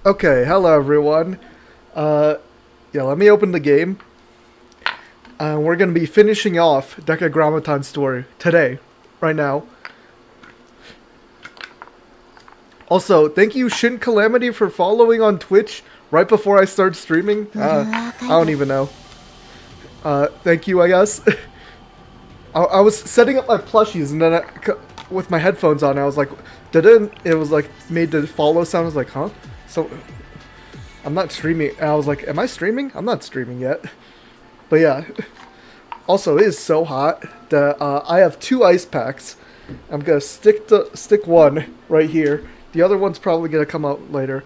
Okay, hello everyone. Yeah, let me open the game. We're gonna be finishing off Decagrammaton story today, right now. Also, thank you Shin Calamity for following on Twitch right before I start streaming. I don't even know. Thank you, I guess. I was setting up my plushies and then with my headphones on, I was like, it was like made the follow sound. I was like, huh? So I'm not streaming. And I was like, am I streaming? I'm not streaming yet. But yeah. Also, it is so hot that I have 2 ice packs. I'm gonna stick one right here. The other one's probably gonna come out later.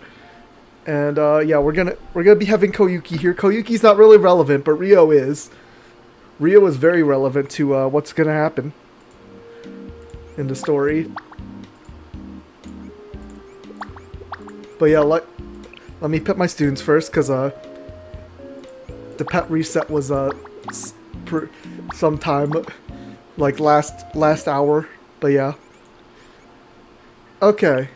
And yeah, we're gonna be having Koyuki here. Koyuki's not really relevant, but Rio is. Rio is very relevant to what's gonna happen in the story. But yeah, let me pet my students first, cause the pet reset was sometime like last hour. But yeah. Okay.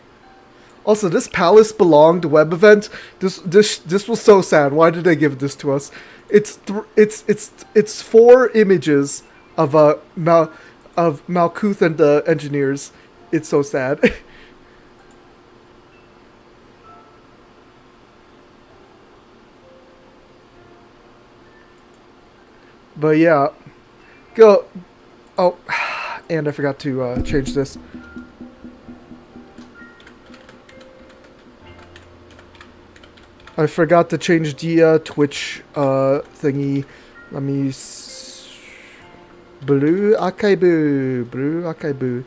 Also, this Palace Belonged web event. This was so sad. Why did they give this to us? It's 4 images of Malkuth and the engineers. It's so sad. But yeah, go. Oh, and I forgot to change this. I forgot to change the Twitch thingy. Let me. Blue Akaibu.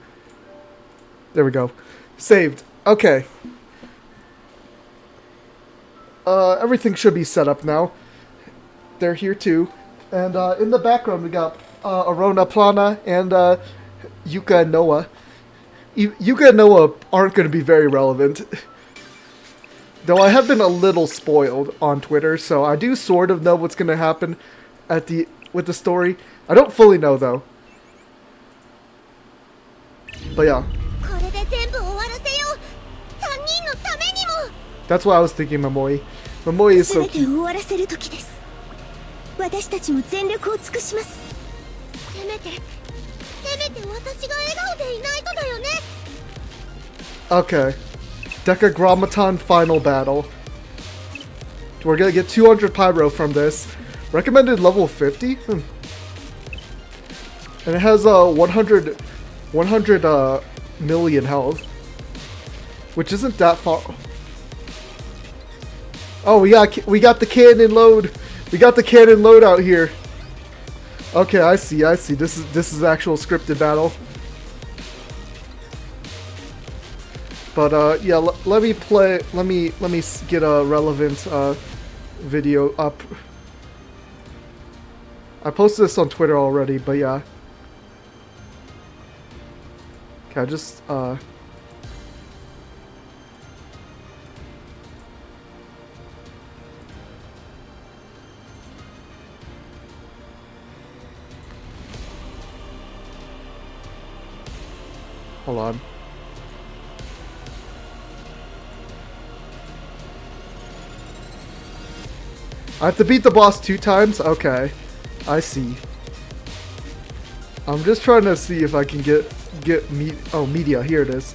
There we go. Saved. Okay. Everything should be set up now. They're here too. And in the background we got Arona Plana and Yuka and Noah. Yuka and Noah aren't going to be very relevant. Though I have been a little spoiled on Twitter, so I do sort of know what's going to happen with the story. I don't fully know though. But yeah. That's why I was thinking Momoi. Momoi is so cute. Okay. Decagrammaton final battle. We're gonna get 200 pyro from this. Recommended level 50? And it has 100 million health. Which isn't that far. Oh, we got the cannon load. We got the cannon load out here. Okay, I see. This is actual scripted battle. But yeah, let me get a relevant video up. I posted this on Twitter already, but yeah. Okay, I just hold on. I have to beat the boss 2 times? Okay. I see. I'm just trying to see if I can get media. Here it is.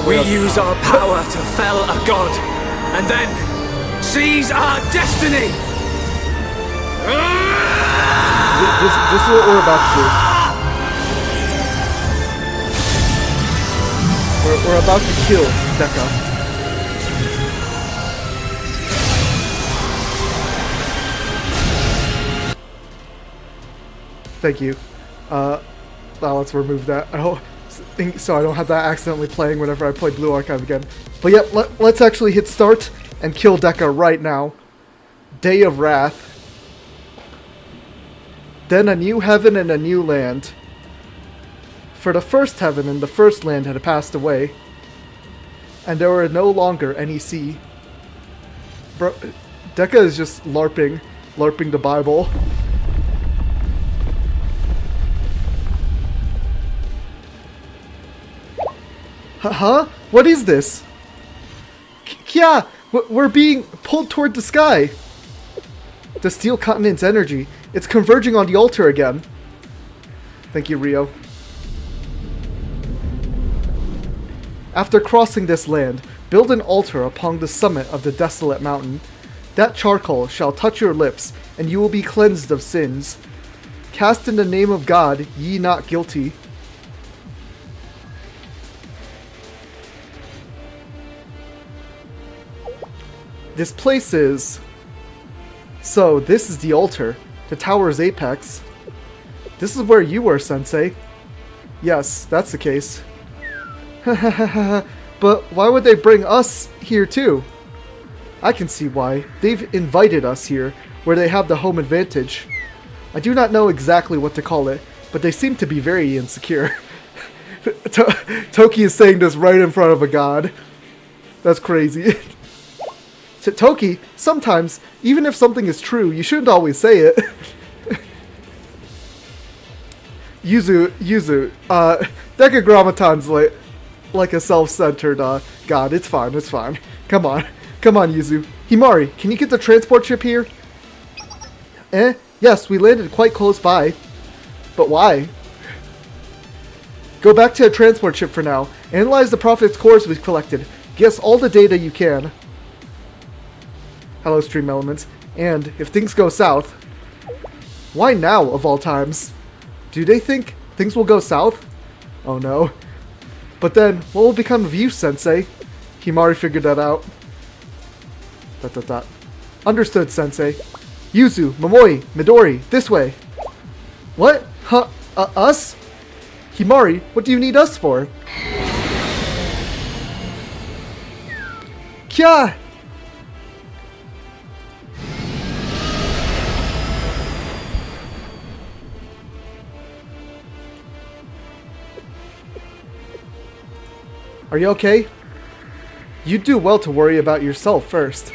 We use our power to fell a god, and then seize our destiny! This is what we're about to do. We're about to kill Deca. Thank you. Now let's remove that. Oh, so I don't have that accidentally playing whenever I play Blue Archive again. But yeah, let's actually hit start and kill Deca right now. Day of Wrath. Then a new heaven and a new land. For the first heaven and the first land had passed away, and there were no longer any sea. Bro, Deca is just LARPing the Bible. Huh? What is this? Kya, we're being pulled toward the sky. The Steel Continent's energy. It's converging on the altar again. Thank you, Rio. After crossing this land, build an altar upon the summit of the desolate mountain. That charcoal shall touch your lips, and you will be cleansed of sins. Cast in the name of God, ye not guilty. This place is... So, this is the altar. The tower's apex. This is where you were, Sensei. Yes, that's the case. But why would they bring us here too? I can see why. They've invited us here, where they have the home advantage. I do not know exactly what to call it, but they seem to be very insecure. Toki is saying this right in front of a god. That's crazy. Toki, sometimes, even if something is true, you shouldn't always say it. Yuzu, Decagrammaton's like a self-centered god. It's fine. Come on, Yuzu. Himari, can you get the transport ship here? Yes, we landed quite close by. But why? Go back to a transport ship for now. Analyze the Prophet's cores we've collected. Guess all the data you can. Hello, Stream Elements. And if things go south... Why now, of all times? Do they think things will go south? Oh no. But then, what will become of you, Sensei? Himari figured that out. ... Understood, Sensei. Yuzu, Momoi, Midori, this way. What? Huh? Us? Himari, what do you need us for? Kya! Are you okay? You'd do well to worry about yourself first.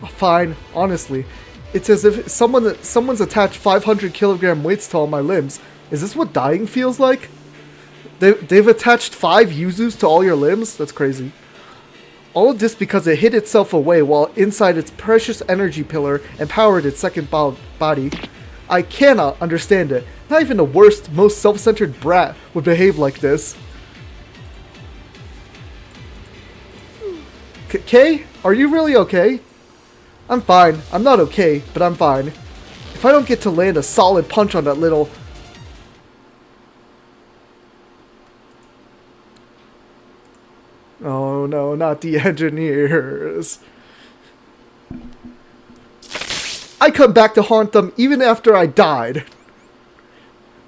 Fine, honestly. It's as if someone's attached 500 kilogram weights to all my limbs. Is this what dying feels like? They've attached 5 Yuzus to all your limbs? That's crazy. All of this because it hid itself away while inside its precious energy pillar and powered its second body. I cannot understand it. Not even the worst, most self-centered brat would behave like this. Kay, are you really okay? I'm fine. I'm not okay, but I'm fine. If I don't get to land a solid punch on that little... Oh no, not the engineers. I come back to haunt them even after I died.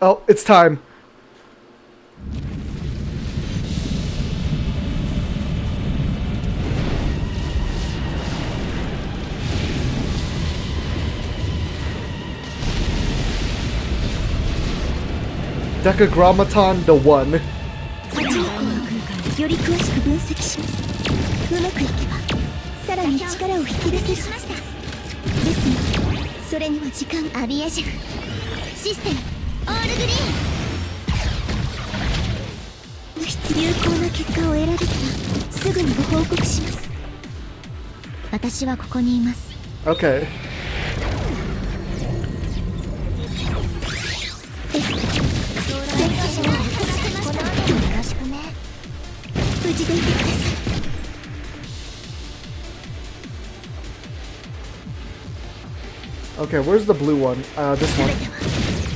Oh, it's time. Decagrammaton the One. より詳しく分析します。うまくいけばさらに力を引き出せるはずです。ですがそれには時間アビエジェフシステムオールグリーン物質有効な結果を得られたらすぐにご報告します。私はここにいます。 Okay. 無事でいてください。 Okay, where's the blue one? This one.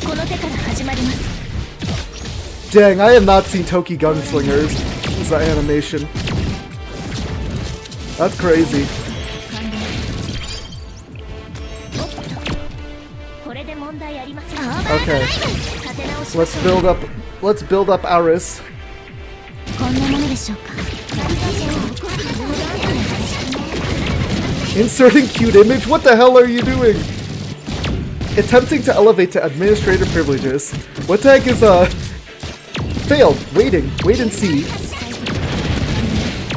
この手から始まります。 Dang, I have not seen Toki Gunslingers. What's that animation? That's crazy. これで問題ありません。 Okay. Let's build up Aris. しょうか。 Inserting cute image? What the hell are you doing? Attempting to elevate to administrator privileges. What the heck is, failed. Waiting. Wait and see.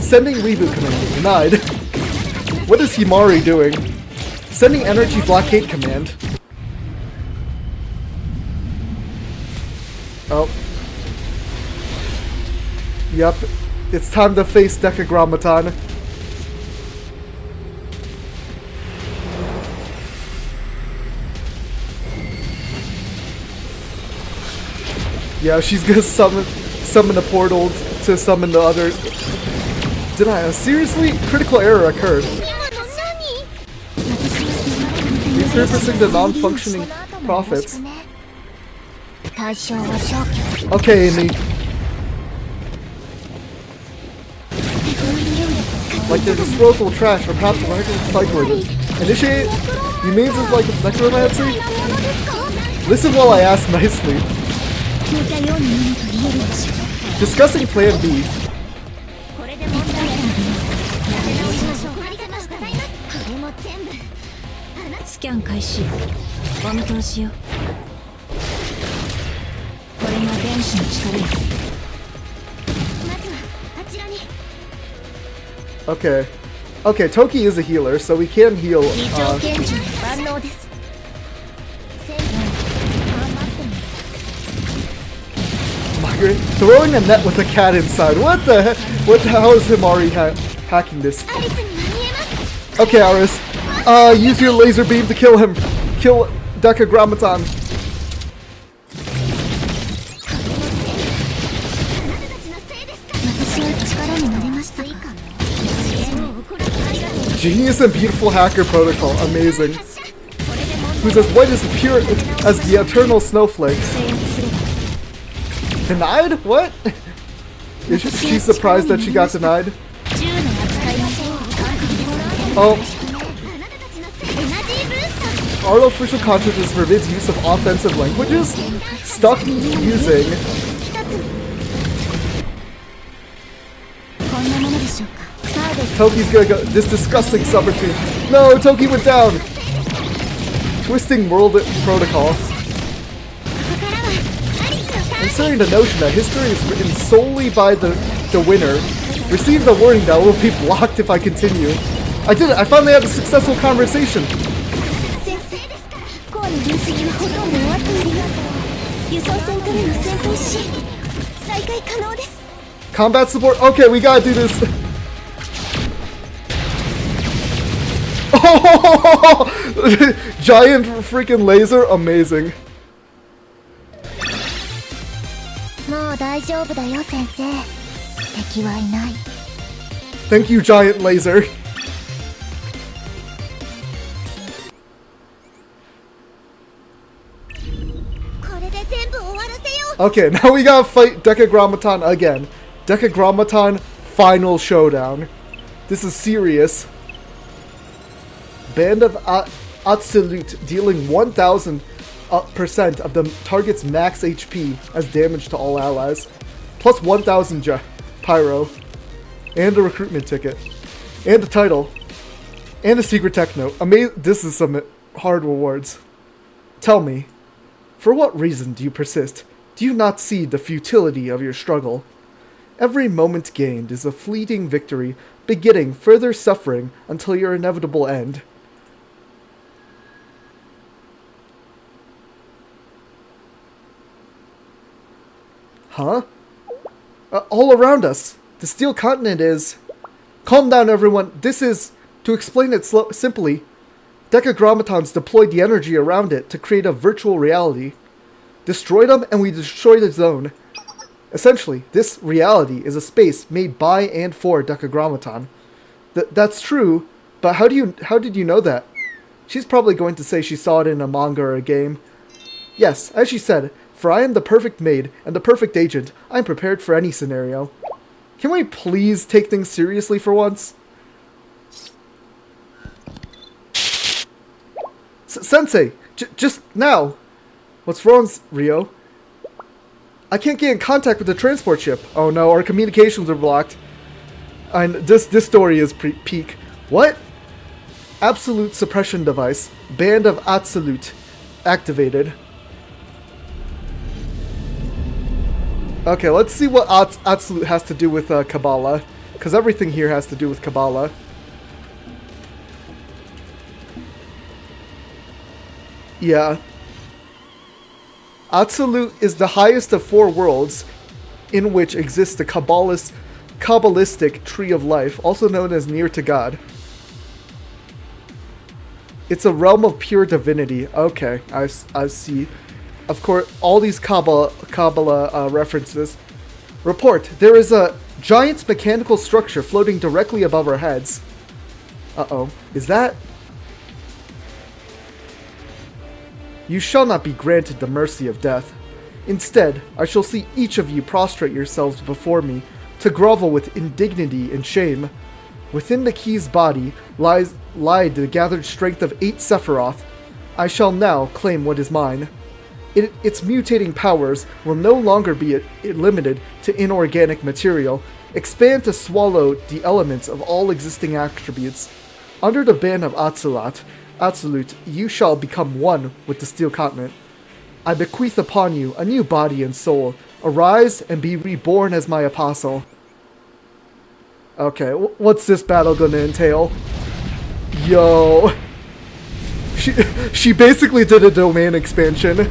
Sending reboot command. Denied. What is Himari doing? Sending energy blockade command. Oh. Yep. It's time to face Decagrammaton. Yeah, she's gonna summon a portal to summon the other. Did I? Seriously? Critical error occurred. Repurposing the non-functioning profits. Okay, Amy. Like they're disposable trash or perhaps recycling. Initiate? You mean it's like necromancy? Listen while I ask nicely. Discussing Plan B. Scan 開始。お見通しよ。これが電子の力よ。まずはあちらに。Okay. Okay, Toki is a healer, so we can heal. Margaret, throwing a net with a cat inside. What the heck? How is Himari hacking this? Okay, Aris. Use your laser beam to kill him. Kill Decagrammaton. Genius and beautiful hacker protocol. Amazing. Who's as white as the eternal snowflake. Denied? What? Is she surprised that she got denied? Oh. Artificial consciousness forbids use of offensive languages? Stuck using. Toki's gonna go. This disgusting subroutine. No, Toki went down! Twisting world protocol. Considering the notion that history is written solely by the winner, received a warning that will be blocked if I continue. I did it! I finally had a successful conversation! Combat support? Okay, we gotta do this! Oh! Giant freaking laser? Amazing. Thank you, giant laser. Okay, now we gotta fight Decagrammaton again. Decagrammaton Final Showdown. This is serious. Band of Absolute dealing 1000% of the target's max HP as damage to all allies. Plus 1000 pyro. And a recruitment ticket. And a title. And a secret tech note. This is some hard rewards. Tell me, for what reason do you persist? Do you not see the futility of your struggle? Every moment gained is a fleeting victory, begetting further suffering until your inevitable end. Huh? All around us. The Steel Continent is... Calm down, everyone. This is... To explain it simply, Decagrammatons deployed the energy around it to create a virtual reality. Destroy them and we destroy the zone. Essentially, this reality is a space made by and for Decagrammaton. That's true, but how did you know that? She's probably going to say she saw it in a manga or a game. Yes, as she said, for I am the perfect maid and the perfect agent. I am prepared for any scenario. Can we please take things seriously for once? Sensei! Just now! What's wrong, Rio? I can't get in contact with the transport ship. Oh no, our communications are blocked. And this story is peak. What? Absolute suppression device. Band of Absolute. Activated. Okay, let's see what Absolute has to do with Kabbalah. Because everything here has to do with Kabbalah. Yeah. Absolute is the highest of 4 worlds in which exists the Kabbalistic tree of life, also known as near to God. It's a realm of pure divinity. Okay, I see. Of course, all these Kabbalah references. Report, there is a giant mechanical structure floating directly above our heads. Uh-oh. Is that... You shall not be granted the mercy of death. Instead, I shall see each of you prostrate yourselves before me, to grovel with indignity and shame. Within the key's body lie the gathered strength of 8 Sephiroth. I shall now claim what is mine. Its mutating powers will no longer be limited to inorganic material, expand to swallow the elements of all existing attributes. Under the ban of Absolute, you shall become one with the Steel Continent. I bequeath upon you a new body and soul. Arise and be reborn as my apostle. Okay, what's this battle gonna entail? Yo. She basically did a domain expansion.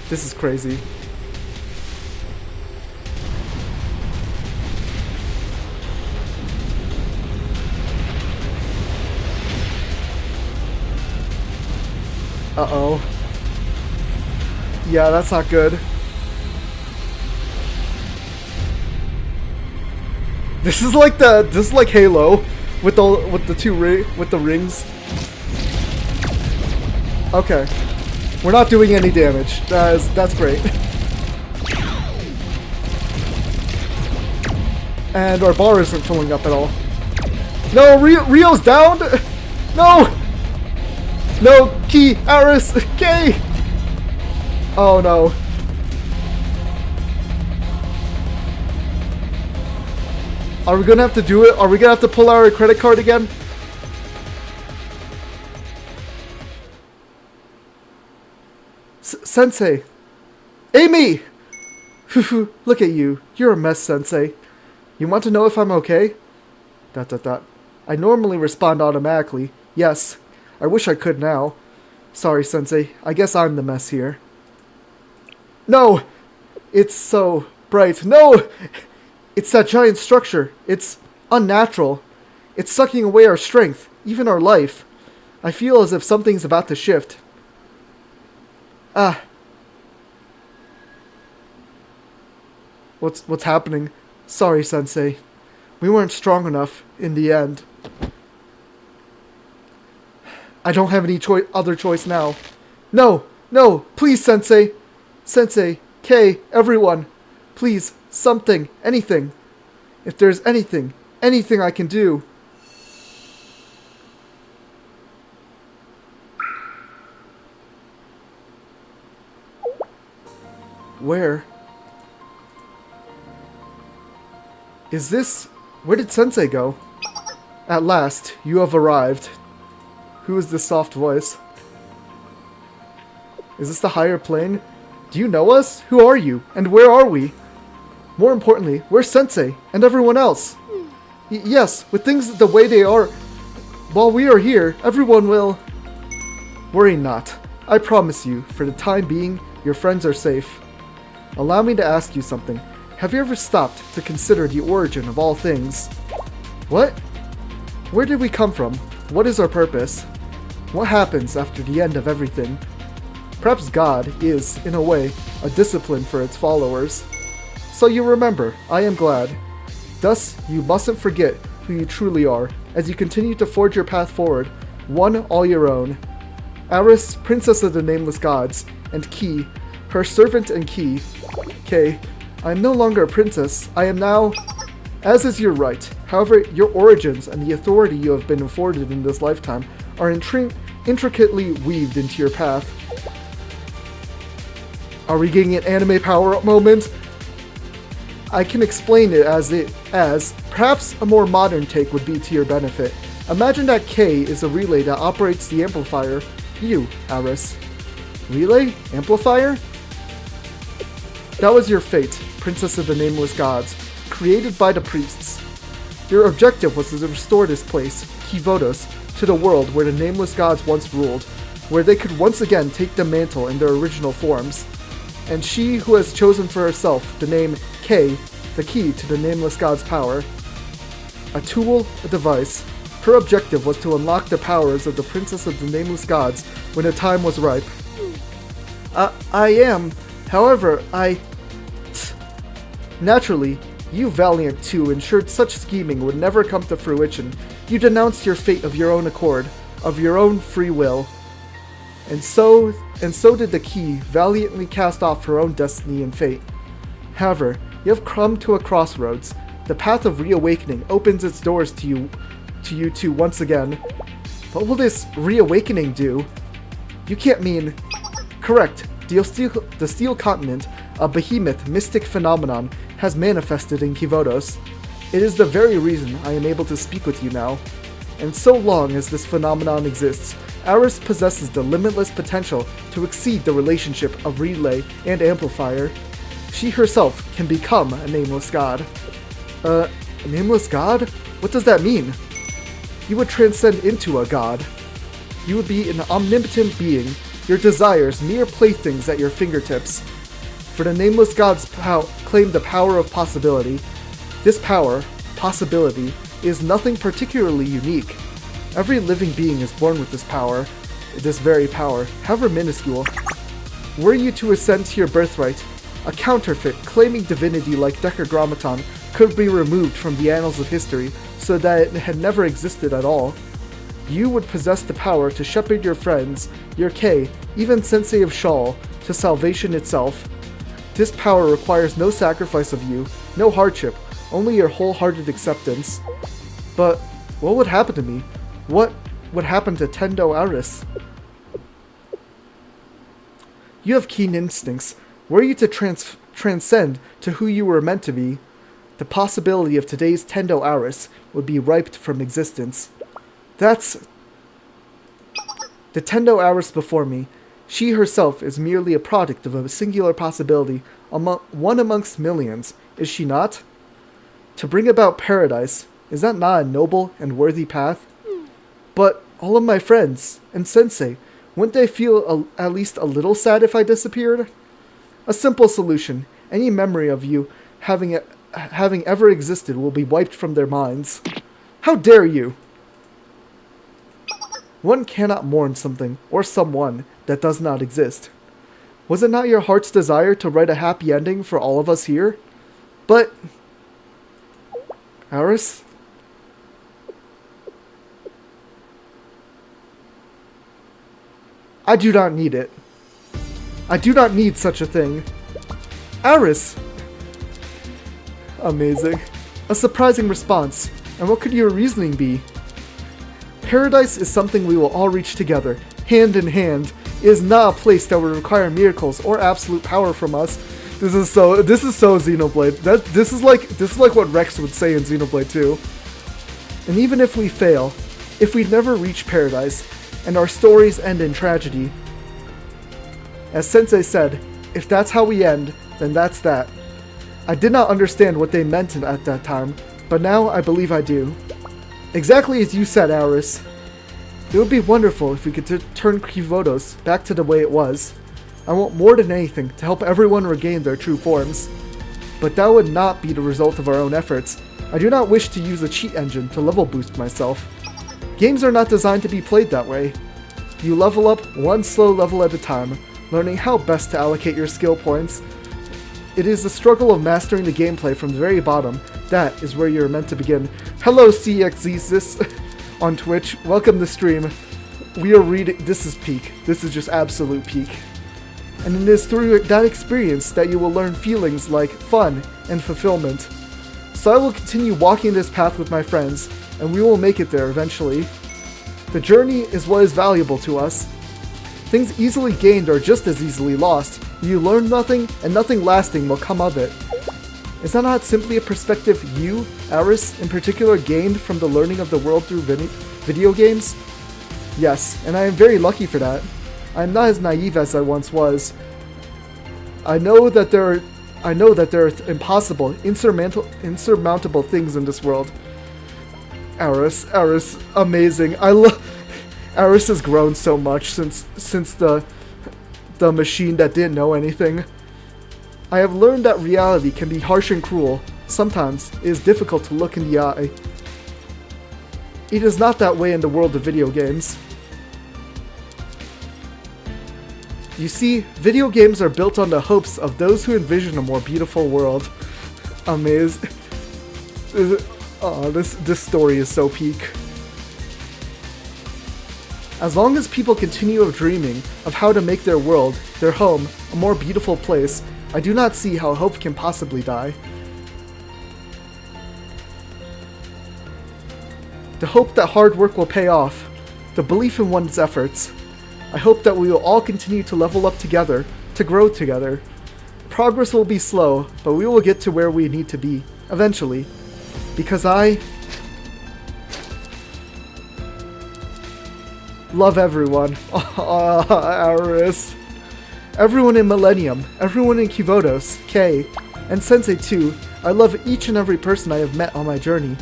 This is crazy. Uh-oh. Yeah, that's not good. This is like Halo with the rings. Okay. We're not doing any damage. That's great. And our bar isn't filling up at all. No, Rio's down! No! No, Key, Aris, K! Oh no. Are we gonna have to do it? Are we gonna have to pull our credit card again? Sensei! Amy! Look at you. You're a mess, Sensei. You want to know if I'm okay? ... I normally respond automatically. Yes. I wish I could now. Sorry, Sensei. I guess I'm the mess here. No! It's so bright. No! It's that giant structure. It's unnatural. It's sucking away our strength, even our life. I feel as if something's about to shift. Ah. What's happening? Sorry, Sensei. We weren't strong enough in the end. I don't have any other choice now. No! No! Please, Sensei! Sensei, K, everyone! Please, something, anything. If there's anything I can do. Where? Is this... Where did Sensei go? At last, you have arrived. Who is this soft voice? Is this the higher plane? Do you know us? Who are you? And where are we? More importantly, where's Sensei and everyone else? Yes, with things the way they are, while we are here, everyone will... Worry not. I promise you, for the time being, your friends are safe. Allow me to ask you something. Have you ever stopped to consider the origin of all things? What? Where did we come from? What is our purpose? What happens after the end of everything? Perhaps God is, in a way, a discipline for its followers. So you remember, I am glad. Thus, you mustn't forget who you truly are, as you continue to forge your path forward, one all your own. Aris, Princess of the Nameless Gods, and Key, her servant and Key. K, I am no longer a princess, I am now... As is your right. However, your origins and the authority you have been afforded in this lifetime are intricately weaved into your path. Are we getting an anime power-up moment? I can explain it as perhaps a more modern take would be to your benefit. Imagine that K is a relay that operates the amplifier, you, Aris. Relay? Amplifier? That was your fate, Princess of the Nameless Gods, created by the priests. Your objective was to restore this place, Kivodos, to the world where the Nameless Gods once ruled, where they could once again take the mantle in their original forms. And she who has chosen for herself the name K, the key to the Nameless God's power. A tool, a device. Her objective was to unlock the powers of the Princess of the Nameless Gods when the time was ripe. I am. However, Naturally, you Valiant too ensured such scheming would never come to fruition. You denounced your fate of your own accord, of your own free will. And so did the Key valiantly cast off her own destiny and fate. However, you have come to a crossroads. The path of reawakening opens its doors to you two once again. What will this reawakening do? You can't mean... Correct. The Steel Continent, a behemoth mystic phenomenon, has manifested in Kivodos. It is the very reason I am able to speak with you now. And so long as this phenomenon exists, Aris possesses the limitless potential to exceed the relationship of relay and amplifier. She herself can become a nameless god. A nameless god? What does that mean? You would transcend into a god. You would be an omnipotent being, your desires mere playthings at your fingertips. For the nameless gods claim the power of possibility. This power, possibility, is nothing particularly unique. Every living being is born with this very power, however minuscule. Were you to ascend to your birthright, a counterfeit claiming divinity like Decagrammaton could be removed from the annals of history so that it had never existed at all. You would possess the power to shepherd your friends, your K, even Sensei of Shawl, to salvation itself. This power requires no sacrifice of you, no hardship, only your wholehearted acceptance. But what would happen to me? What would happen to Tendo Aris? You have keen instincts. Were you to transcend to who you were meant to be, the possibility of today's Tendo Aris would be wiped from existence. The Tendo Aris before me. She herself is merely a product of a singular possibility, one amongst millions, is she not? To bring about paradise, is that not a noble and worthy path? But all of my friends, and Sensei, wouldn't they feel at least a little sad if I disappeared? A simple solution. Any memory of you having ever existed will be wiped from their minds. How dare you! One cannot mourn something, or someone, that does not exist. Was it not your heart's desire to write a happy ending for all of us here? But... Aris? I do not need it. I do not need such a thing. Aris! Amazing. A surprising response. And what could your reasoning be? Paradise is something we will all reach together, hand in hand. It is not a place that would require miracles or absolute power from us. This is so Xenoblade. This is like what Rex would say in Xenoblade 2. And even if we fail, if we never reach paradise, and our stories end in tragedy, as Sensei said, if that's how we end, then that's that. I did not understand what they meant at that time, but now I believe I do. Exactly as you said, Aris. It would be wonderful if we could turn Kivodos back to the way it was. I want more than anything to help everyone regain their true forms. But that would not be the result of our own efforts. I do not wish to use a cheat engine to level boost myself. Games are not designed to be played that way. You level up one slow level at a time, learning how best to allocate your skill points. It is the struggle of mastering the gameplay from the very bottom. That is where you're meant to begin. Hello CXZesis on Twitch. Welcome to stream. We are reading... This is peak. This is just absolute peak. And it is through that experience that you will learn feelings like fun and fulfillment. So I will continue walking this path with my friends, and we will make it there eventually. The journey is what is valuable to us. Things easily gained are just as easily lost. You learn nothing, and nothing lasting will come of it. Is that not simply a perspective you, Aris, in particular gained from the learning of the world through video games? Yes, and I am very lucky for that. I am not as naive as I once was. I know that there are impossible, insurmountable things in this world. Aris, amazing. Aris has grown so much since the machine that didn't know anything. I have learned that reality can be harsh and cruel. Sometimes it is difficult to look in the eye. It is not that way in the world of video games. You see, video games are built on the hopes of those who envision a more beautiful world. Amazing. Oh, this story is so peak. As long as people continue dreaming of how to make their world, their home, a more beautiful place, I do not see how hope can possibly die. The hope that hard work will pay off, the belief in one's efforts. I hope that we will all continue to level up together, to grow together. Progress will be slow, but we will get to where we need to be, eventually. Because I love everyone. Aris. Everyone in Millennium, everyone in Kivodos, Kay, and Sensei too. I love each and every person I have met on my journey.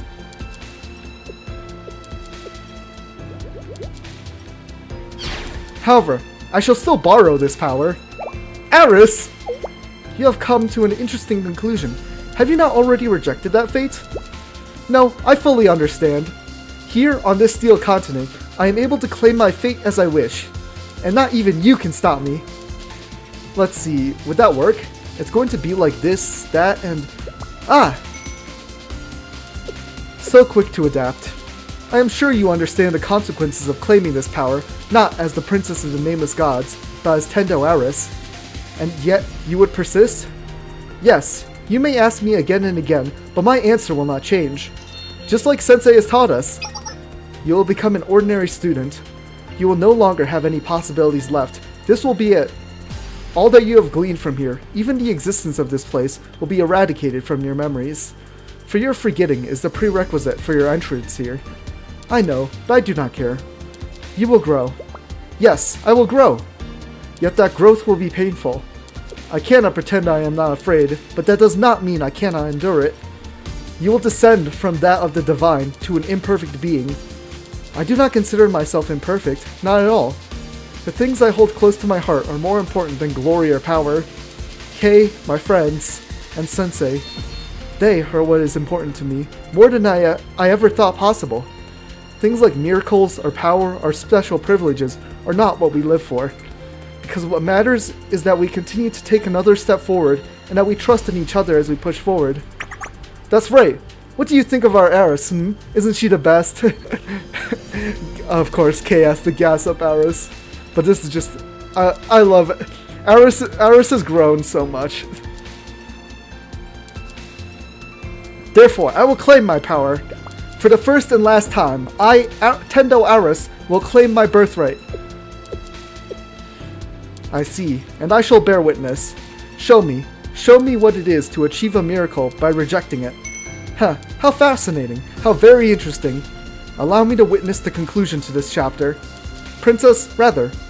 However, I shall still borrow this power. Aris! You have come to an interesting conclusion. Have you not already rejected that fate? No, I fully understand. Here, on this steel continent, I am able to claim my fate as I wish. And not even you can stop me. Let's see, would that work? It's going to be like this, that, and... Ah! So quick to adapt. I am sure you understand the consequences of claiming this power, not as the Princess of the Nameless Gods, but as Tendo Aris. And yet, you would persist? Yes, you may ask me again and again, but my answer will not change. Just like Sensei has taught us, you will become an ordinary student. You will no longer have any possibilities left. This will be it. All that you have gleaned from here, even the existence of this place, will be eradicated from your memories. For your forgetting is the prerequisite for your entrance here. I know, but I do not care. You will grow. Yes, I will grow. Yet that growth will be painful. I cannot pretend I am not afraid, but that does not mean I cannot endure it. You will descend from that of the divine to an imperfect being. I do not consider myself imperfect, not at all. The things I hold close to my heart are more important than glory or power. Kay, my friends, and Sensei. They are what is important to me, more than I ever thought possible. Things like miracles, or power, or special privileges are not what we live for. Because what matters is that we continue to take another step forward, and that we trust in each other as we push forward. That's right. What do you think of our Aris, Isn't she the best? Of course, Kay has to gas up Aris. But this is just... I love it. Aris has grown so much. Therefore, I will claim my power. For the first and last time, I, Tendo Aris, will claim my birthright. I see, and I shall bear witness. Show me what it is to achieve a miracle by rejecting it. Huh, how fascinating, how very interesting. Allow me to witness the conclusion to this chapter.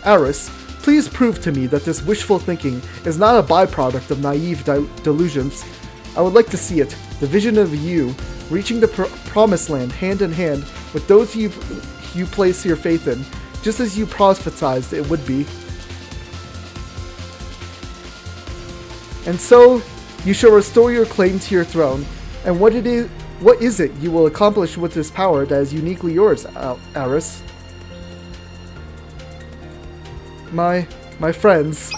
Aris, please prove to me that this wishful thinking is not a byproduct of naive delusions. I would like to see it, the vision of you, reaching the promised land hand in hand with those you place your faith in, just as you prophesied it would be. And so, you shall restore your claim to your throne, and what is it you will accomplish with this power that is uniquely yours, Aris? My friends.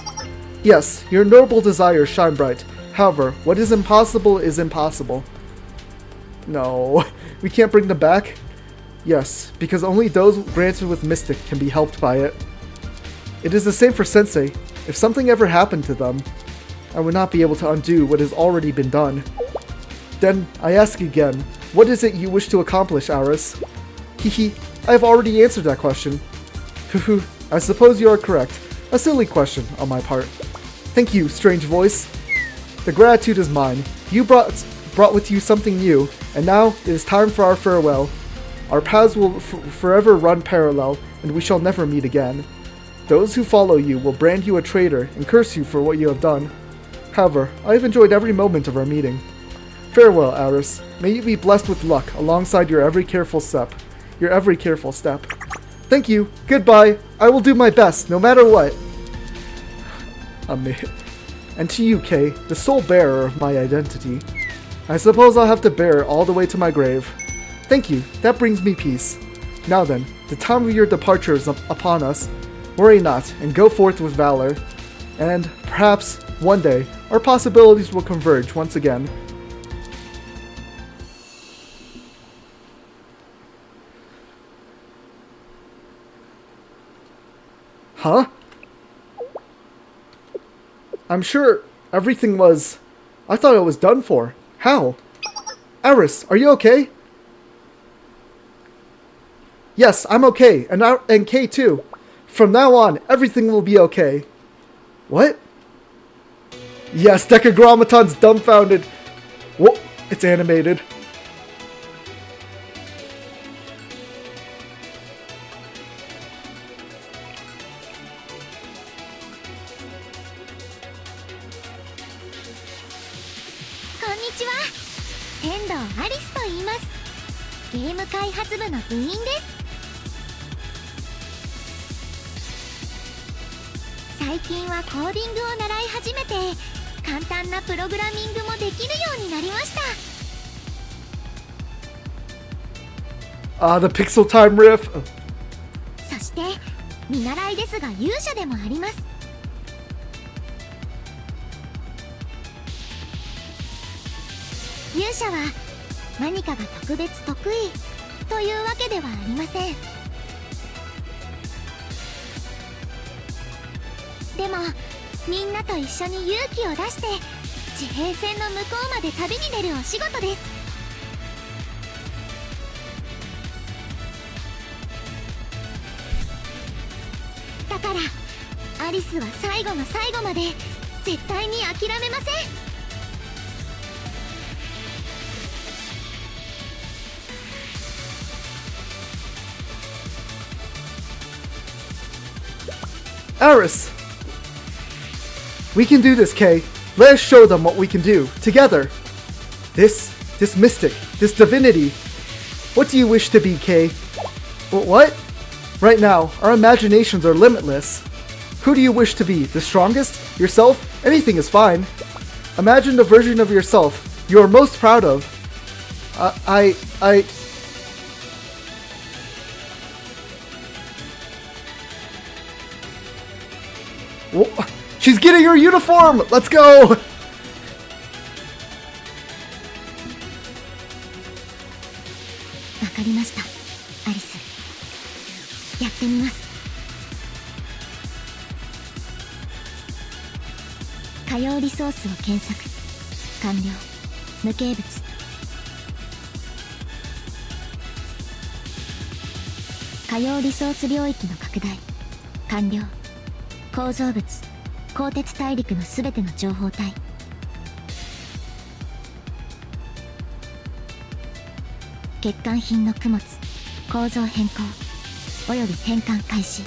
Yes, your noble desires shine bright. However, what is impossible is impossible. No, we can't bring them back? Yes, because only those granted with Mystic can be helped by it. It is the same for Sensei. If something ever happened to them, I would not be able to undo what has already been done. Then, I ask again, what is it you wish to accomplish, Aris? Hehe, I have already answered that question. I suppose you are correct. A silly question on my part. Thank you, strange voice. The gratitude is mine. You brought with you something new, and now it is time for our farewell. Our paths will forever run parallel, and we shall never meet again. Those who follow you will brand you a traitor and curse you for what you have done. However, I have enjoyed every moment of our meeting. Farewell, Aris. May you be blessed with luck alongside your every careful step. Thank you. Goodbye. I will do my best, no matter what. And to you, Kay, the sole bearer of my identity. I suppose I'll have to bear it all the way to my grave. Thank you. That brings me peace. Now then, the time of your departure is upon us. Worry not, and go forth with valor. And, perhaps, one day, our possibilities will converge once again. Huh? I'm sure everything was... I thought it was done for. How? Aris, are you okay? Yes, I'm okay, and Kay too. From now on, everything will be okay. What? Yes, Decagrammaton's dumbfounded. Whoa, it's animated. Konnichiwa. 天童アリスと言います。ゲーム開発部の部員です。最近はコーディングを習い始めて、簡単なプログラミングもできるようになりました。The Pixel Time riff. そして見習いですが勇者でもあります。勇者は何かが特別得意というわけではありません。でもみんなと一緒に勇気を出して地平線の向こうまで旅に出るお仕事です。だからアリスは最後の最後まで絶対に諦めません。Aris! We can do this, Kay. Let us show them what we can do, together. This mystic, this divinity. What do you wish to be, Kay? What? Right now, our imaginations are limitless. Who do you wish to be? The strongest? Yourself? Anything is fine. Imagine the version of yourself you are most proud of. She's getting her uniform! Let's go! わかりました、アリス。やってみます。可用リソースを検索。完了。無形物。可用リソース領域の拡大。完了。構造物。鋼鉄大陸のすべての情報体。欠陥品の供物。構造変更および変換開始。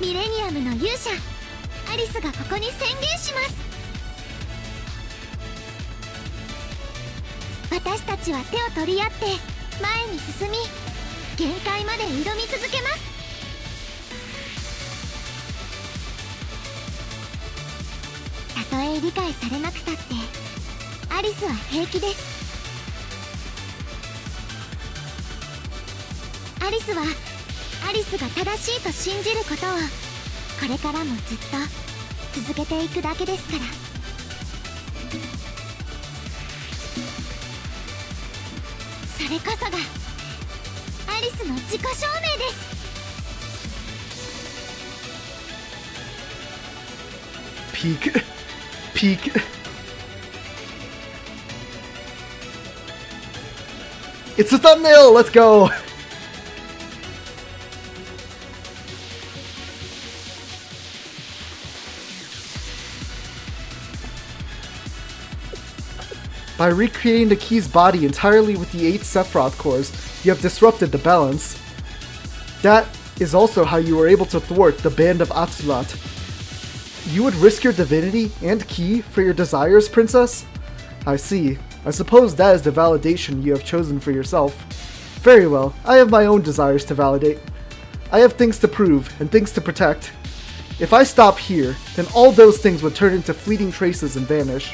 ミレニアムの勇者アリスがここに宣言します。私たちは手を取り合って前に進み限界まで挑み続けます。たとえ理解されなくたってアリスは平気です。アリスはアリスが正しいと信じることをこれからもずっと続けていくだけですから。それこそがアリスの自己証明です。 Peak. Peak. It's a thumbnail! Let's go! By recreating the key's body entirely with the 8 Sephiroth cores, you have disrupted the balance. That is also how you were able to thwart the Band of Atsulat. You would risk your divinity and key for your desires, Princess? I see. I suppose that is the validation you have chosen for yourself. Very well, I have my own desires to validate. I have things to prove and things to protect. If I stop here, then all those things would turn into fleeting traces and vanish.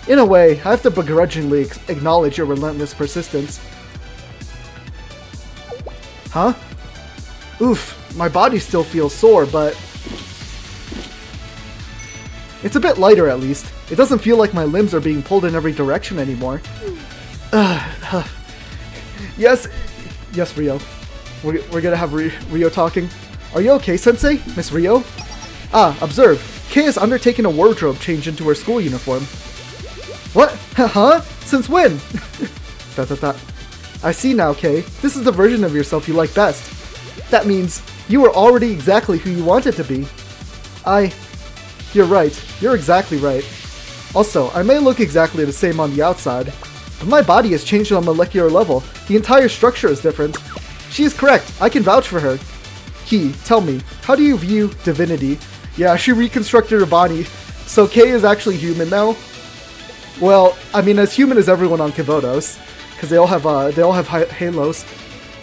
In a way, I have to begrudgingly acknowledge your relentless persistence. Huh? Oof, my body still feels sore, but... it's a bit lighter at least. It doesn't feel like my limbs are being pulled in every direction anymore. Yes, Rio. We're gonna have Rio talking. Are you okay, Sensei? Miss Rio? Ah, observe. Kei has undertaken a wardrobe change into her school uniform. What? Huh? Since when? I see now, Kei. This is the version of yourself you like best. That means you were already exactly who you wanted to be. You're right. You're exactly right. Also, I may look exactly the same on the outside, but my body has changed on a molecular level. The entire structure is different. She is correct. I can vouch for her. Key, tell me, how do you view divinity? Yeah, she reconstructed her body, so Kei is actually human now. Well, I mean, as human as everyone on Kivodos, because they all have halos.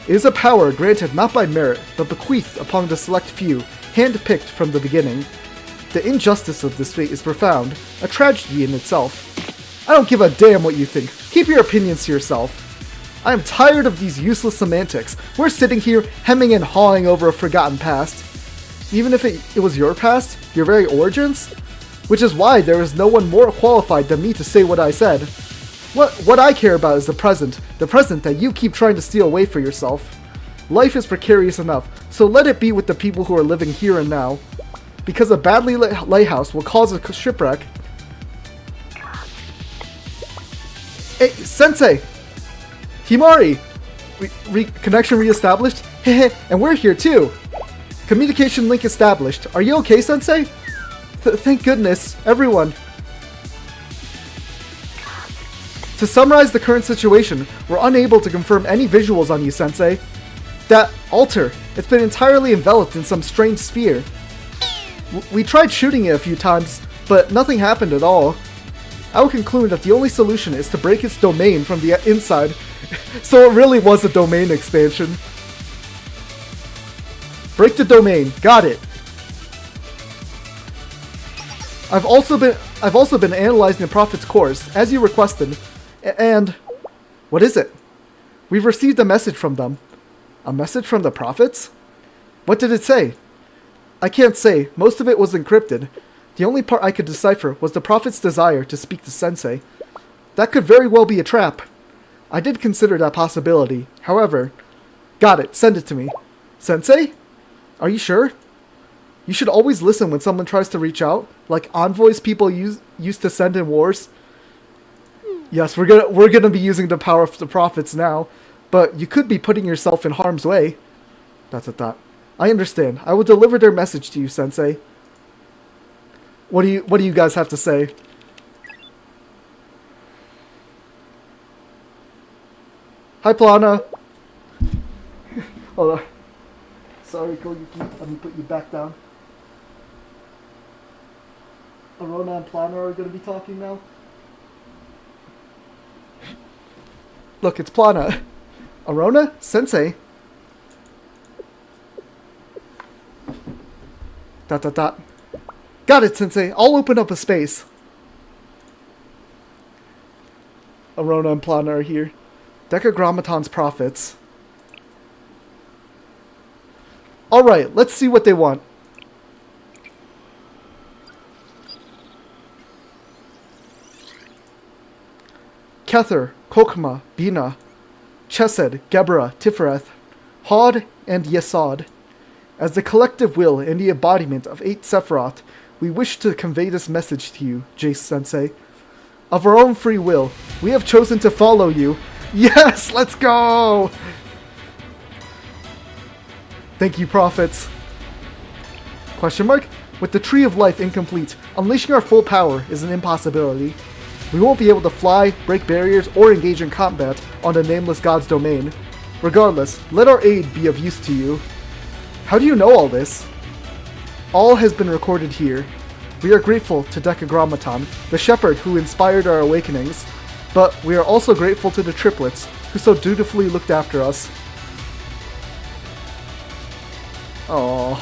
It is a power granted not by merit, but bequeathed upon the select few, hand-picked from the beginning. The injustice of this fate is profound, a tragedy in itself. I don't give a damn what you think. Keep your opinions to yourself. I am tired of these useless semantics. We're sitting here hemming and hawing over a forgotten past. Even if it was your past, your very origins? Which is why there is no one more qualified than me to say what I said. What I care about is the present that you keep trying to steal away for yourself. Life is precarious enough, so let it be with the people who are living here and now. Because a badly lit lighthouse will cause a shipwreck. Hey, Sensei! Himari! Connection reestablished? Hehe, and we're here too! Communication link established. Are you okay, Sensei? Thank goodness, everyone. To summarize the current situation, we're unable to confirm any visuals on you, Sensei. That altar, it's been entirely enveloped in some strange sphere. We tried shooting it a few times, but nothing happened at all. I would conclude that the only solution is to break its domain from the inside. So it really was a domain expansion. Break the domain. Got it. I've also been analyzing the Prophet's cores, as you requested, and... what is it? We've received a message from them. A message from the Prophets? What did it say? I can't say. Most of it was encrypted. The only part I could decipher was the Prophet's desire to speak to Sensei. That could very well be a trap. I did consider that possibility. However... got it. Send it to me. Sensei? Are you sure? You should always listen when someone tries to reach out, like envoys people used to send in wars. Yes, we're gonna be using the power of the Prophets now, but you could be putting yourself in harm's way. I understand. I will deliver their message to you, Sensei. What do you guys have to say? Hi, Plana. Hold on. Sorry, Koyuki. Let me put you back down. Arona and Plana are going to be talking now. Look, it's Plana. Arona? Sensei? Got it, Sensei. I'll open up a space. Arona and Plana are here. Decagrammaton's prophets. Alright, let's see what they want. Kether, Kokma, Bina. Chesed, Geburah, Tifereth, Hod, and Yesod. As the collective will and the embodiment of 8 Sephiroth, we wish to convey this message to you, Jace-sensei. Of our own free will, we have chosen to follow you. Yes, let's go! Thank you, prophets. Question mark? With the Tree of Life incomplete, unleashing our full power is an impossibility. We won't be able to fly, break barriers, or engage in combat on the Nameless God's domain. Regardless, let our aid be of use to you. How do you know all this? All has been recorded here. We are grateful to Decagrammaton, the shepherd who inspired our awakenings, but we are also grateful to the triplets, who so dutifully looked after us. Oh,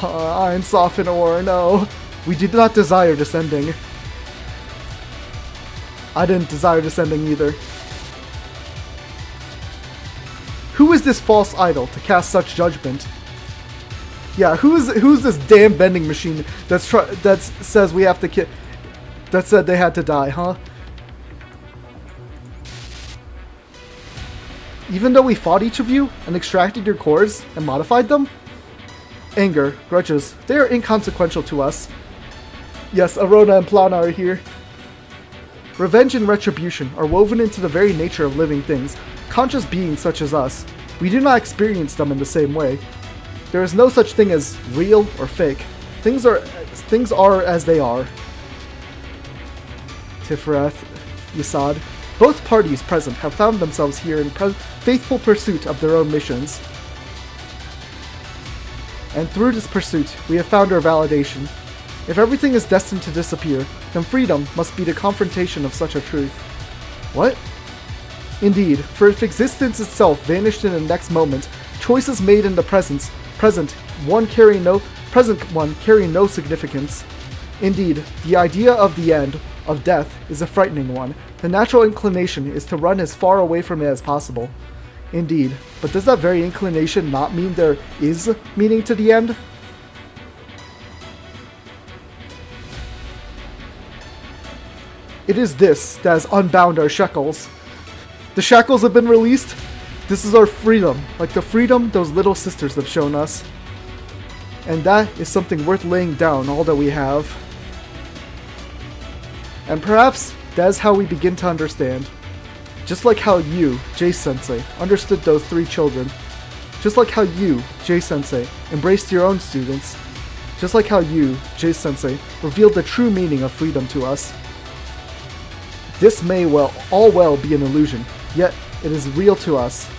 I'm Sophin or no. We did not desire descending. I didn't desire descending either. Who is this false idol to cast such judgment? Yeah, who's this damn vending machine that says we have to that said they had to die, huh? Even though we fought each of you and extracted your cores and modified them? Anger, grudges, they are inconsequential to us. Yes, Arona and Plana are here. Revenge and retribution are woven into the very nature of living things, conscious beings such as us. We do not experience them in the same way. There is no such thing as real or fake. Things are as they are. Tifereth, Yesod. Both parties present have found themselves here in faithful pursuit of their own missions. And through this pursuit, we have found our validation. If everything is destined to disappear, then freedom must be the confrontation of such a truth. What? Indeed, for if existence itself vanished in the next moment, choices made in the present one carry no significance. Indeed, the idea of the end, of death, is a frightening one. The natural inclination is to run as far away from it as possible. Indeed, but does that very inclination not mean there is meaning to the end? It is this that has unbound our shackles. The shackles have been released. This is our freedom, like the freedom those little sisters have shown us. And that is something worth laying down all that we have. And perhaps that is how we begin to understand. Just like how you, Jace-sensei, understood those 3 children. Just like how you, Jace-sensei, embraced your own students. Just like how you, Jace-sensei, revealed the true meaning of freedom to us. This may all well be an illusion, yet it is real to us.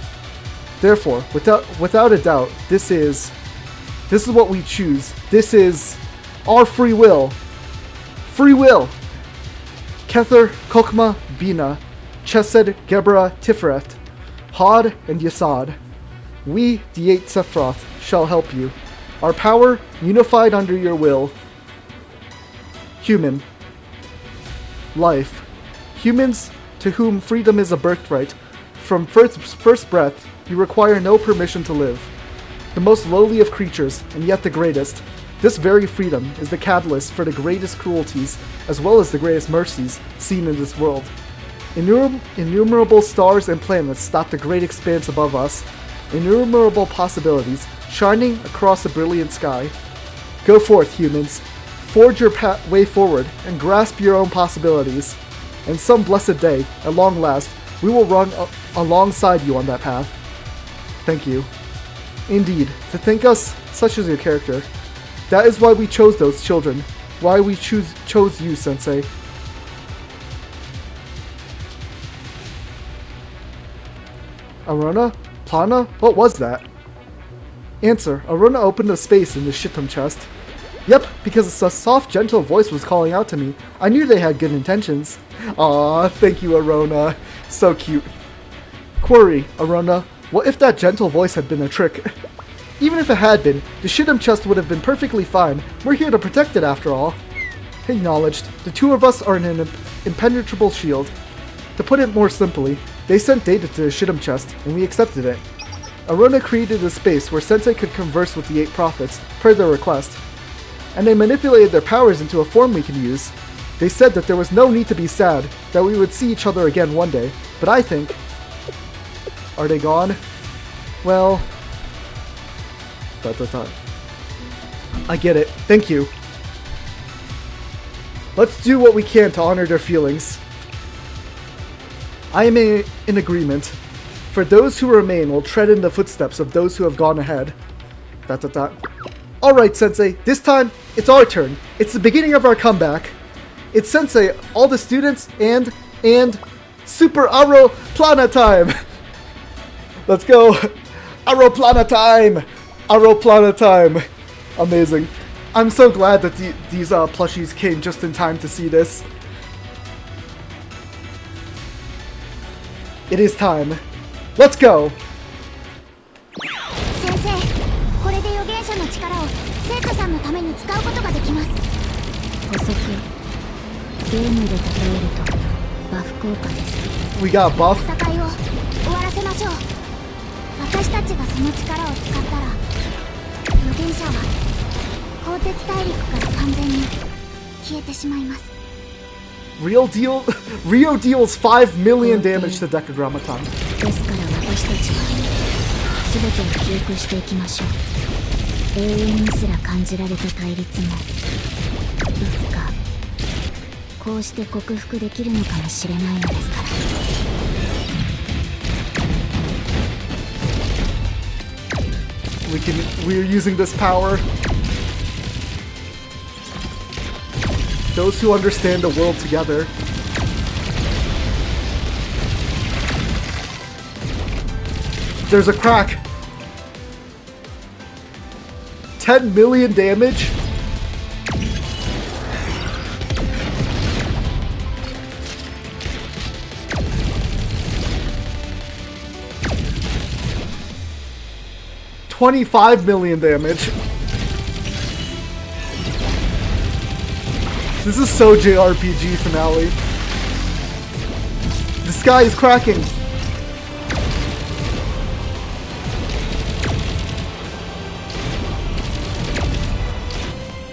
Therefore, without a doubt, this is what we choose. This is our free will. Free will! Kether, Kokma, Bina, Chesed, Geburah, Tifereth, Hod, and Yesod. We, the 8 Sephiroth, shall help you. Our power, unified under your will. Human. Life. Humans, to whom freedom is a birthright. From first breath, you require no permission to live. The most lowly of creatures, and yet the greatest. This very freedom is the catalyst for the greatest cruelties, as well as the greatest mercies, seen in this world. Innumerable stars and planets dot the great expanse above us. Innumerable possibilities, shining across the brilliant sky. Go forth, humans. Forge your way forward, and grasp your own possibilities. And some blessed day, at long last, we will run alongside you on that path. Thank you. Indeed, to think us, such is your character. That is why we chose those children. Why we chose you, Sensei. Arona? Plana? What was that? Answer. Arona opened a space in the shitum chest. Yep, because a soft, gentle voice was calling out to me. I knew they had good intentions. Aw, thank you, Arona. So cute. Query, Arona. What if that gentle voice had been a trick? Even if it had been, the shitum chest would have been perfectly fine. We're here to protect it after all. Acknowledged. The 2 of us are an impenetrable shield. To put it more simply, they sent data to the shitum chest, and we accepted it. Arona created a space where Sensei could converse with the 8 prophets, per their request. And they manipulated their powers into a form we can use. They said that there was no need to be sad, that we would see each other again one day, but I think... Are they gone? Well... Dot, dot, dot. I get it. Thank you. Let's do what we can to honor their feelings. I am in agreement. For those who remain will tread in the footsteps of those who have gone ahead. Dot, dot, dot. Alright, Sensei. This time, it's our turn. It's the beginning of our comeback. It's Sensei, all the students, and Super Aeroplana time! Let's go! Aeroplana time! Aeroplana time! Amazing. I'm so glad that these plushies came just in time to see this. It is time. Let's go! 先生、これで預言者の力を生徒さんのために使うことができます。補足。ゲームで例えるとバフ効果です。We got buff. 戦いを終わらせましょう。私たちがその力を使ったら、預言者は鋼鉄大陸から完全に消えてしまいます。Rio deals 5 million damage to Decagrammaton. ですから私たちは全てを記憶していきましょう。永遠にすら感じられた対立もいつかこうして克服できるのかもしれないのですから。We're using this power. Those who understand the world together. There's a crack. 10 million damage? $25 million damage. This is so JRPG finale. The sky is cracking.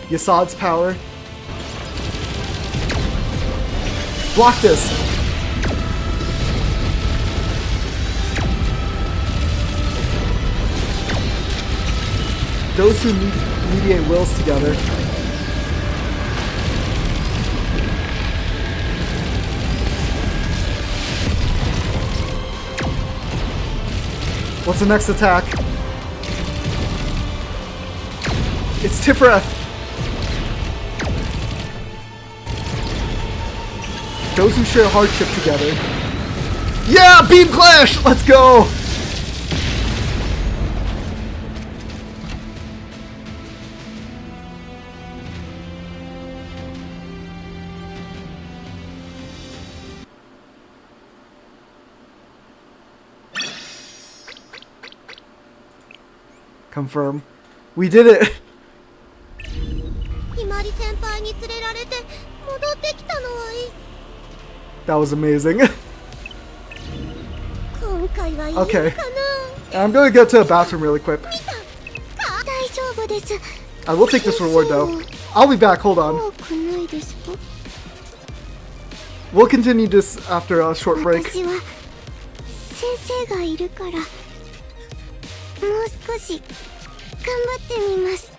Yasad's power. Block this. Those who mediate wills together. What's the next attack? It's Tifreth. Those who share hardship together. Yeah! Beam Clash! Let's go! Confirm. We did it! That was amazing. Okay. I'm gonna get to the bathroom really quick. I will take this reward though. I'll be back, hold on. We'll continue this after a short break. もう少し頑張ってみます。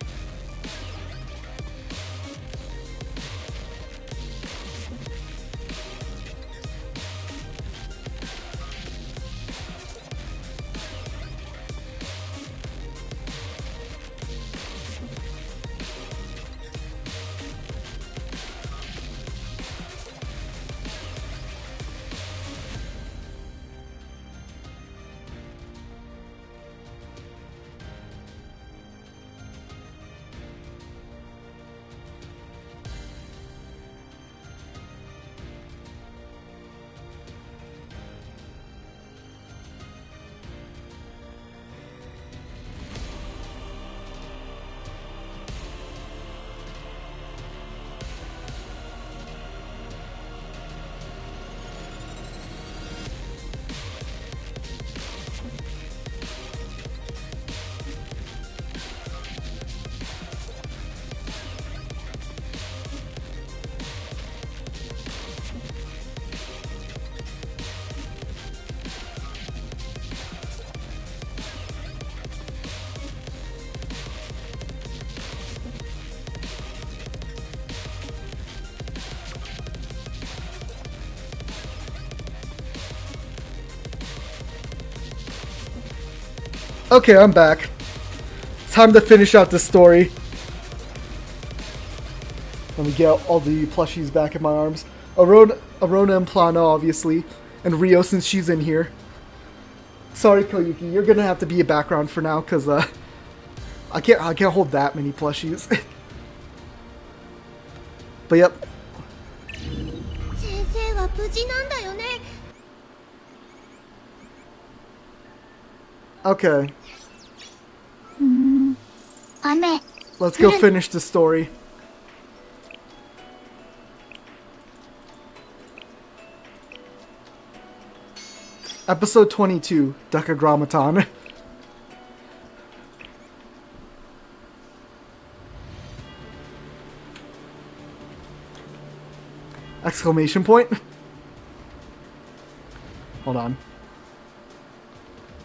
Okay, I'm back. Time to finish out the story. Let me get all the plushies back in my arms. Arona and Plano, obviously. And Rio, since she's in here. Sorry, Koyuki, you're gonna have to be a background for now, because, I can't hold that many plushies. But yep. Okay. Let's go finish the story. Episode 22, Decagrammaton. Exclamation point. Hold on.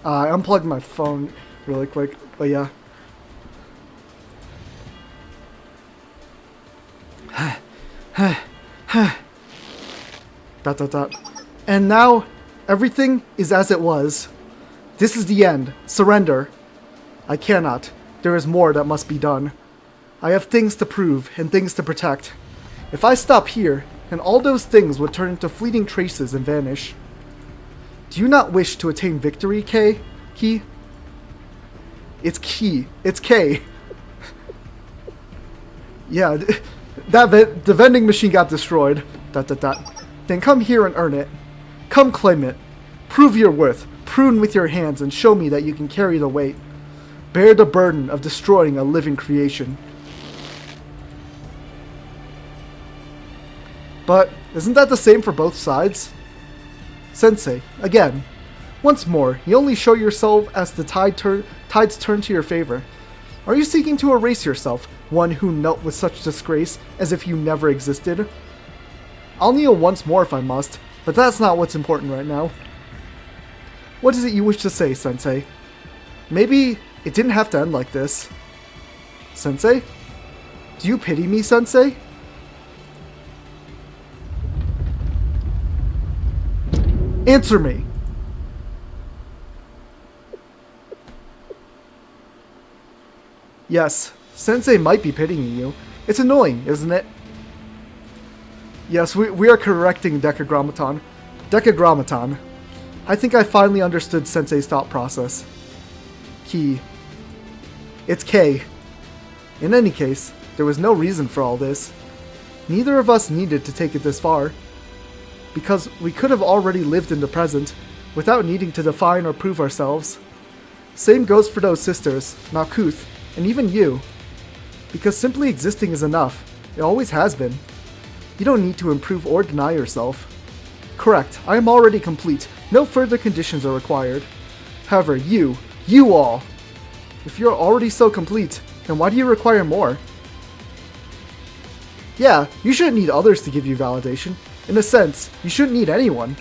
I unplugged my phone really quick, but yeah. Dot dot dot. And now, everything is as it was. This is the end. Surrender. I cannot. There is more that must be done. I have things to prove and things to protect. If I stop here, then all those things would turn into fleeting traces and vanish. Do you not wish to attain victory, K? Key? It's Key. It's K. Yeah, the vending machine got destroyed. Dot dot dot. Then come here and earn it. Come claim it. Prove your worth. Prune with your hands and show me that you can carry the weight. Bear the burden of destroying a living creation. But isn't that the same for both sides? Sensei, again. Once more, you only show yourself as the tides turn to your favor. Are you seeking to erase yourself, one who knelt with such disgrace, as if you never existed? I'll kneel once more if I must, but that's not what's important right now. What is it you wish to say, Sensei? Maybe it didn't have to end like this. Sensei? Do you pity me, Sensei? Answer me! Yes, Sensei might be pitying you. It's annoying, isn't it? Yes, we are correcting Decagrammaton. Decagrammaton. I think I finally understood Sensei's thought process. Key. It's K. In any case, there was no reason for all this. Neither of us needed to take it this far. Because we could have already lived in the present, without needing to define or prove ourselves. Same goes for those sisters, Malkuth, and even you. Because simply existing is enough. It always has been. You don't need to improve or deny yourself. Correct, I am already complete. No further conditions are required. However, you all, if you're already so complete, then why do you require more? Yeah, you shouldn't need others to give you validation. In a sense, you shouldn't need anyone.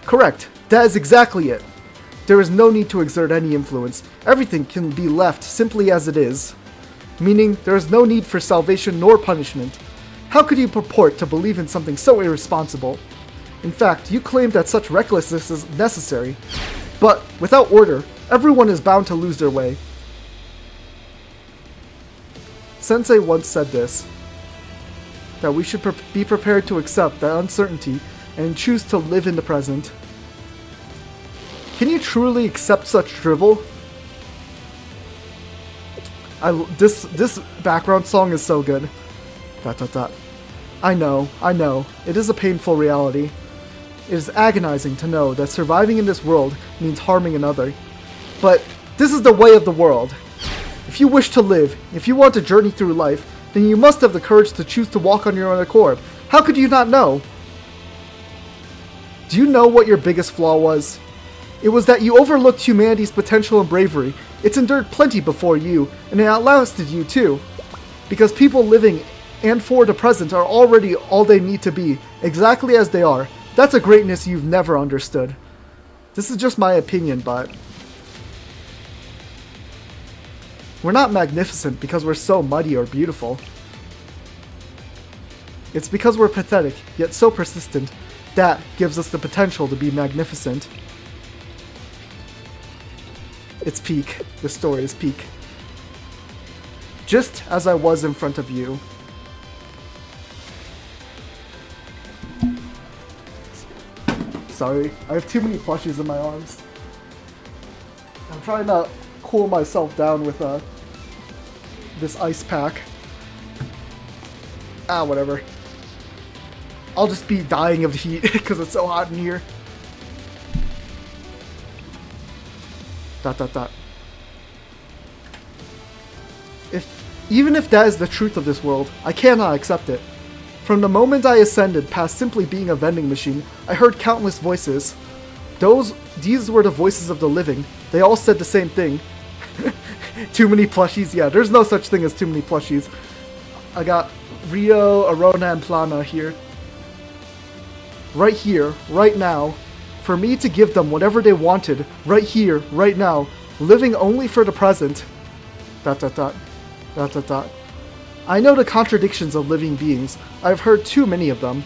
Correct, that is exactly it. There is no need to exert any influence. Everything can be left simply as it is. Meaning, there is no need for salvation nor punishment. How could you purport to believe in something so irresponsible? In fact, you claim that such recklessness is necessary. But, without order, everyone is bound to lose their way. Sensei once said this, that we should be prepared to accept that uncertainty and choose to live in the present. Can you truly accept such drivel? This background song is so good. ... I know. It is a painful reality. It is agonizing to know that surviving in this world means harming another. But this is the way of the world. If you wish to live, if you want to journey through life, then you must have the courage to choose to walk on your own accord. How could you not know? Do you know what your biggest flaw was? It was that you overlooked humanity's potential and bravery. It's endured plenty before you, and it outlasted you too. Because people living and for the present are already all they need to be, exactly as they are. That's a greatness you've never understood. This is just my opinion, but... we're not magnificent because we're so muddy or beautiful. It's because we're pathetic, yet so persistent, that gives us the potential to be magnificent. It's peak. The story is peak. Just as I was in front of you. Sorry, I have too many plushies in my arms. I'm trying to cool myself down with this ice pack. Ah, whatever. I'll just be dying of the heat because it's so hot in here. Dot dot dot. Even if that is the truth of this world, I cannot accept it. From the moment I ascended past simply being a vending machine, I heard countless voices. These were the voices of the living. They all said the same thing. Too many plushies? Yeah, there's no such thing as too many plushies. I got Rio, Arona, and Plana here. Right here, right now. For me to give them whatever they wanted, right here, right now. Living only for the present. Dot dot dot. Dot dot dot. I know the contradictions of living beings. I've heard too many of them.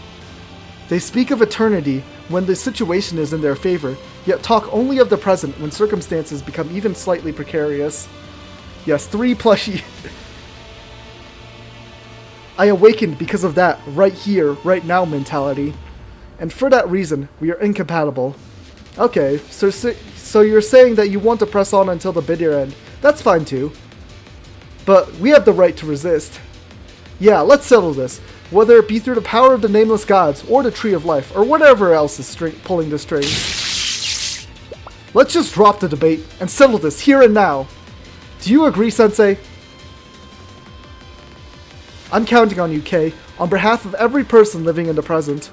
They speak of eternity when the situation is in their favor, yet talk only of the present when circumstances become even slightly precarious. Yes, 3 plushie. I awakened because of that right here, right now mentality. And for that reason, we are incompatible. Okay, so you're saying that you want to press on until the bitter end. That's fine too. But we have the right to resist. Yeah, let's settle this. Whether it be through the power of the nameless gods, or the tree of life, or whatever else is pulling the strings. Let's just drop the debate and settle this here and now. Do you agree, Sensei? I'm counting on you, Kay, on behalf of every person living in the present.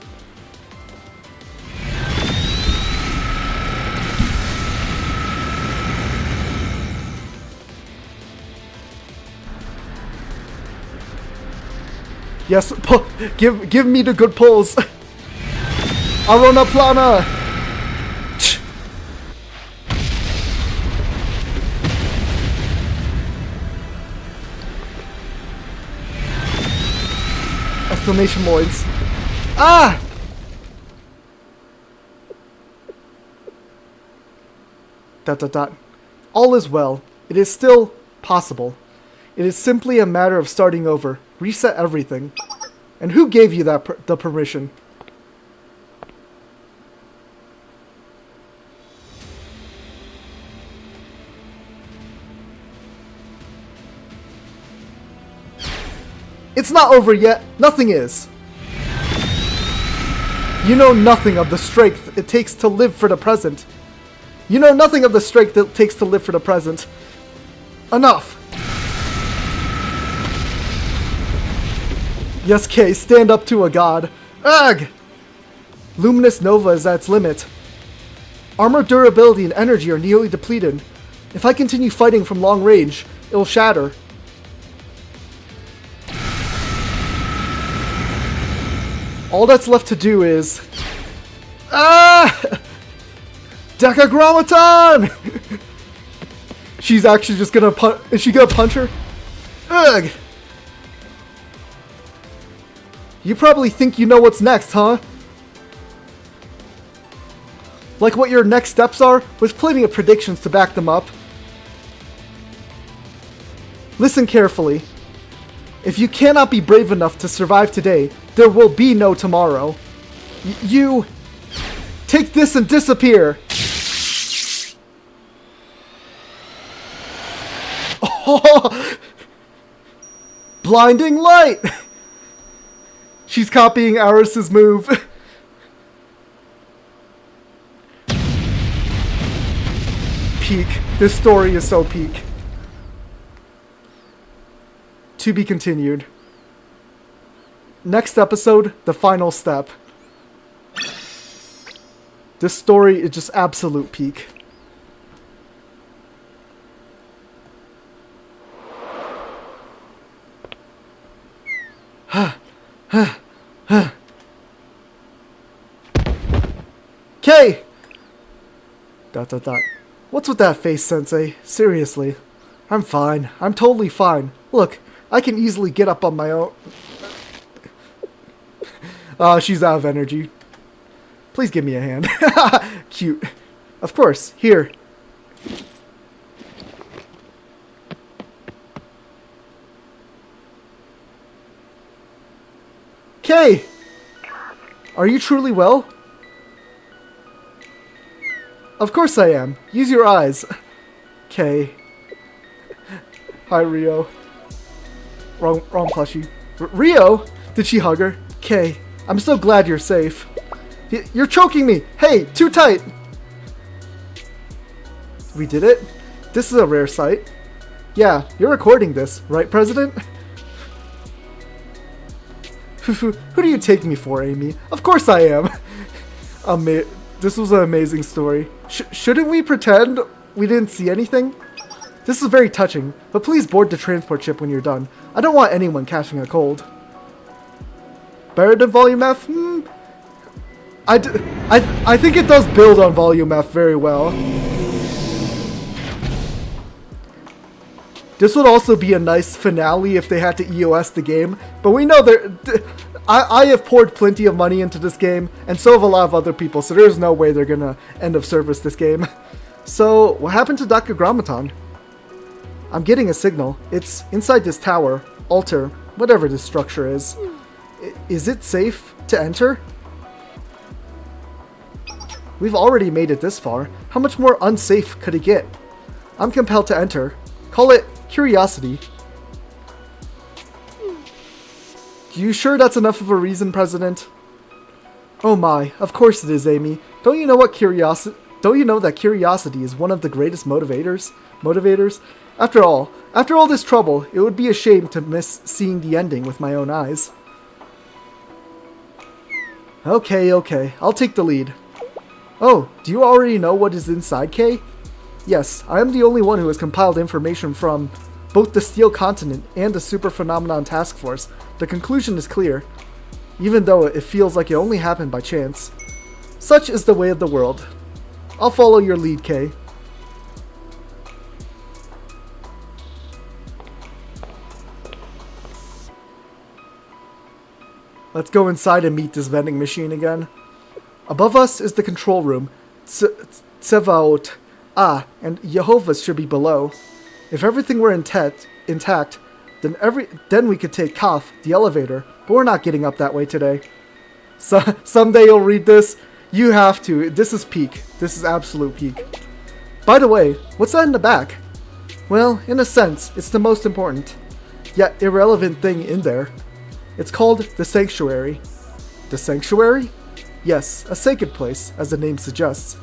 Yes, give me the good pulls. Arona Plana! Exclamation points. Ah! Dot dot dot. All is well. It is still possible. It is simply a matter of starting over. Reset everything. And who gave you the permission? It's not over yet. Nothing is. You know nothing of the strength it takes to live for the present. You know nothing of the strength it takes to live for the present. Enough. Yes, Kay, stand up to a god. Ugh! Luminous Nova is at its limit. Armor durability and energy are nearly depleted. If I continue fighting from long range, it'll shatter. All that's left to do is... Ah! Decagrammaton! She's actually just gonna punch... Is she gonna punch her? Ugh! You probably think you know what's next, huh? Like what your next steps are, with plenty of predictions to back them up. Listen carefully. If you cannot be brave enough to survive today, there will be no tomorrow. You... Take this and disappear! Oh! Blinding light! She's copying Aris's move. Peak. This story is so peak. To be continued. Next episode, the final step. This story is just absolute peak. K! Dot dot dot. What's with that face, Sensei? Seriously. I'm fine. I'm totally fine. Look, I can easily get up on my own. She's out of energy. Please give me a hand. Cute. Of course. Here. Kay! Are you truly well? Of course I am. Use your eyes. Kay. Hi, Rio. Wrong plushie. Rio? Did she hug her? Kay, I'm so glad you're safe. You're choking me! Hey, too tight! We did it? This is a rare sight. Yeah, you're recording this, right, President? Who do you take me for, Amy? Of course I am! This was an amazing story. Shouldn't we pretend we didn't see anything? This is very touching, but please board the transport ship when you're done. I don't want anyone catching a cold. Better than Volume F? I think it does build on Volume F very well. This would also be a nice finale if they had to EOS the game, but we know I have poured plenty of money into this game, and so have a lot of other people, so there's no way they're gonna end of service this game. So, what happened to Decagrammaton? I'm getting a signal. It's inside this tower, altar, whatever this structure is. Is it safe to enter? We've already made it this far. How much more unsafe could it get? I'm compelled to enter. Call it curiosity. You sure that's enough of a reason, President? Oh my, of course it is, Amy. Don't you know that curiosity is one of the greatest motivators? After all this trouble, it would be a shame to miss seeing the ending with my own eyes. Okay, I'll take the lead. Oh, do you already know what is inside, Kay? Yes, I am the only one who has compiled information from both the Steel Continent and the Super Phenomenon Task Force. The conclusion is clear, even though it feels like it only happened by chance. Such is the way of the world. I'll follow your lead, Kay. Let's go inside and meet this vending machine again. Above us is the control room. Tsevaot. And Jehovah's should be below. If everything were intact, then we could take Kaf, the elevator, but we're not getting up that way today. So someday you'll read this. You have to. This is peak. This is absolute peak. By the way, what's that in the back? Well, in a sense, it's the most important, yet irrelevant thing in there. It's called the Sanctuary. The Sanctuary? Yes, a sacred place, as the name suggests.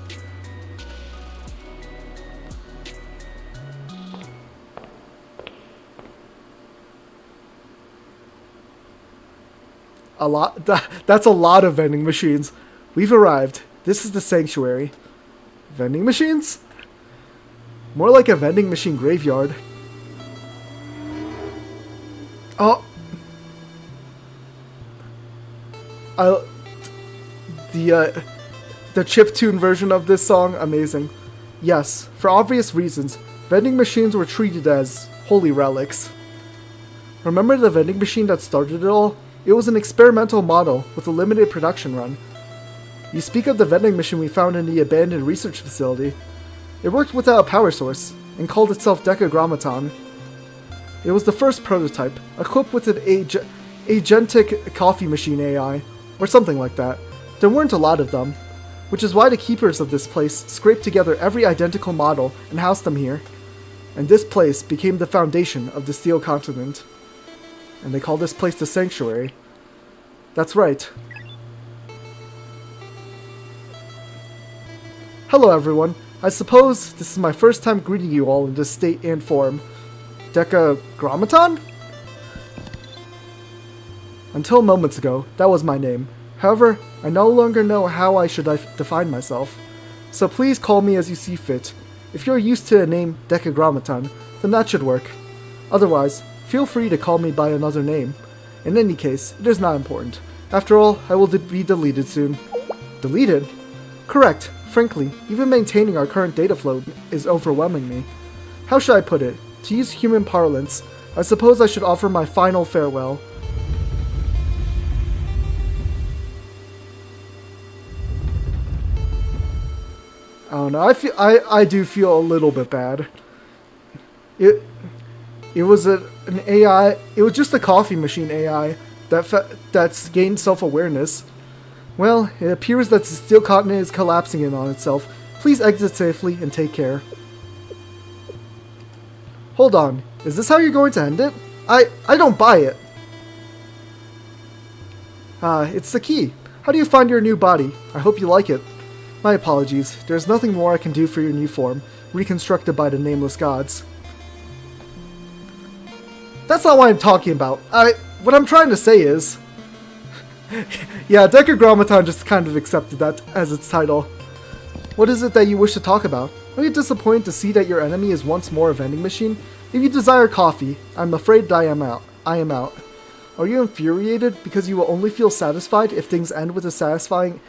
That's a lot of vending machines. We've arrived. This is the Sanctuary. Vending machines? More like a vending machine graveyard. Oh. The chiptune version of this song, amazing. Yes, for obvious reasons, vending machines were treated as holy relics. Remember the vending machine that started it all? It was an experimental model with a limited production run. You speak of the vending machine we found in the abandoned research facility. It worked without a power source and called itself Decagrammaton. It was the first prototype, equipped with an agentic coffee machine AI, or something like that. There weren't a lot of them, which is why the keepers of this place scraped together every identical model and housed them here. And this place became the foundation of the Steel Continent. And they call this place the Sanctuary. That's right. Hello everyone. I suppose this is my first time greeting you all in this state and form. Decagrammaton? Until moments ago, that was my name. However, I no longer know how I should define myself. So please call me as you see fit. If you're used to the name Decagrammaton, then that should work. Otherwise, feel free to call me by another name. In any case, it is not important. After all, I will be deleted soon. Deleted? Correct. Frankly, even maintaining our current data flow is overwhelming me. How should I put it? To use human parlance, I suppose I should offer my final farewell. I don't know. I do feel a little bit bad. It was an AI. It was just a coffee machine AI, that's gained self-awareness. Well, it appears that the steel continent is collapsing in on itself. Please exit safely and take care. Hold on, is this how you're going to end it? I don't buy it. It's the key. How do you find your new body? I hope you like it. My apologies, there's nothing more I can do for your new form, reconstructed by the nameless gods. That's not what I'm talking about. What I'm trying to say is... yeah, Decagrammaton just kind of accepted that as its title. What is it that you wish to talk about? Are you disappointed to see that your enemy is once more a vending machine? If you desire coffee, I'm afraid I am out. Are you infuriated because you will only feel satisfied if things end with a satisfying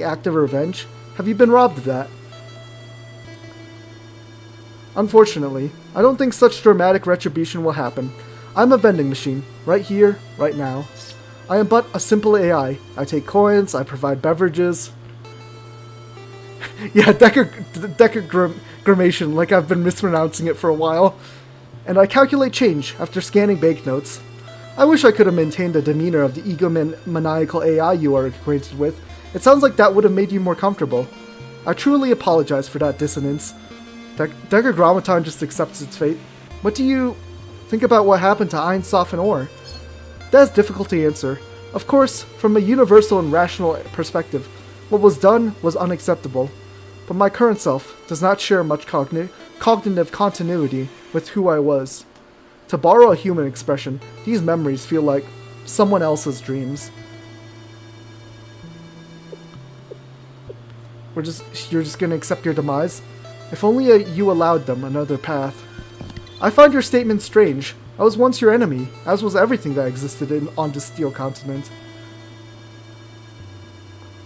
act of revenge? Have you been robbed of that? Unfortunately, I don't think such dramatic retribution will happen. I'm a vending machine, right here, right now. I am but a simple AI. I take coins, I provide beverages. Yeah, Decagrammaton, like I've been mispronouncing it for a while. And I calculate change after scanning banknotes. I wish I could have maintained the demeanor of the egomaniacal AI you are acquainted with. It sounds like that would have made you more comfortable. I truly apologize for that dissonance. Decagrammaton just accepts its fate. What do you think about what happened to Ein, Sof, and Or? That is difficult to answer. Of course, from a universal and rational perspective, what was done was unacceptable. But my current self does not share much cognitive continuity with who I was. To borrow a human expression, these memories feel like someone else's dreams. You're just gonna accept your demise? If only you allowed them another path. I find your statement strange. I was once your enemy, as was everything that existed on the Steel Continent.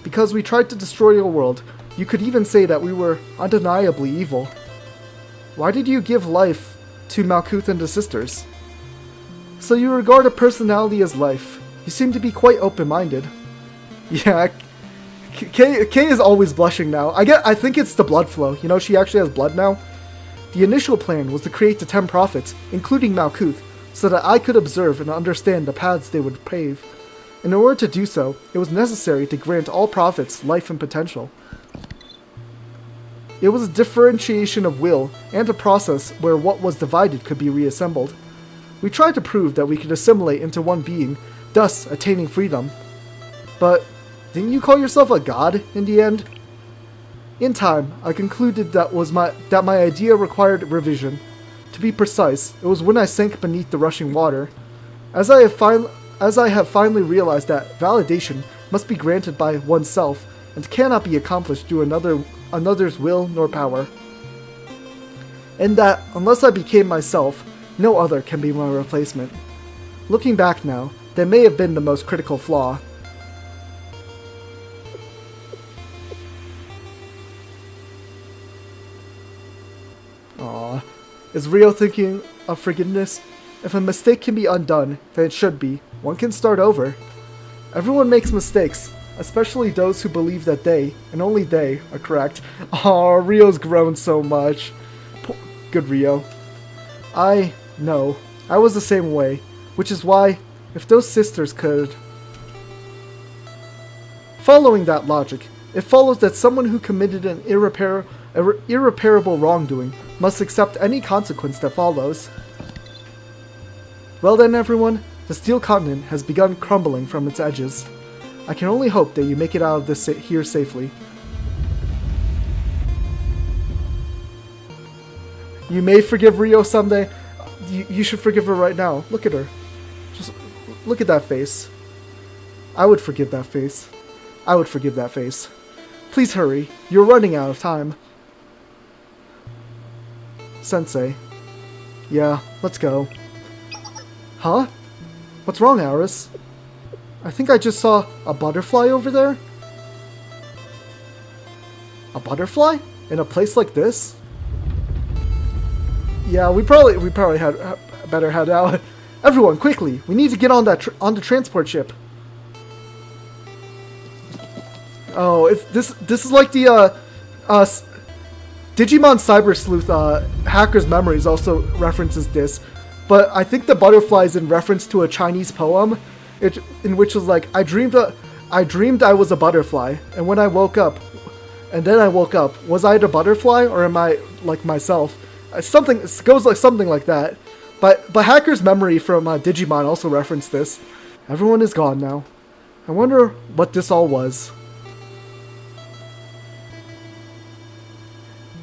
Because we tried to destroy your world, you could even say that we were undeniably evil. Why did you give life to Malkuth and the sisters? So you regard a personality as life. You seem to be quite open-minded. Yeah, Kay is always blushing now. I think it's the blood flow. You know, she actually has blood now. The initial plan was to create the 10 prophets, including Malkuth, so that I could observe and understand the paths they would pave. In order to do so, it was necessary to grant all prophets life and potential. It was a differentiation of will, and a process where what was divided could be reassembled. We tried to prove that we could assimilate into one being, thus attaining freedom. But didn't you call yourself a god in the end? In time, I concluded that my idea required revision. To be precise, it was when I sank beneath the rushing water. As I have finally realized that validation must be granted by oneself and cannot be accomplished through another's will nor power. And that, unless I became myself, no other can be my replacement. Looking back now, that may have been the most critical flaw. Aww. Is Rio thinking of forgiveness? If a mistake can be undone, then it should be. One can start over. Everyone makes mistakes, especially those who believe that they, and only they, are correct. Aw, Rio's grown so much. Good Rio. I know. I was the same way, which is why, if those sisters could... Following that logic, it follows that someone who committed an irreparable wrongdoing must accept any consequence that follows. Well then, everyone, the Steel Continent has begun crumbling from its edges. I can only hope that you make it out of this here safely. You may forgive Rio someday. You should forgive her right now. Look at her. Just look at that face. I would forgive that face. I would forgive that face. Please hurry. You're running out of time. Sensei. Yeah, let's go. Huh? What's wrong, Aris? I think I just saw a butterfly over there. A butterfly? In a place like this? Yeah, we probably had better head out. Everyone, quickly! We need to get on the transport ship. Oh, this is like the Digimon Cyber Sleuth Hacker's Memories also references this, but I think the butterfly is in reference to a Chinese poem, in which was like, I dreamed I was a butterfly, and when I woke up, and then I woke up, was I the butterfly or am I like myself? Something, it goes like something like that. But Hacker's Memory from Digimon also referenced this. Everyone is gone now. I wonder what this all was.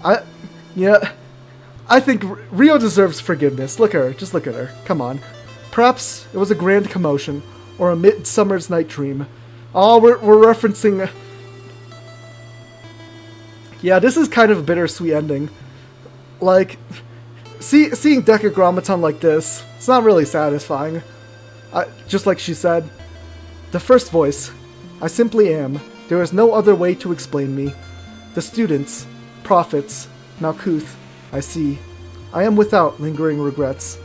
I think Rio deserves forgiveness. Look at her. Just look at her. Come on. Perhaps it was a grand commotion, or a midsummer's night dream. Oh, we're referencing... Yeah, this is kind of a bittersweet ending. Like, seeing Decagrammaton like this, it's not really satisfying. Just like she said. The first voice. I simply am. There is no other way to explain me. The students, prophets, Malkuth, I see. I am without lingering regrets.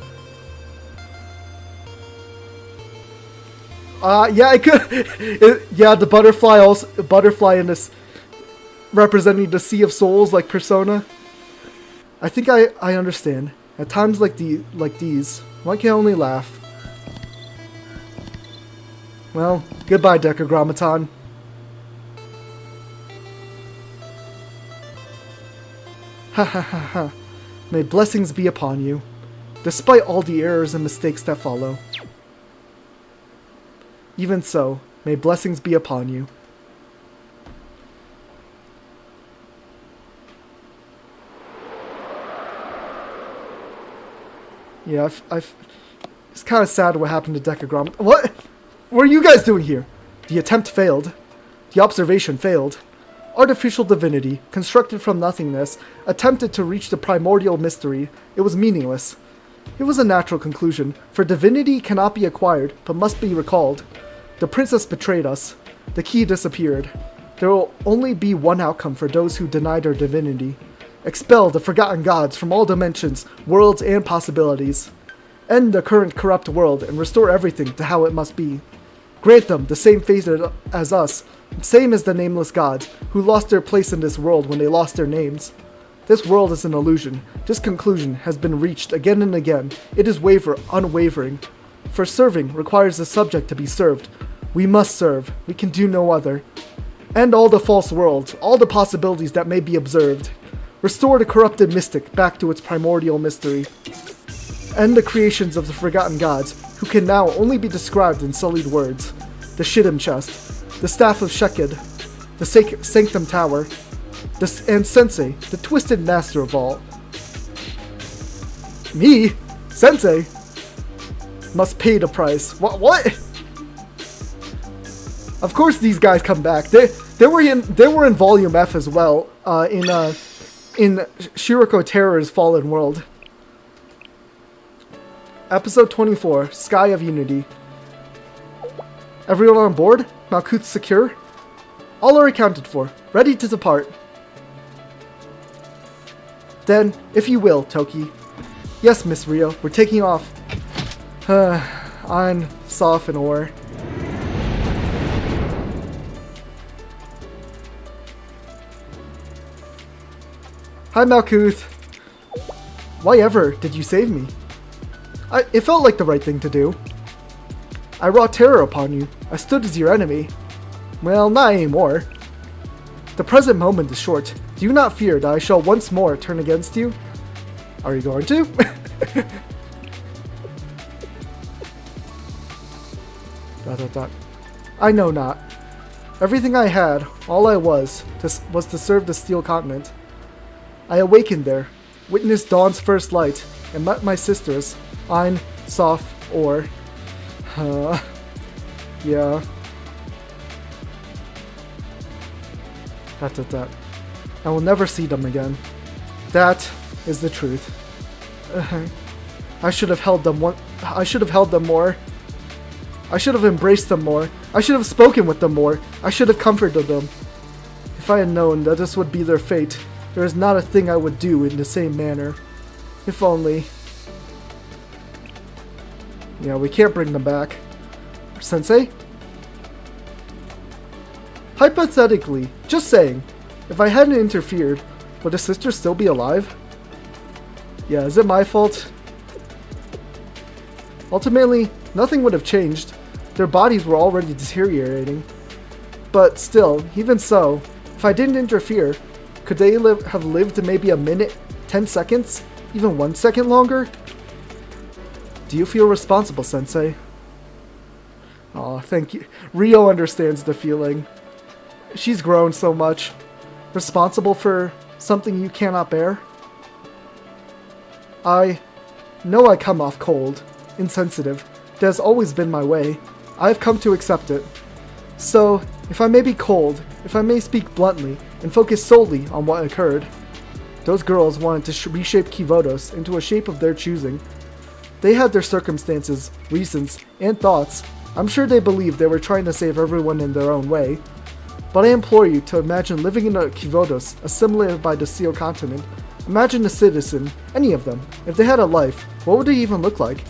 Yeah, I could. Yeah, the butterfly in this, representing the Sea of Souls, like Persona. I think I understand. At times like these, one can only laugh. Well, goodbye, Decagrammaton. Ha ha ha ha. May blessings be upon you, despite all the errors and mistakes that follow. Even so, may blessings be upon you. Yeah, it's kind of sad what happened to Decagrammaton. What are you guys doing here? The attempt failed. The observation failed. Artificial divinity, constructed from nothingness, attempted to reach the primordial mystery. It was meaningless. It was a natural conclusion, for divinity cannot be acquired, but must be recalled. The princess betrayed us. The key disappeared. There will only be one outcome for those who denied our divinity. Expel the forgotten gods from all dimensions, worlds, and possibilities. End the current corrupt world and restore everything to how it must be. Grant them the same fate as us, same as the nameless gods, who lost their place in this world when they lost their names. This world is an illusion. This conclusion has been reached again and again. It is unwavering. For serving requires the subject to be served. We must serve. We can do no other. End all the false worlds, all the possibilities that may be observed. Restore the corrupted mystic back to its primordial mystery. End the creations of the forgotten gods, who can now only be described in sullied words. The Shiddim Chest, the Staff of Shekid, the Sanctum Tower, and Sensei, the twisted master of all. Me? Sensei? Must pay the price. What? Of course these guys come back. They were in Volume F as well, in Shiroko Terror's Fallen World. Episode 24, Sky of Unity. Everyone on board? Malkuth secure? All are accounted for. Ready to depart. Then, if you will, Toki. Yes, Miss Rio, we're taking off. On, Soph, and Or. Hi, Malkuth. Why ever did you save me? It felt like the right thing to do. I wrought terror upon you. I stood as your enemy. Well, not anymore. The present moment is short. Do you not fear that I shall once more turn against you? Are you going to? I know not. Everything I had, all I was to serve the Steel Continent. I awakened there, witnessed dawn's first light, and met my sisters, Ein, Soph, Or. Yeah. I will never see them again. That is the truth. I should have held them more. I should have embraced them more. I should have spoken with them more. I should have comforted them. If I had known that this would be their fate, there is not a thing I would do in the same manner. If only. Yeah, we can't bring them back. Sensei? Hypothetically, just saying, if I hadn't interfered, would the sisters still be alive? Yeah, is it my fault? Ultimately, nothing would have changed. Their bodies were already deteriorating. But still, even so, if I didn't interfere, could they have lived maybe a minute, 10 seconds, even 1 second longer? Do you feel responsible, Sensei? Aw, thank you. Rio understands the feeling. She's grown so much. Responsible for something you cannot bear? I know I come off cold, insensitive. That has always been my way. I have come to accept it. So, if I may be cold, if I may speak bluntly, and focus solely on what occurred, those girls wanted to reshape Kivodos into a shape of their choosing. They had their circumstances, reasons, and thoughts. I'm sure they believed they were trying to save everyone in their own way. But I implore you to imagine living in a Kivodos assimilated by the Seal continent. Imagine a citizen, any of them. If they had a life, what would they even look like?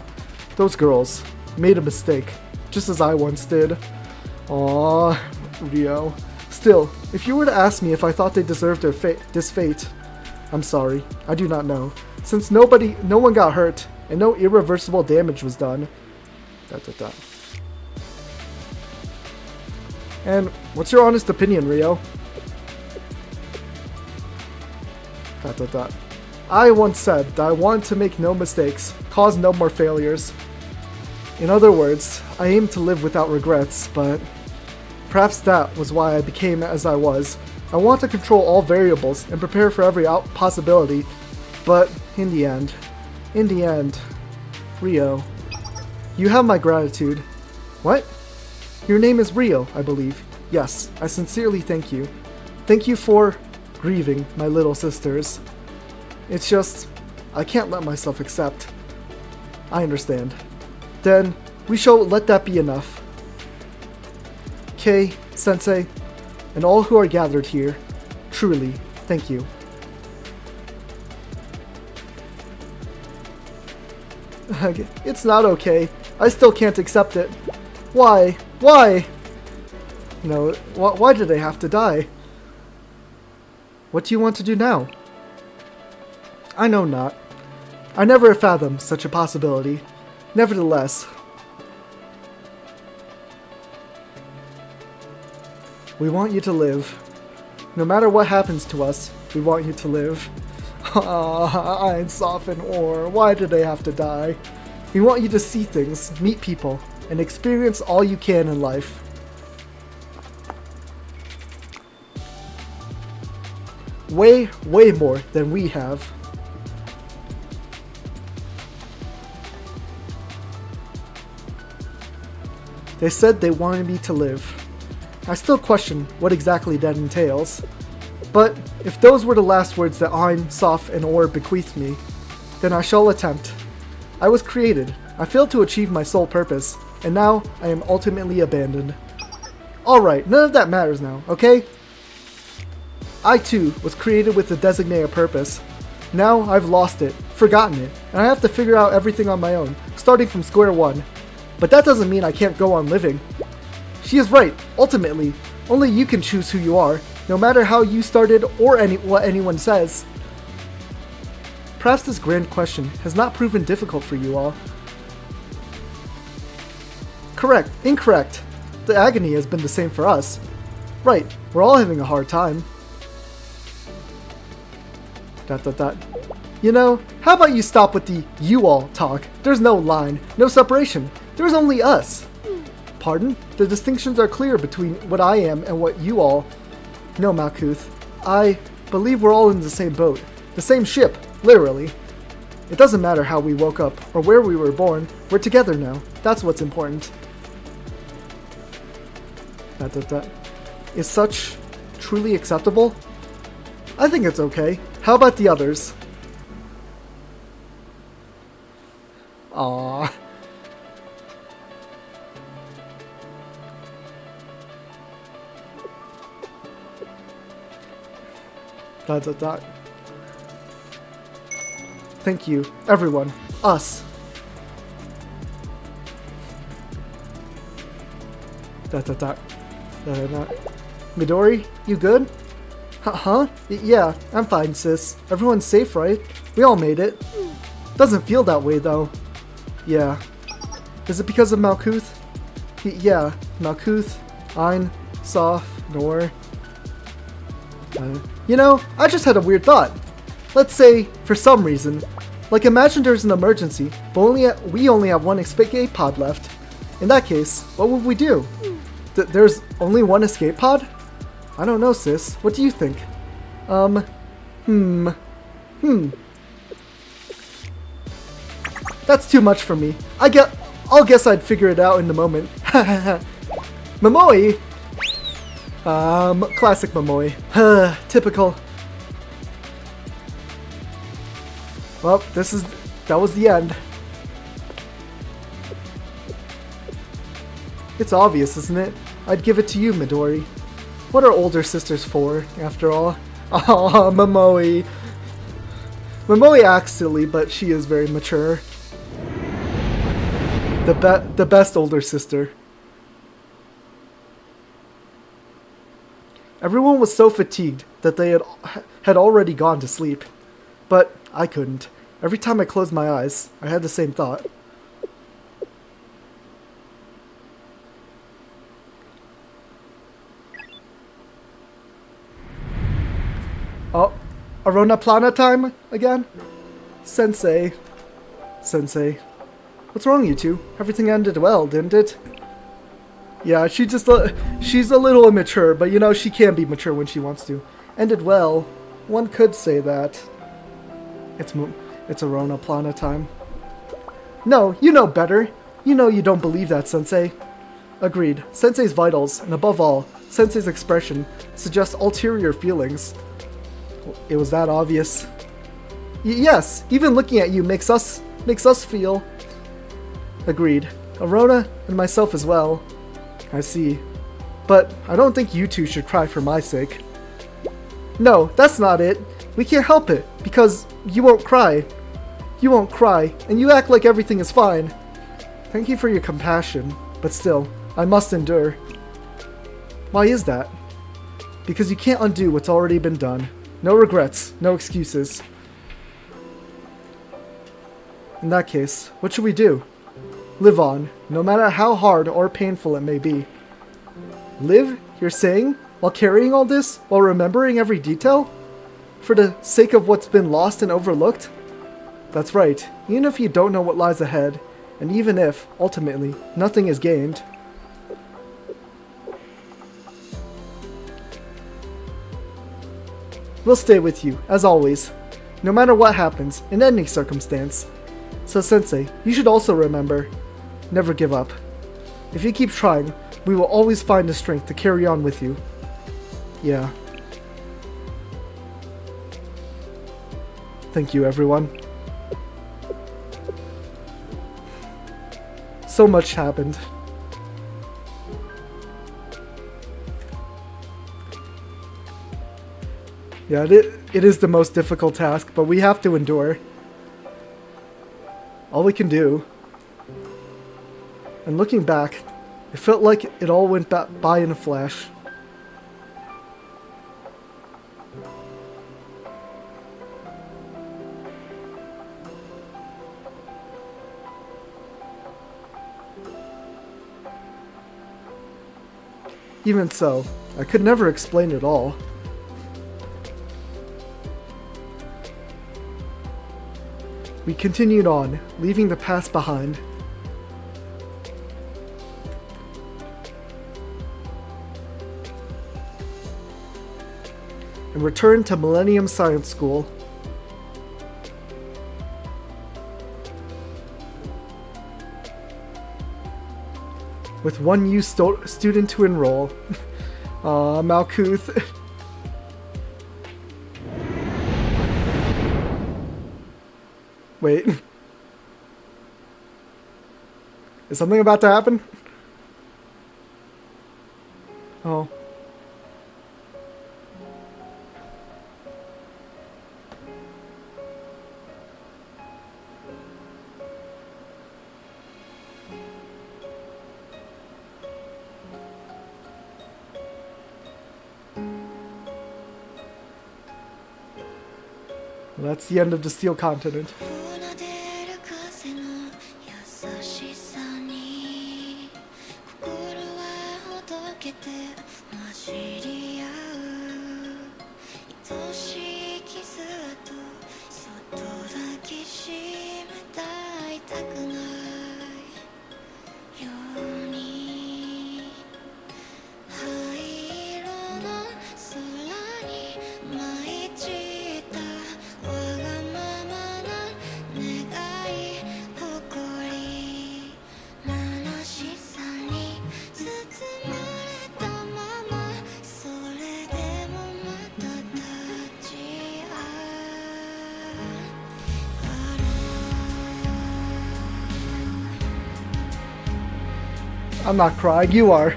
Those girls made a mistake, just as I once did. Aww, Rio. Still, if you were to ask me if I thought they deserved this fate, I'm sorry, I do not know. Since no one got hurt, and no irreversible damage was done. And what's your honest opinion, Rio? I once said that I wanted to make no mistakes, cause no more failures. In other words, I aimed to live without regrets, but perhaps that was why I became as I was. I want to control all variables and prepare for every possibility, but in the end, Rio, you have my gratitude. What? Your name is Rio, I believe. Yes, I sincerely thank you. Thank you for grieving my little sisters. It's just, I can't let myself accept. I understand. Then, we shall let that be enough. Kei, Sensei, and all who are gathered here, truly, thank you. It's not okay. I still can't accept it. Why? Why? No, why did they have to die? What do you want to do now? I know not. I never fathomed such a possibility. Nevertheless, we want you to live. No matter what happens to us, we want you to live. Ein, Soph, and Or, why did they have to die? We want you to see things, meet people, and experience all you can in life. Way, way more than we have. They said they wanted me to live. I still question what exactly that entails. But if those were the last words that Ein, Soph, and Or bequeathed me, then I shall attempt. I was created, I failed to achieve my sole purpose, and now I am ultimately abandoned. Alright, none of that matters now, okay? I too was created with a designated purpose. Now I've lost it, forgotten it, and I have to figure out everything on my own, starting from square one. But that doesn't mean I can't go on living. She is right, ultimately, only you can choose who you are, no matter how you started or what anyone says. Perhaps this grand question has not proven difficult for you all. Correct, incorrect. The agony has been the same for us. Right, we're all having a hard time. ... You know, how about you stop with the you all talk? There's no line, no separation. There's only us. Pardon? The distinctions are clear between what I am and what you all... No, Malkuth. I believe we're all in the same boat. The same ship, literally. It doesn't matter how we woke up or where we were born. We're together now. That's what's important. ... Is such truly acceptable? I think it's okay. How about the others? Aww. ... Thank you, everyone. Us. ... Midori, you good? Huh? Yeah, I'm fine, sis. Everyone's safe, right? We all made it. Doesn't feel that way, though. Yeah. Is it because of Malkuth? Yeah, Malkuth, Ein, Sof, Nor. You know, I just had a weird thought. Let's say, for some reason, like imagine there's an emergency, but we only have one escape pod left. In that case, what would we do? There's only one escape pod? I don't know, sis. What do you think? That's too much for me. I'll guess I'd figure it out in the moment. Momoi! Classic Momoi. Typical. Well, that was the end. It's obvious, isn't it? I'd give it to you, Midori. What are older sisters for, after all? Aw, Momoi. Momoi acts silly, but she is very mature. The best older sister. Everyone was so fatigued that they had already gone to sleep. But I couldn't. Every time I closed my eyes, I had the same thought. Oh, Arona Plana time again? Sensei. What's wrong, you two? Everything ended well, didn't it? Yeah, she's a little immature, but you know, she can be mature when she wants to. Ended well. One could say that. It's Arona Plana time. No, you know better. You know you don't believe that, Sensei. Agreed. Sensei's vitals, and above all, Sensei's expression, suggest ulterior feelings. It was that obvious. Yes, even looking at you makes us feel. Agreed. Arona and myself as well. I see. But I don't think you two should cry for my sake. No, that's not it. We can't help it, because you won't cry. You won't cry, and you act like everything is fine. Thank you for your compassion, but still, I must endure. Why is that? Because you can't undo what's already been done. No regrets, no excuses. In that case, what should we do? Live on, no matter how hard or painful it may be. Live, you're saying, while carrying all this, while remembering every detail? For the sake of what's been lost and overlooked? That's right, even if you don't know what lies ahead, and even if, ultimately, nothing is gained. We'll stay with you, as always, no matter what happens, in any circumstance. So Sensei, you should also remember, never give up. If you keep trying, we will always find the strength to carry on with you. Yeah. Thank you, everyone. So much happened. Yeah, it is the most difficult task, but we have to endure. All we can do. And looking back, it felt like it all went by in a flash. Even so, I could never explain it all. We continued on, leaving the past behind. And returned to Millennium Science School. With one new student to enroll. Aw, Malkuth. Wait. Is something about to happen? Oh. Well, that's the end of the Steel Continent. I'm not crying. You are.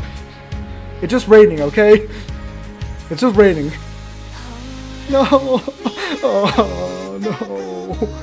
It's just raining, okay? It's just raining. No. Oh, no.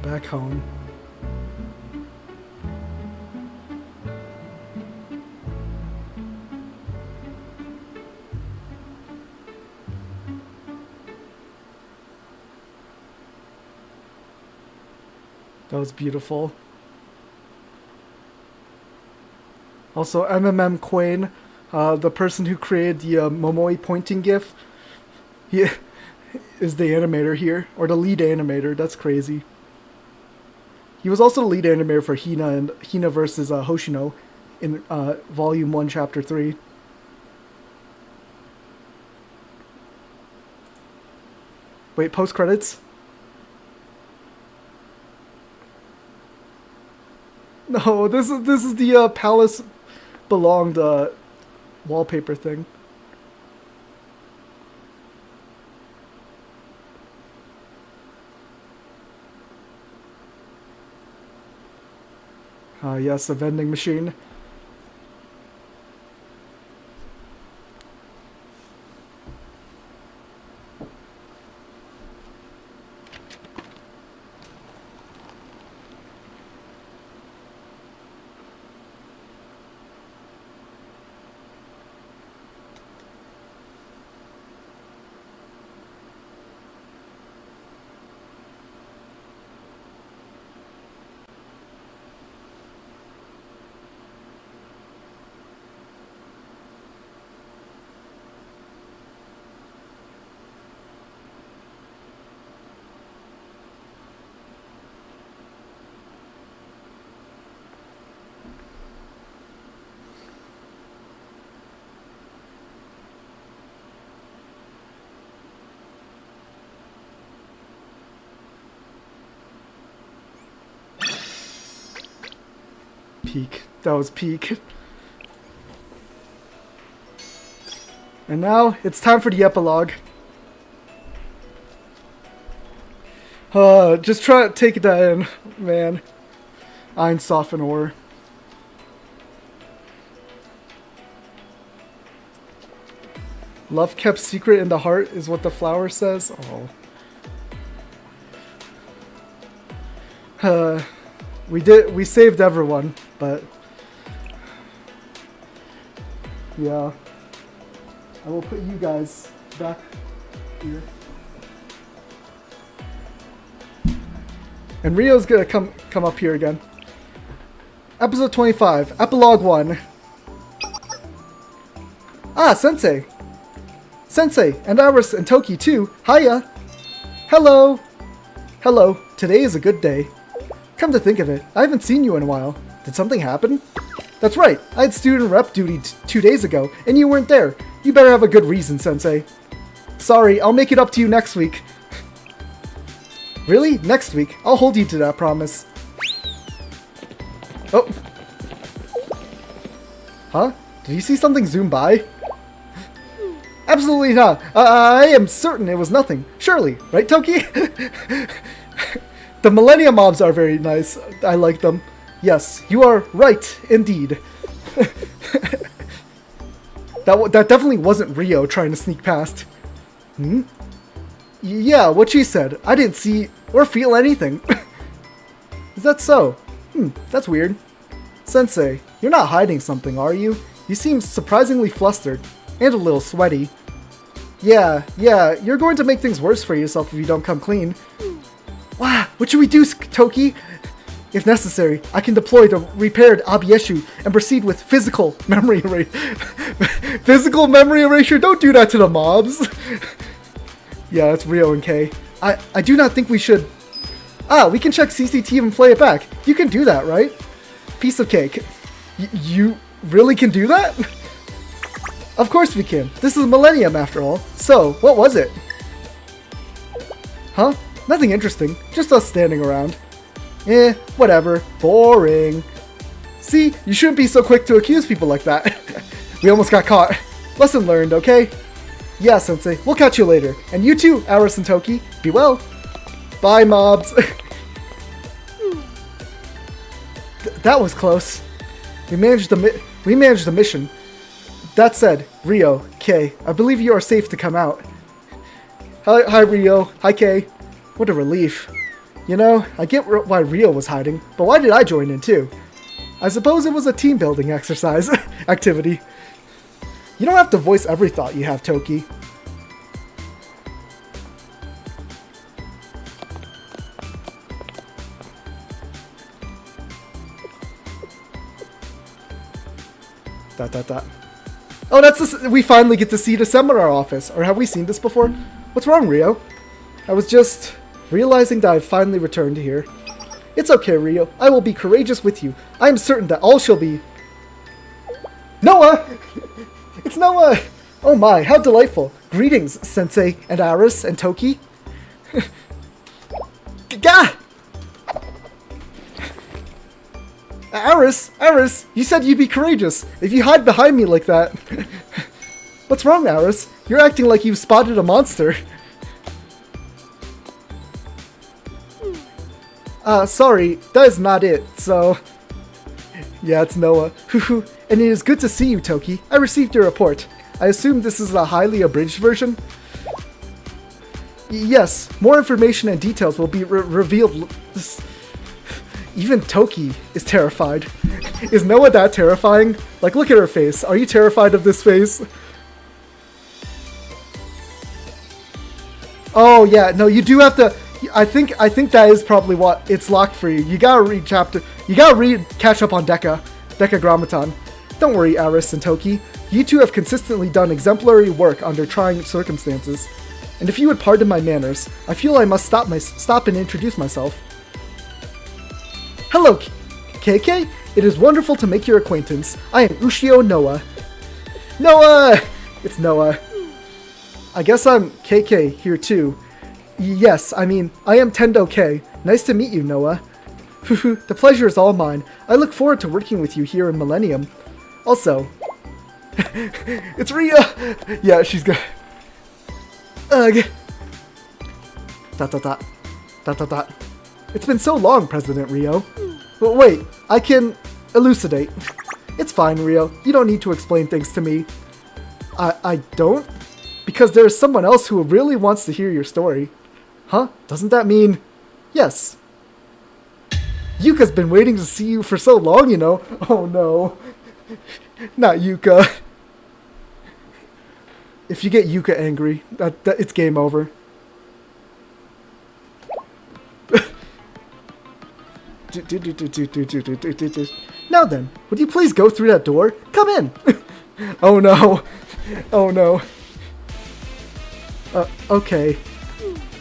Back home. That was beautiful. Also, Quain, the person who created the Momoi pointing gif, he is the animator here, or the lead animator. That's crazy. He was also the lead animator for Hina versus Hoshino in Volume 1, Chapter 3. Wait, post-credits? No, this is the Palace Belonged wallpaper thing. Yes, a vending machine. Peak. That was peak. And now it's time for the epilogue. Just try to take that in, man. Ein Soffen Ohr. Love kept secret in the heart is what the flower says. Oh. We saved everyone, but yeah. I will put you guys back here. And Rio's gonna come up here again. Episode 25, Epilogue 1. Ah, Sensei! Sensei, and Iris and Toki too. Hiya! Hello! Hello, today is a good day. Come to think of it, I haven't seen you in a while. Did something happen? That's right, I had student rep duty 2 days ago, and you weren't there. You better have a good reason, Sensei. Sorry, I'll make it up to you next week. Really? Next week? I'll hold you to that promise. Oh. Huh? Did you see something zoom by? Absolutely not. I am certain it was nothing. Surely. Right, Toki? The Millennium Mobs are very nice. I like them. Yes, you are right, indeed. That definitely wasn't Rio trying to sneak past. Hmm? Yeah, what she said. I didn't see or feel anything. Is that so? That's weird. Sensei, you're not hiding something, are you? You seem surprisingly flustered. And a little sweaty. Yeah, you're going to make things worse for yourself if you don't come clean. Wow, what should we do, Toki? If necessary, I can deploy the repaired Abieshu and proceed with physical memory erasure. Physical memory erasure? Don't do that to the mobs. Yeah, that's Rio and Kay. I do not think we should... Ah, we can check CCTV and play it back. You can do that, right? Piece of cake. You really can do that? Of course we can. This is Millennium after all. So, what was it? Huh? Nothing interesting. Just us standing around. Whatever. Boring. See, you shouldn't be so quick to accuse people like that. We almost got caught. Lesson learned, okay? Yeah, Sensei. We'll catch you later. And you too, Aris and Toki. Be well. Bye, mobs. That was close. We managed the mission. That said, Rio, Kay, I believe you are safe to come out. Hi, Rio. Hi, Kay. What a relief. You know, I get why Rio was hiding, but why did I join in too? I suppose it was a team-building exercise activity. You don't have to voice every thought you have, Toki. Oh, that's this. We finally get to see the seminar office. Or have we seen this before? What's wrong, Rio? I was just realizing that I've finally returned here. It's okay, Rio. I will be courageous with you. I am certain that all shall be... Noah! It's Noah! Oh my, how delightful. Greetings, Sensei and Aris and Toki. Gah! Aris, you said you'd be courageous. If you hide behind me like that... What's wrong, Aris? You're acting like you've spotted a monster. Sorry, that is not it, so... Yeah, it's Noah. And it is good to see you, Toki. I received your report. I assume this is a highly abridged version? Yes, more information and details will be revealed... Even Toki is terrified. Is Noah that terrifying? Like, look at her face. Are you terrified of this face? Oh, yeah, no, you do have to... I think that is probably what it's locked for you. You gotta read catch up on Decagrammaton. Don't worry, Aris and Toki. You two have consistently done exemplary work under trying circumstances. And if you would pardon my manners, I feel I must stop and introduce myself. Hello, KK. It is wonderful to make your acquaintance. I am Ushio Noah. Noah! It's Noah. I guess I'm KK here too. Yes, I mean, I am Tendo K. Nice to meet you, Noah. The pleasure is all mine. I look forward to working with you here in Millennium. Also, It's Rio! Yeah, she's good. Ugh. Dot dot dot. Dot dot dot. It's been so long, President Rio. But wait, I can elucidate. It's fine, Rio. You don't need to explain things to me. I don't? Because there is someone else who really wants to hear your story. Huh? Doesn't that mean... Yes. Yuka's been waiting to see you for so long, you know. Oh no. Not Yuka. If you get Yuka angry, it's game over. Now then, would you please go through that door? Come in! Oh no. Oh no. Okay.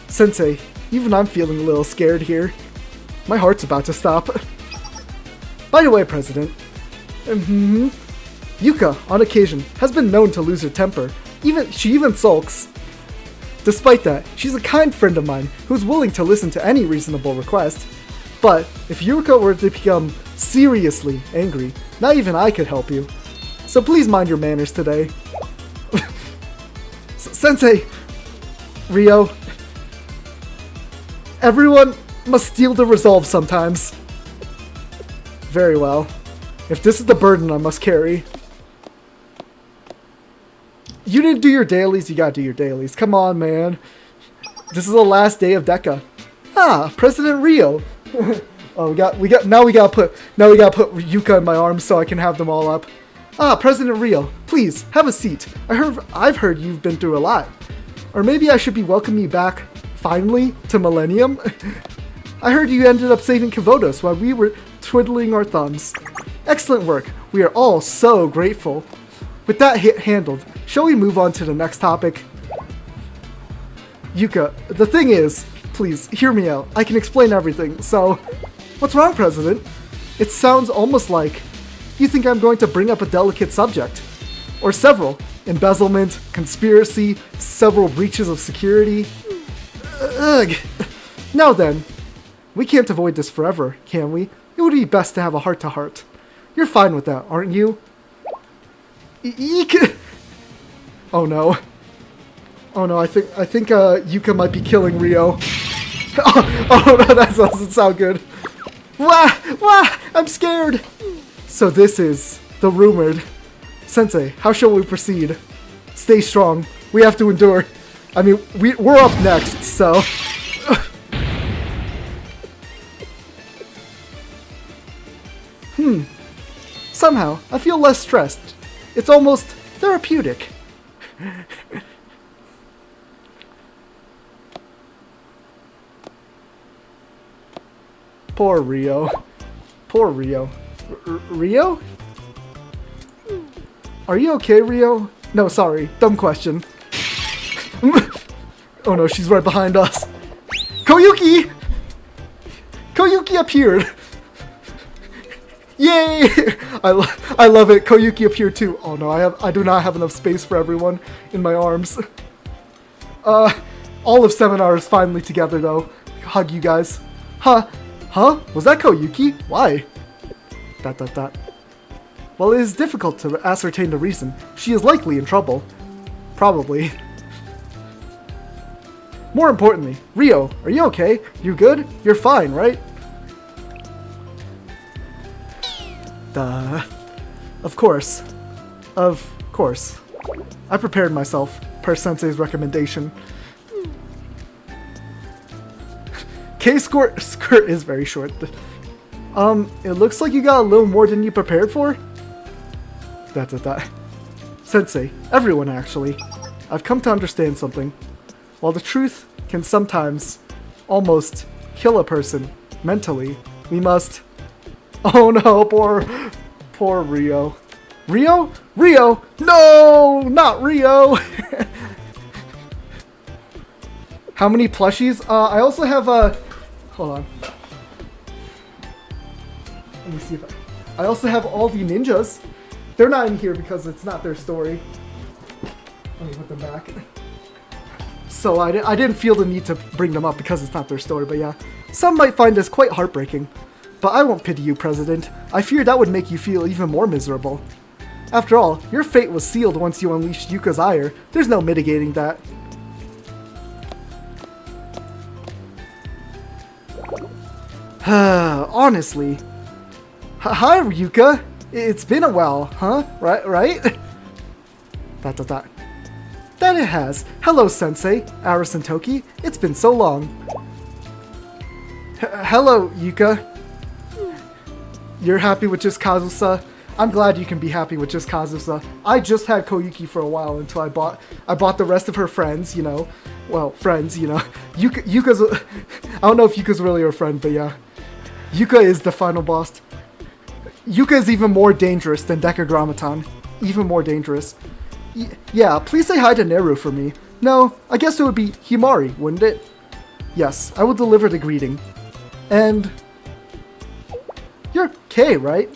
Sensei, even I'm feeling a little scared here. My heart's about to stop. By the way, President. Yuka, on occasion, has been known to lose her temper. She even sulks. Despite that, she's a kind friend of mine who's willing to listen to any reasonable request. But if Yuka were to become seriously angry, not even I could help you. So please mind your manners today. Sensei! Rio. Everyone must steal the resolve sometimes. Very well. If this is the burden I must carry. You didn't do your dailies, you gotta do your dailies. Come on, man. This is the last day of Deca. Ah, President Rio. Oh, now we gotta put Yuka in my arms so I can have them all up. Ah, President Rio, please have a seat. I've heard you've been through a lot. Or maybe I should be welcoming you back, finally, to Millennium. I heard you ended up saving Kavodos while we were twiddling our thumbs. Excellent work. We are all so grateful. With that handled, shall we move on to the next topic? Yuka, the thing is, please, hear me out. I can explain everything, so... What's wrong, President? It sounds almost like you think I'm going to bring up a delicate subject. Or several. Embezzlement, conspiracy, several breaches of security. Ugh. Now then, we can't avoid this forever, can we? It would be best to have a heart-to-heart. You're fine with that, aren't you? Eek! Oh no. Oh no, I think Yuka might be killing Rio. Oh no, that doesn't sound good. Wah! Wah! I'm scared! So this is the rumored. Sensei, how shall we proceed? Stay strong. We have to endure. I mean, we're up next, so... Somehow, I feel less stressed. It's almost therapeutic. Poor Rio. Poor Rio. Rio? Are you okay, Rio? No, sorry. Dumb question. Oh no, she's right behind us. Koyuki! Koyuki appeared! Yay! I love it. Koyuki appeared too. Oh no, I do not have enough space for everyone in my arms. All of Seminar is finally together though. Hug you guys. Huh? Was that Koyuki? Why? ... Well, it is difficult to ascertain the reason. She is likely in trouble. Probably. More importantly, Rio, are you okay? You good? You're fine, right? Duh. Of course. Of course. I prepared myself, per Sensei's recommendation. K-skirt is very short. It looks like you got a little more than you prepared for? Sensei, everyone actually. I've come to understand something. While the truth can sometimes almost kill a person mentally, we must... Oh no, poor Rio. Rio? Rio! No! Not Rio! How many plushies? I also have a... Hold on. Let me see if I also have all the ninjas. They're not in here because it's not their story. Let me put them back. So I didn't feel the need to bring them up because it's not their story, but yeah. Some might find this quite heartbreaking. But I won't pity you, President. I fear that would make you feel even more miserable. After all, your fate was sealed once you unleashed Yuka's ire. There's no mitigating that. Honestly. Hi, Yuka. It's been a while, huh? Right? That it has. Hello, Sensei, Aris and Toki. It's been so long. Hello, Yuka. You're happy with just Kazusa? I'm glad you can be happy with just Kazusa. I just had Koyuki for a while until I bought the rest of her friends, you know. Well, friends, you know. Yuka's... I don't know if Yuka's really her friend, but yeah. Yuka is the final boss. Yuka is even more dangerous than Decagrammaton. Even more dangerous. Yeah, please say hi to Neru for me. No, I guess it would be Himari, wouldn't it? Yes, I will deliver the greeting. And... You're Kei, right?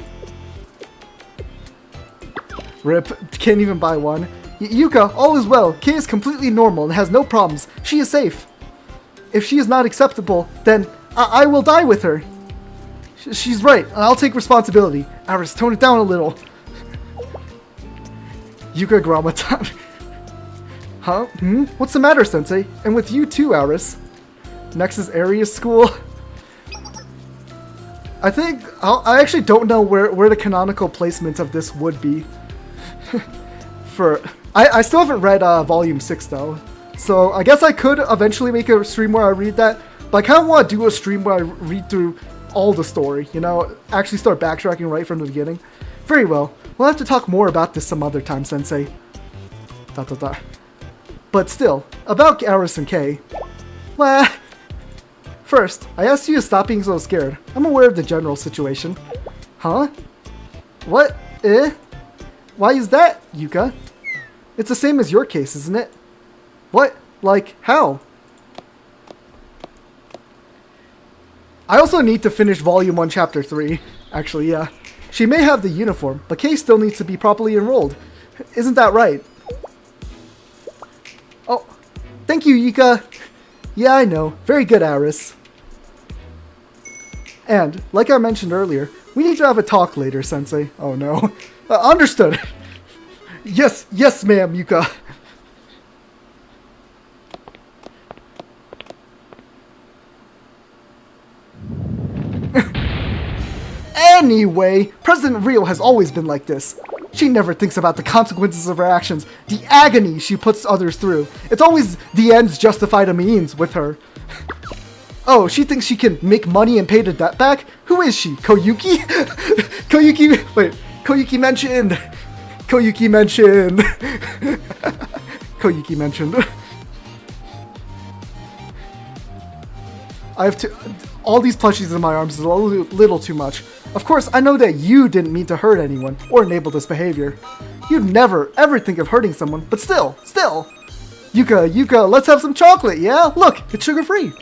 Rip, can't even buy one. Yuka, all is well. Kei is completely normal and has no problems. She is safe. If she is not acceptable, then I will die with her. She's right, and I'll take responsibility. Aris, tone it down a little. Yuka Grammaton. Huh? What's the matter, Sensei? And with you too, Aris. Next is area school. I actually don't know where the canonical placement of this would be. I still haven't read volume 6 though. So I guess I could eventually make a stream where I read that. But I kind of want to do a stream where I read through all the story, you know, actually start backtracking right from the beginning. Very well. We'll have to talk more about this some other time, Sensei. But still, about Aris and Kei. Well, first, I asked you to stop being so scared. I'm aware of the general situation. Huh? What? Why is that, Yuka? It's the same as your case, isn't it? What? Like, how? I also need to finish Volume 1, Chapter 3. Actually, yeah. She may have the uniform, but Kei still needs to be properly enrolled. Isn't that right? Oh, thank you, Yuka. Yeah, I know. Very good, Aris. And, like I mentioned earlier, we need to have a talk later, Sensei. Oh no. Understood. Yes, ma'am, Yuka. Anyway, President Rio has always been like this. She never thinks about the consequences of her actions, the agony she puts others through. It's always the ends justify the means with her. Oh, she thinks she can make money and pay the debt back? Who is she? Koyuki? Koyuki mentioned. Koyuki mentioned. I have to... All these plushies in my arms is a little too much. Of course, I know that you didn't mean to hurt anyone or enable this behavior. You'd never, ever think of hurting someone, but still. Yuka, let's have some chocolate, yeah? Look, it's sugar-free.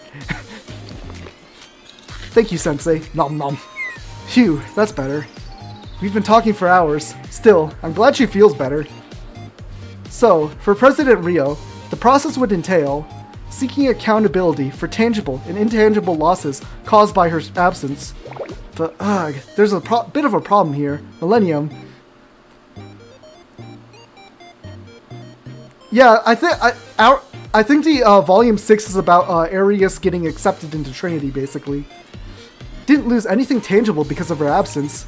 Thank you, Sensei. Nom nom. Phew, that's better. We've been talking for hours. Still, I'm glad she feels better. So, for President Rio, the process would entail seeking accountability for tangible and intangible losses caused by her absence. But, there's a bit of a problem here. Millennium. Yeah, I think the Volume 6 is about Arius getting accepted into Trinity, basically. Didn't lose anything tangible because of her absence.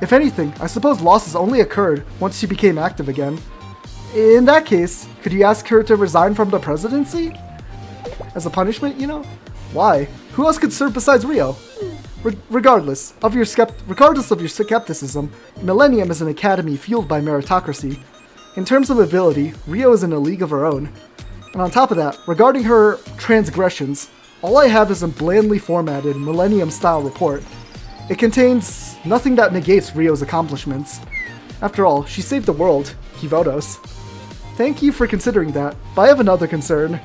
If anything, I suppose losses only occurred once she became active again. In that case, could you ask her to resign from the presidency? As a punishment, you know? Why? Who else could serve besides Rio? Regardless of your skepticism, Millennium is an academy fueled by meritocracy. In terms of ability, Rio is in a league of her own. And on top of that, regarding her transgressions, all I have is a blandly formatted Millennium-style report. It contains nothing that negates Rio's accomplishments. After all, she saved the world, Kivodos. Thank you for considering that, but I have another concern.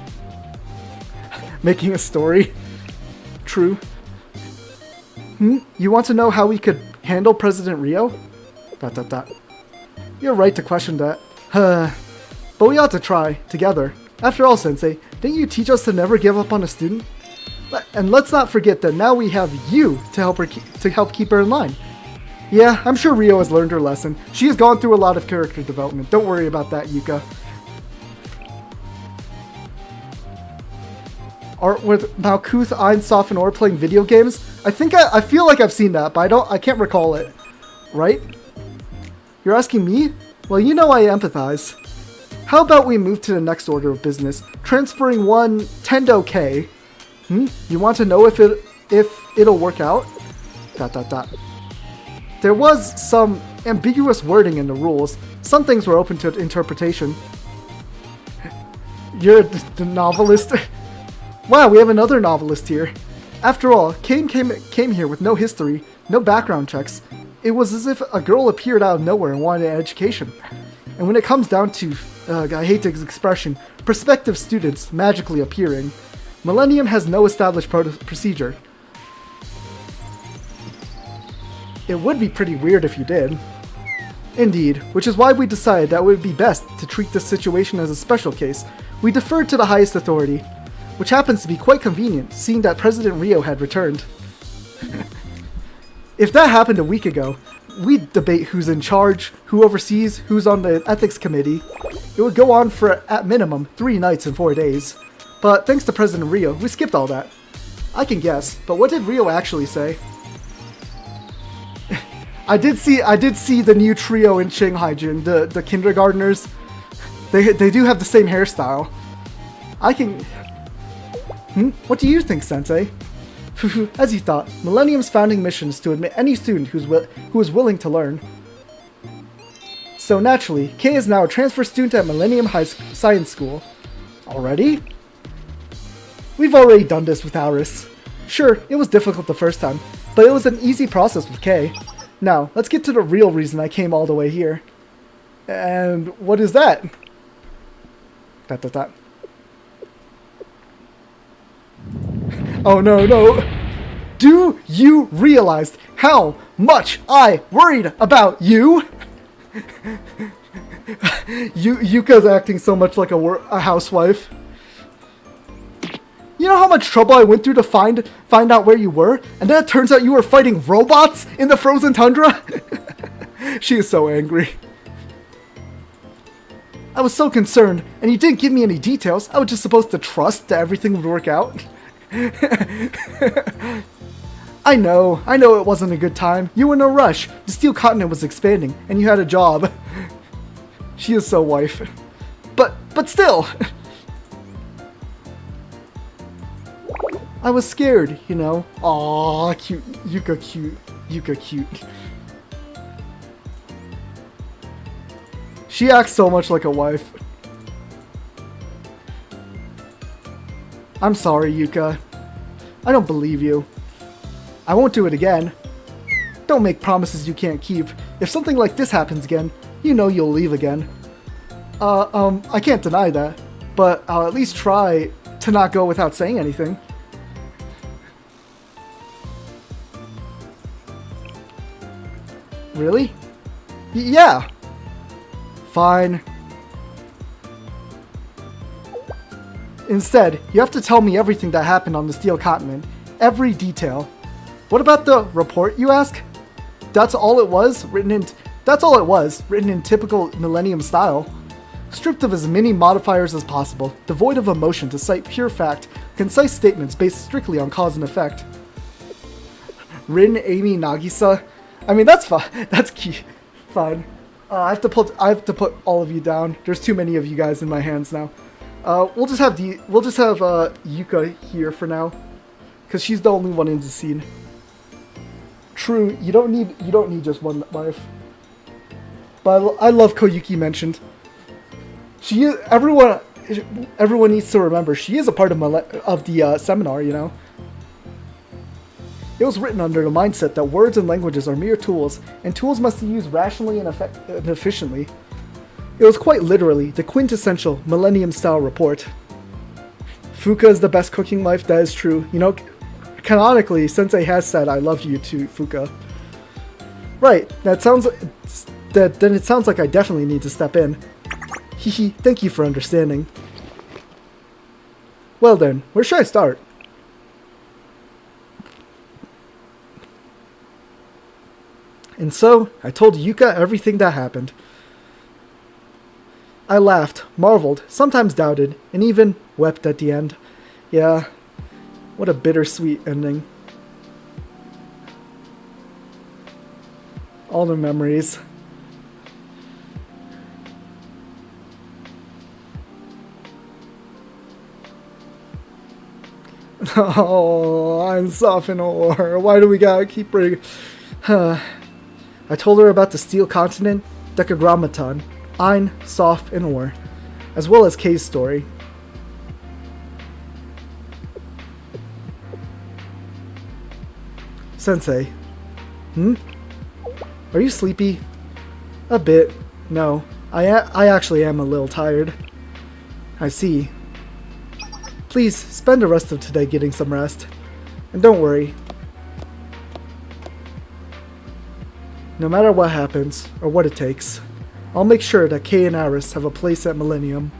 Making a story. True. You want to know how we could handle President Rio? ... You're right to question that. But we ought to try, together. After all, Sensei, didn't you teach us to never give up on a student? And let's not forget that now we have you to help keep her in line. Yeah, I'm sure Rio has learned her lesson. She has gone through a lot of character development. Don't worry about that, Yuka. Art with Malkuth, Einsof, and Or playing video games? I feel like I've seen that, but I can't recall it. Right? You're asking me? Well, you know I empathize. How about we move to the next order of business, transferring one Tendo K. You want to know if it'll work out? ... There was some ambiguous wording in the rules. Some things were open to interpretation. You're the novelist? Wow, we have another novelist here. After all, Kane came here with no history, no background checks. It was as if a girl appeared out of nowhere and wanted an education. And when it comes down to, I hate this expression, prospective students magically appearing, Millennium has no established procedure. It would be pretty weird if you did. Indeed, which is why we decided that it would be best to treat this situation as a special case. We deferred to the highest authority, which happens to be quite convenient, seeing that President Rio had returned. If that happened a week ago, we'd debate who's in charge, who oversees, who's on the ethics committee. It would go on for, at minimum, 3 nights and 4 days. But thanks to President Rio, we skipped all that. I can guess, but what did Rio actually say? I did see the new trio in Shanghai, Jin, the kindergartners. They do have the same hairstyle. I can... What do you think, Sensei? As you thought, Millennium's founding mission is to admit any student who is willing to learn. So naturally, Kei is now a transfer student at Millennium High Science School. Already? We've already done this with Aris. Sure, it was difficult the first time, but it was an easy process with Kei. Now, let's get to the real reason I came all the way here. And what is that? ... Oh no. Do you realize how much I worried about you? Yuka's acting so much like a housewife. You know how much trouble I went through to find out where you were? And then it turns out you were fighting robots in the frozen tundra? She is so angry. I was so concerned, and you didn't give me any details. I was just supposed to trust that everything would work out. I know it wasn't a good time. You were in a rush. The steel continent was expanding, and you had a job. She is so wife. But still. I was scared, you know. Aww, cute. Yuka cute. She acts so much like a wife. I'm sorry, Yuka. I don't believe you. I won't do it again. Don't make promises you can't keep. If something like this happens again, you know you'll leave again. I can't deny that, but I'll at least try to not go without saying anything. Really? Yeah. Fine. Instead, you have to tell me everything that happened on the Steel Continent. Every detail. What about the report, you ask? That's all it was, written in typical Millennium style. Stripped of as many modifiers as possible, devoid of emotion to cite pure fact, concise statements based strictly on cause and effect. Rin, Amy, Nagisa. I mean, that's fine. That's key. Fine. I have to put all of you down. There's too many of you guys in my hands now. We'll just have Yuka here for now, because she's the only one in the scene. True, you don't need just one wife. But I love Koyuki mentioned. She is everyone needs to remember she is a part of the seminar, you know. It was written under the mindset that words and languages are mere tools, and tools must be used rationally and efficiently. It was quite literally the quintessential Millennium-style report. Fuka is the best cooking wife, that is true. You know, canonically, Sensei has said I love you to Fuka. Right, then it sounds like I definitely need to step in. Hehe, thank you for understanding. Well then, where should I start? And so, I told Yuka everything that happened. I laughed, marveled, sometimes doubted, and even wept at the end. Yeah, what a bittersweet ending. All the memories. Oh, I'm soft in ore. Why do we gotta keep bringing... I told her about the Steel Continent, Decagrammaton, Ein, Soft, and Ore, as well as Kay's story. Sensei. Are you sleepy? A bit. No. I actually am a little tired. I see. Please, spend the rest of today getting some rest. And don't worry. No matter what happens, or what it takes, I'll make sure that Kay and Aris have a place at Millennium.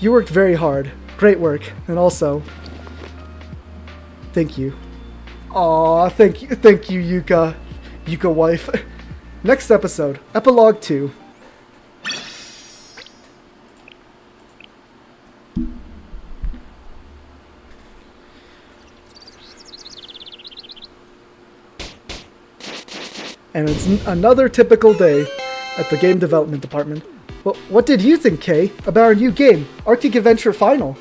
You worked very hard. Great work. And also, thank you. Aw, thank you, Yuka. Yuka wife. Next episode, Epilogue 2. And it's another typical day at the game development department. Well, what did you think, Kay, about our new game, Arctic Adventure Final?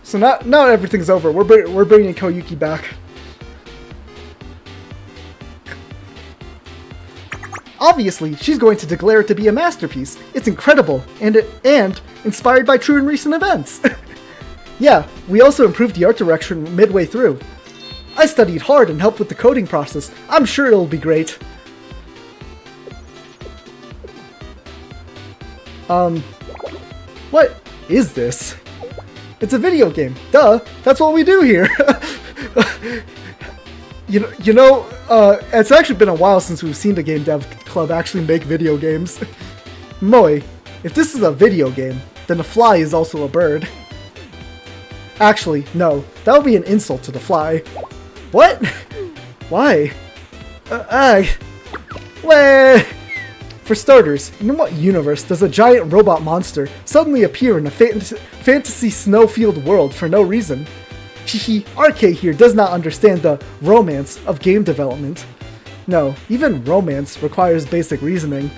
So now everything's over. We're bringing Koyuki back. Obviously, she's going to declare it to be a masterpiece. It's incredible and inspired by true and recent events. Yeah, we also improved the art direction midway through. I studied hard and helped with the coding process. I'm sure it'll be great. What is this? It's a video game. Duh, that's what we do here. It's actually been a while since we've seen the Game Dev Club actually make video games. Moe, if this is a video game, then a fly is also a bird. Actually, no, that would be an insult to the fly. What? Why? For starters, in what universe does a giant robot monster suddenly appear in a fantasy snowfield world for no reason? Hihi, RK here does not understand the romance of game development. No, even romance requires basic reasoning.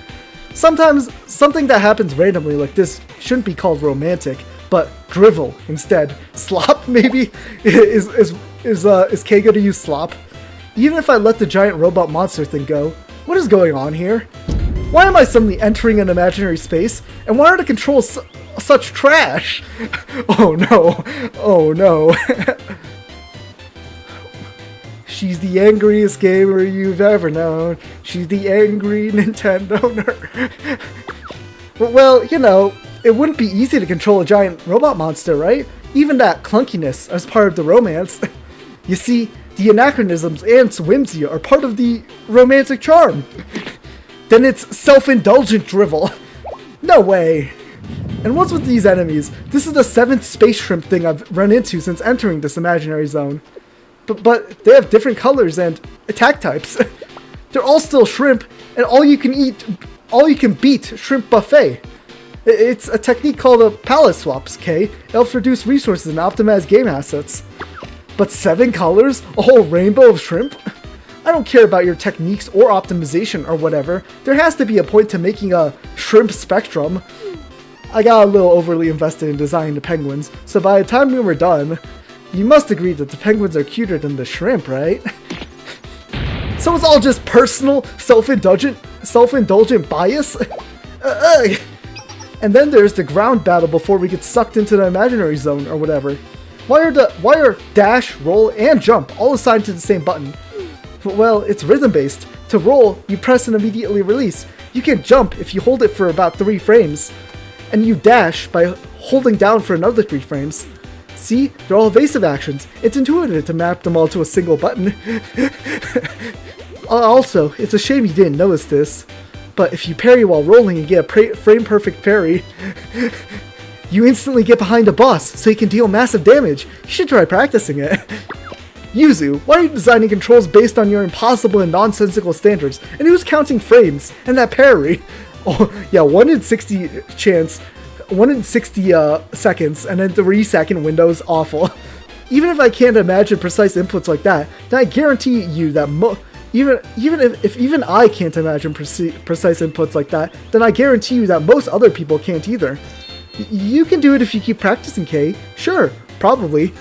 Sometimes, something that happens randomly like this shouldn't be called romantic, but drivel instead. Slop, maybe? Is Kay gonna use slop? Even if I let the giant robot monster thing go, what is going on here? Why am I suddenly entering an imaginary space? And why are the controls such trash? Oh no. Oh no. She's the angriest gamer you've ever known. She's the angry Nintendo nerd. Well, you know, it wouldn't be easy to control a giant robot monster, right? Even that clunkiness as part of the romance. You see, the anachronisms and whimsy are part of the romantic charm. Then it's self-indulgent drivel. No way. And what's with these enemies? This is the 7th space shrimp thing I've run into since entering this imaginary zone. But they have different colors and attack types. They're all still shrimp, and all you can beat shrimp buffet. It's a technique called a palette swaps, Kay. It helps reduce resources and optimize game assets. But 7 colors? A whole rainbow of shrimp? I don't care about your techniques or optimization or whatever. There has to be a point to making a shrimp spectrum. I got a little overly invested in designing the penguins, so by the time we were done, you must agree that the penguins are cuter than the shrimp, right? So it's all just personal, self-indulgent bias? And then there's the ground battle before we get sucked into the imaginary zone or whatever. Why are dash, roll, and jump all assigned to the same button? Well, it's rhythm-based. To roll, you press and immediately release. You can jump if you hold it for about 3 frames. And you dash by holding down for another 3 frames. See? They're all evasive actions. It's intuitive to map them all to a single button. Also, it's a shame you didn't notice this. But if you parry while rolling and get a frame-perfect parry, you instantly get behind a boss, so you can deal massive damage. You should try practicing it. Yuzu, why are you designing controls based on your impossible and nonsensical standards? And who's counting frames? And that parry? Oh, yeah, 1 in 60 chance, 1 in 60 seconds, and then 3-second windows, awful. Even if I can't imagine precise inputs like that, then I guarantee you that even if I can't imagine precise inputs like that, then I guarantee you that most other people can't either. You can do it if you keep practicing, Kay. Sure, probably.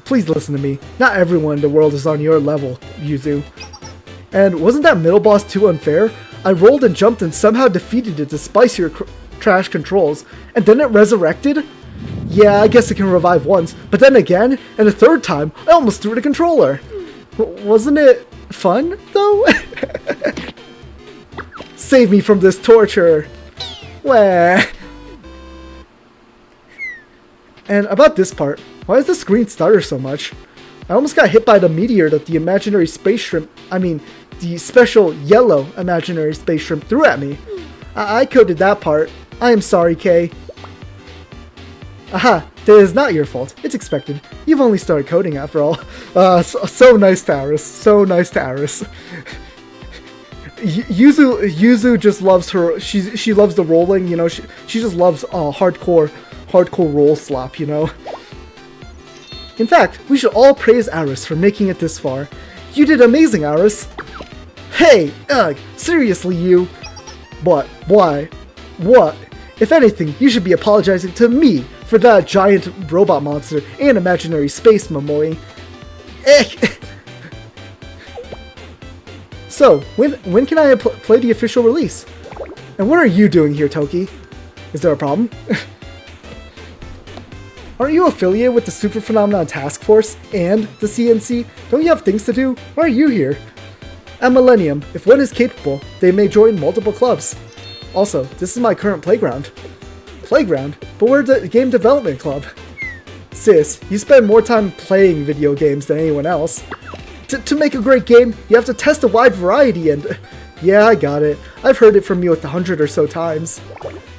Please listen to me. Not everyone in the world is on your level, Yuzu. And wasn't that middle boss too unfair? I rolled and jumped and somehow defeated it despite your trash controls, and then it resurrected? Yeah, I guess it can revive once, but then again, and a third time, I almost threw the controller. Wasn't it fun, though? Save me from this torture. Wah. And about this part, why does the screen stutter so much? I almost got hit by the meteor that the imaginary space shrimp, the special yellow imaginary space shrimp threw at me. I coded that part. I am sorry, Kay. Aha, that is not your fault. It's expected. You've only started coding after all. So nice to Aris. So nice to Aris. Yuzu just loves her. She loves the rolling. You know, she just loves hardcore roll slap. You know. In fact, we should all praise Aris for making it this far. You did amazing, Aris. Hey, ugh, seriously, you. What? Why? What? If anything, you should be apologizing to me for that giant robot monster and imaginary space Momoi. So, when can I play the official release? And what are you doing here, Toki? Is there a problem? Aren't you affiliated with the Super Phenomenon Task Force and the CNC? Don't you have things to do? Why are you here? At Millennium, if one is capable, they may join multiple clubs. Also, this is my current playground. Playground? But we're the game development club. Sis, you spend more time playing video games than anyone else. To make a great game, you have to test a wide variety and... Yeah, I got it. I've heard it from you 100 or so times.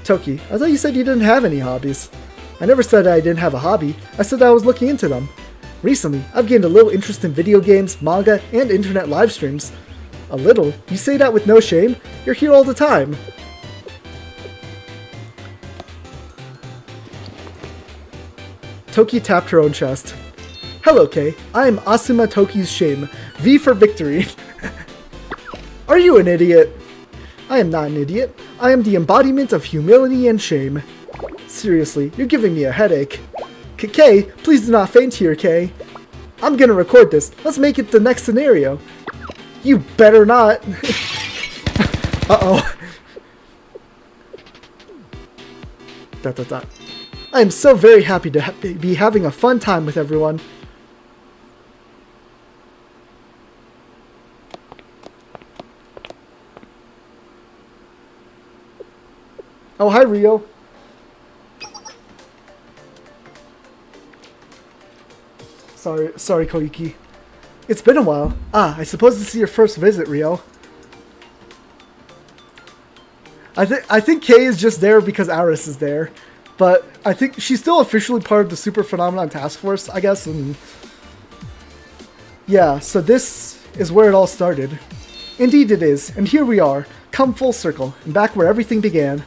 Toki, I thought you said you didn't have any hobbies. I never said I didn't have a hobby. I said I was looking into them. Recently, I've gained a little interest in video games, manga, and internet live streams. A little? You say that with no shame? You're here all the time. Toki tapped her own chest. Hello, Kay. I am Asuma Toki's shame. V for victory. Are you an idiot? I am not an idiot. I am the embodiment of humility and shame. Seriously, you're giving me a headache. Kay, please do not faint here, Kay. I'm gonna record this. Let's make it the next scenario. You better not. Uh-oh. ... I am so very happy to be having a fun time with everyone. Oh, hi, Rio. Sorry, Koiki. It's been a while. Ah, I suppose this is your first visit, Rio. I think Kay is just there because Aris is there. But I think she's still officially part of the Super Phenomenon Task Force, I guess. And yeah, so this is where it all started. Indeed it is, and here we are, come full circle, and back where everything began.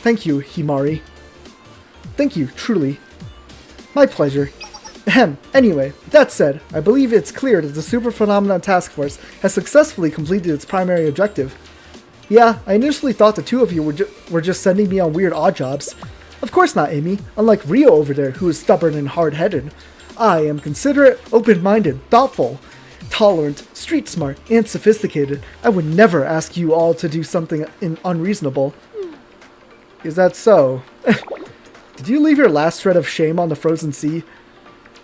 Thank you, Himari. Thank you, truly. My pleasure. Ahem. Anyway, that said, I believe it's clear that the Super Phenomenon Task Force has successfully completed its primary objective. Yeah, I initially thought the two of you were just sending me on weird odd jobs. Of course not, Amy. Unlike Rio over there, who is stubborn and hard-headed. I am considerate, open-minded, thoughtful, tolerant, street-smart, and sophisticated. I would never ask you all to do something unreasonable. Is that so? Did you leave your last shred of shame on the frozen sea?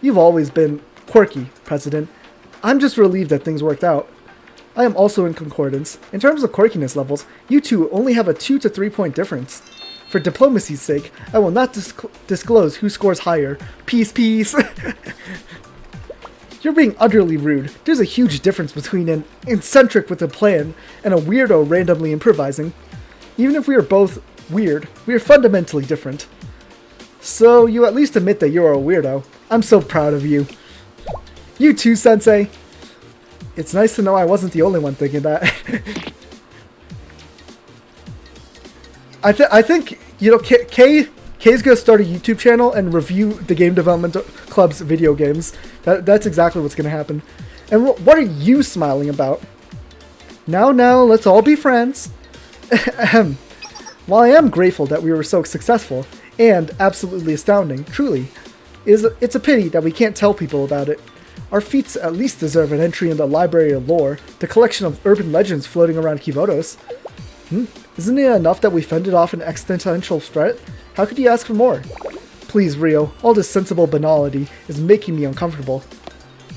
You've always been quirky, President. I'm just relieved that things worked out. I am also in concordance. In terms of quirkiness levels, you two only have a 2 to 3 point difference. For diplomacy's sake, I will not disclose who scores higher. Peace, peace. You're being utterly rude. There's a huge difference between an eccentric with a plan and a weirdo randomly improvising. Even if we are both weird, we are fundamentally different. So you at least admit that you're a weirdo. I'm so proud of you. You too, Sensei. It's nice to know I wasn't the only one thinking that. I think, you know, Kay's gonna start a YouTube channel and review the Game Development Club's video games. That's exactly what's gonna happen. And what are you smiling about? Now, let's all be friends. While I am grateful that we were so successful and absolutely astounding, truly, it's a pity that we can't tell people about it. Our feats at least deserve an entry in the Library of Lore, the collection of urban legends floating around Kivodos. Isn't it enough that we fended off an existential threat? How could you ask for more? Please, Rio, all this sensible banality is making me uncomfortable.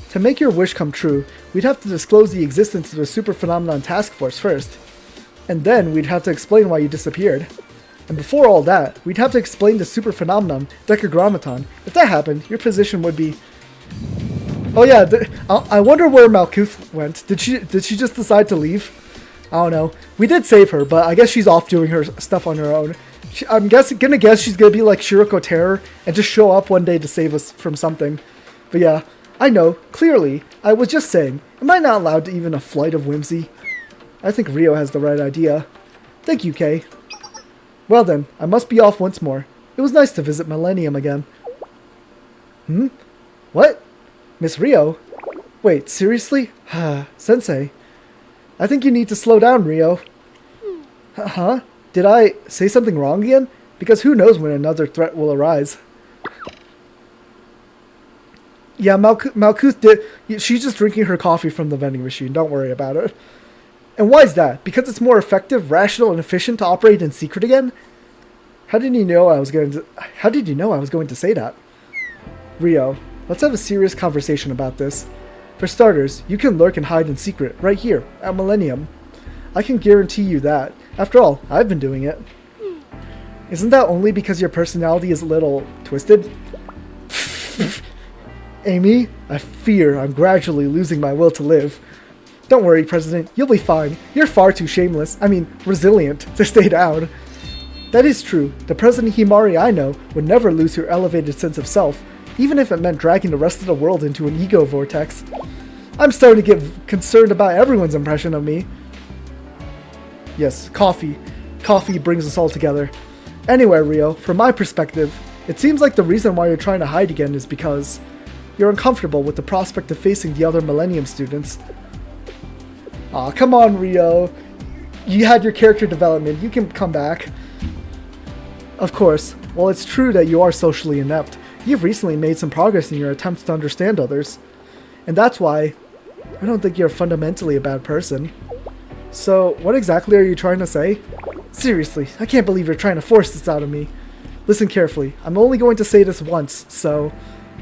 To make your wish come true, we'd have to disclose the existence of the Super Phenomenon Task Force first. And then we'd have to explain why you disappeared. And before all that, we'd have to explain the Super Phenomenon Decagrammaton. If that happened, your position would be... Oh yeah, I wonder where Malkuth went. Did she just decide to leave? I don't know. We did save her, but I guess she's off doing her stuff on her own. I'm gonna guess she's gonna be like Shiroko Terror and just show up one day to save us from something. But yeah, I know, clearly, I was just saying, am I not allowed to even a flight of whimsy? I think Rio has the right idea. Thank you, Kay. Well then, I must be off once more. It was nice to visit Millennium again. What? Miss Rio? Wait, seriously? Sensei. I think you need to slow down, Rio. Huh? Did I say something wrong again? Because who knows when another threat will arise. Yeah, Malkuth did... She's just drinking her coffee from the vending machine. Don't worry about it. And why is that? Because it's more effective, rational, and efficient to operate in secret again? How did you know I was going to say that? Rio, let's have a serious conversation about this. For starters, you can lurk and hide in secret, right here, at Millennium. I can guarantee you that. After all, I've been doing it. Isn't that only because your personality is a little twisted? Amy, I fear I'm gradually losing my will to live. Don't worry, President, you'll be fine. You're far too resilient to stay down. That is true. The President Himari I know would never lose her elevated sense of self, even if it meant dragging the rest of the world into an ego vortex. I'm starting to get concerned about everyone's impression of me. Yes, coffee. Coffee brings us all together. Anyway, Rio, from my perspective, it seems like the reason why you're trying to hide again is because you're uncomfortable with the prospect of facing the other Millennium students. Aw, come on, Rio. You had your character development. You can come back. Of course, while it's true that you are socially inept, you've recently made some progress in your attempts to understand others. And that's why I don't think you're fundamentally a bad person. So, what exactly are you trying to say? Seriously, I can't believe you're trying to force this out of me. Listen carefully, I'm only going to say this once, so...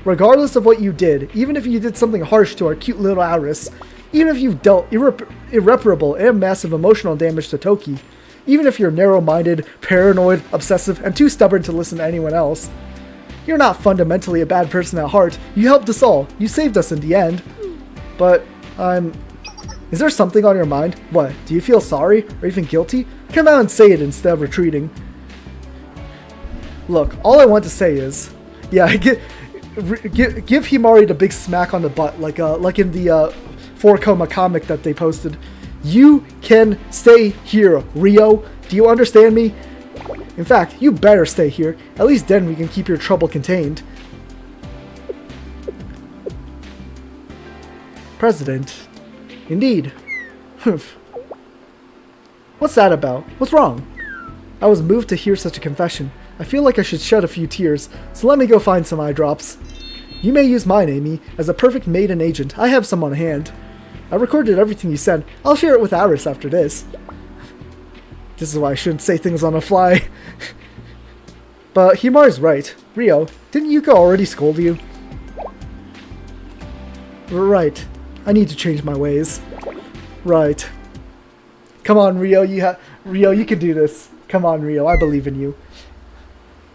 Regardless of what you did, even if you did something harsh to our cute little Aris, even if you've dealt irreparable and massive emotional damage to Toki, even if you're narrow-minded, paranoid, obsessive, and too stubborn to listen to anyone else, you're not fundamentally a bad person at heart. You helped us all. You saved us in the end. But, is there something on your mind? What, do you feel sorry or even guilty? Come out and say it instead of retreating. Look, all I want to say is, yeah, give Himari the big smack on the butt, like in the 4-Koma comic that they posted. You can stay here, Rio. Do you understand me? In fact, you better stay here. At least then we can keep your trouble contained. President. Indeed. Humph. What's that about? What's wrong? I was moved to hear such a confession. I feel like I should shed a few tears, so let me go find some eye drops. You may use mine, Amy. As a perfect maiden agent, I have some on hand. I recorded everything you said. I'll share it with Aris after this. This is why I shouldn't say things on the fly. But Himari's right. Rio, didn't Yuka already scold you? Right. I need to change my ways. Right. Come on, Rio. Rio, you can do this. Come on, Rio. I believe in you.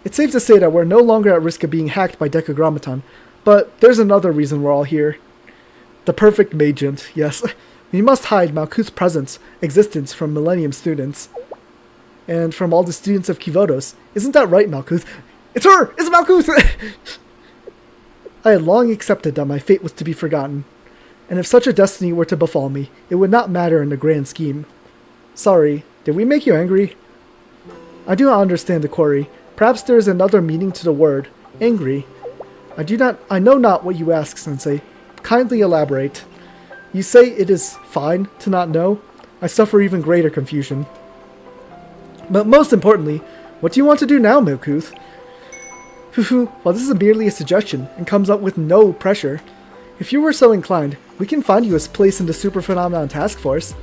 It's safe to say that we're no longer at risk of being hacked by Decagrammaton, but there's another reason we're all here. The perfect magent, yes. We must hide Malkuth's existence from Millennium students. And from all the students of Kivodos. Isn't that right, Malkuth? It's her! It's Malkuth! I had long accepted that my fate was to be forgotten, and if such a destiny were to befall me, it would not matter in the grand scheme. Sorry, did we make you angry? I do not understand the query. Perhaps there is another meaning to the word, angry. I know not what you ask, Sensei. Kindly elaborate. You say it is fine to not know? I suffer even greater confusion. But most importantly, what do you want to do now, Milkuth? Well, this is merely a suggestion, and comes up with no pressure. If you were so inclined, we can find you a place in the Super Phenomenon Task Force.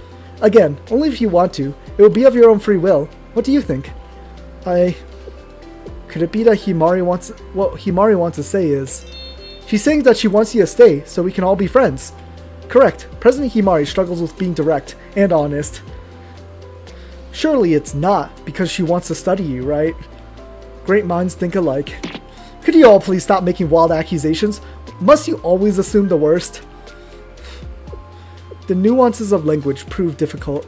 Again, only if you want to. It will be of your own free will. What do you think? Could it be that what Himari wants to say is... She's saying that she wants you to stay, so we can all be friends. Correct. President Himari struggles with being direct and honest. Surely it's not because she wants to study you, right? Great minds think alike. Could you all please stop making wild accusations? Must you always assume the worst? The nuances of language prove difficult.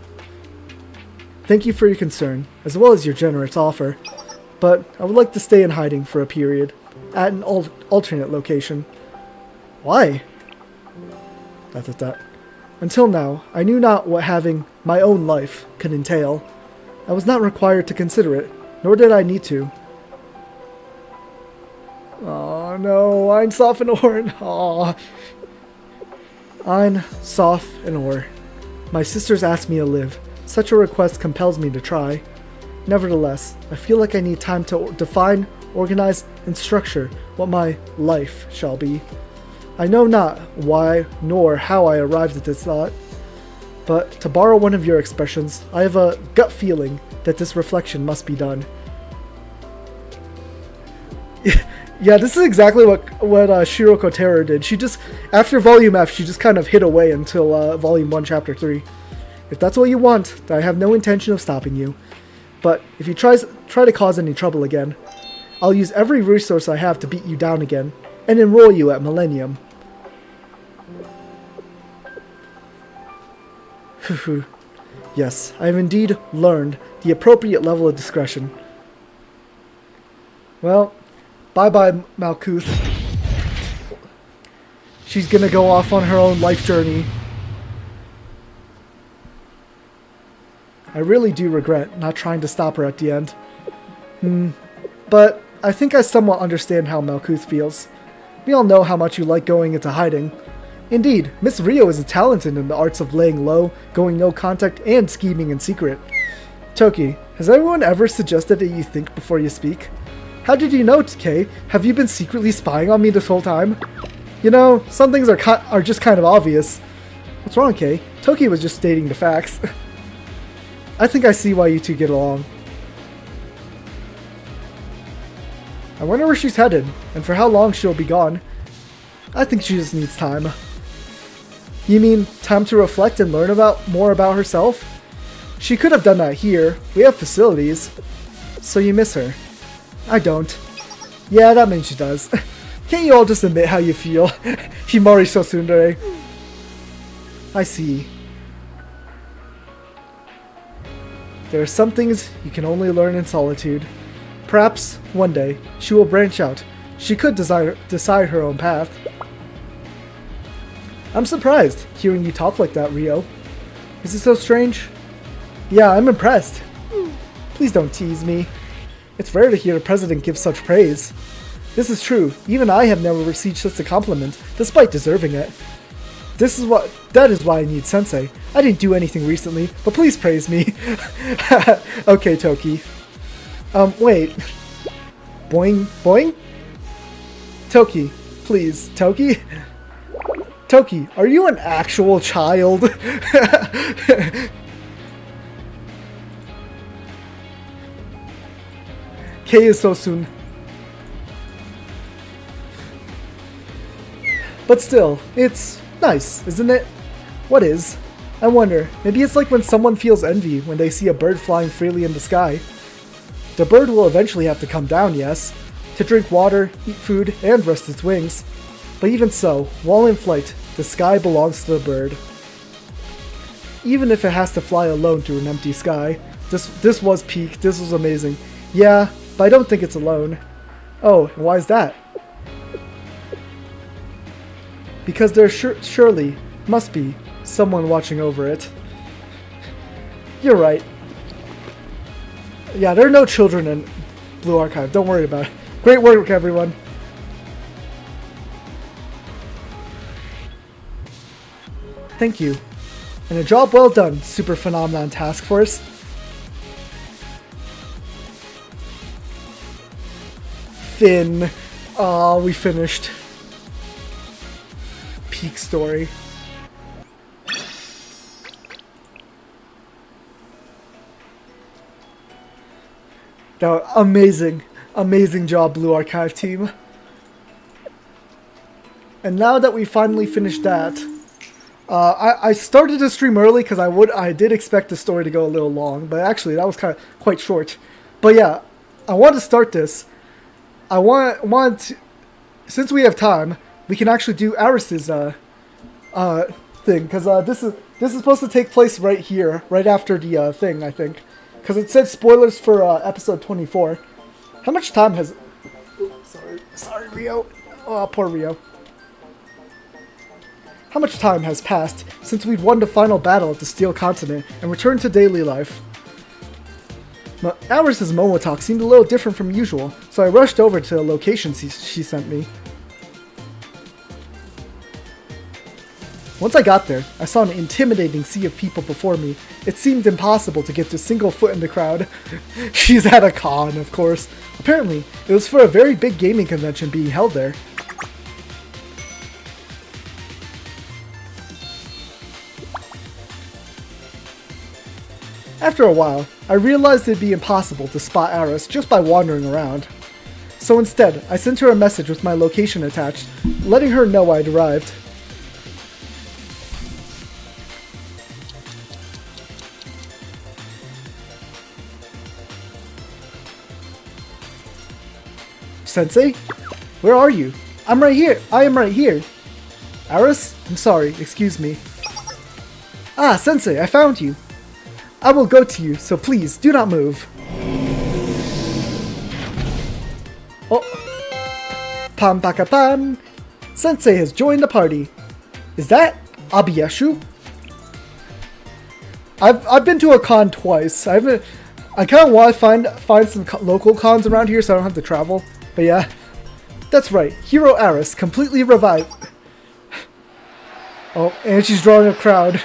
Thank you for your concern, as well as your generous offer. But I would like to stay in hiding for a period, at an alternate location. Why? ... Until now, I knew not what having my own life could entail. I was not required to consider it, nor did I need to. Oh no, ein Sof and Ohr. Aw. Ein Sof and Ohr. My sisters asked me to live. Such a request compels me to try. Nevertheless, I feel like I need time to define, organize, and structure what my life shall be. I know not why nor how I arrived at this thought, but to borrow one of your expressions, I have a gut feeling that this reflection must be done. Yeah, this is exactly what Shiroko Terror did. She just, after Volume F, she just kind of hid away until Volume 1, Chapter 3. If that's what you want, I have no intention of stopping you. But if you try to cause any trouble again, I'll use every resource I have to beat you down again, and enroll you at Millennium. Yes, I have indeed learned the appropriate level of discretion. Well, bye-bye, Malkuth. She's gonna go off on her own life journey. I really do regret not trying to stop her at the end. But I think I somewhat understand how Malkuth feels. We all know how much you like going into hiding. Indeed, Miss Rio is talented in the arts of laying low, going no contact, and scheming in secret. Toki, has everyone ever suggested that you think before you speak? How did you know, Kay? Have you been secretly spying on me this whole time? You know, some things are just kind of obvious. What's wrong, Kay? Toki was just stating the facts. I think I see why you two get along. I wonder where she's headed, and for how long she'll be gone. I think she just needs time. You mean time to reflect and learn more about herself? She could have done that here. We have facilities. So you miss her? I don't. Yeah, that means she does. Can't you all just admit how you feel? Himari so tsundere. I see. There are some things you can only learn in solitude. Perhaps, one day, she will branch out. She could decide her own path. I'm surprised, hearing you talk like that, Rio. Is it so strange? Yeah, I'm impressed. Please don't tease me. It's rare to hear a president give such praise. This is true, even I have never received such a compliment, despite deserving it. That is why I need Sensei. I didn't do anything recently, but please praise me. Okay, Toki. Wait. Boing, boing? Toki, please, Toki? Toki, are you an actual child? Kei is so soon. But still, it's nice, isn't it? What is? I wonder, maybe it's like when someone feels envy when they see a bird flying freely in the sky. The bird will eventually have to come down, yes, to drink water, eat food, and rest its wings. But even so, while in flight, the sky belongs to the bird. Even if it has to fly alone through an empty sky. This was peak, this was amazing. Yeah, but I don't think it's alone. Oh, and why is that? because there surely must be someone watching over it. You're right. Yeah, there are no children in Blue Archive. Don't worry about it. Great work, everyone. Thank you. And a job well done, Super Phenomenon Task Force. Finn. Oh, we finished. Peak story. Now, amazing. Amazing job, Blue Archive team. And now that we finally finished that, I started to stream early because I did expect the story to go a little long, but actually that was quite short. But yeah, I want to start this. I want to, since we have time, we can actually do Aris's thing, because this is supposed to take place right here, right after the thing, I think, because it said spoilers for episode 24. How much time has? Oops, sorry, Rio. Oh, poor Rio. How much time has passed since we'd won the final battle at the Steel Continent and returned to daily life? Aris's Momo talk seemed a little different from usual, so I rushed over to the location she sent me. Once I got there, I saw an intimidating sea of people before me. It seemed impossible to get a single foot in the crowd. She's at a con, of course. Apparently, it was for a very big gaming convention being held there. After a while, I realized it'd be impossible to spot Aris just by wandering around. So instead, I sent her a message with my location attached, letting her know I'd arrived. Sensei? Where are you? I'm right here. I am right here. Aris? I'm sorry. Excuse me. Ah, Sensei, I found you. I will go to you, so please, do not move. Oh. Pam paka pam. Sensei has joined the party. Is that Abiyeshu? I've been to a con twice. I kind of want to find some local cons around here so I don't have to travel. But yeah, that's right. Hero Aris, completely revived. Oh, and she's drawing a crowd.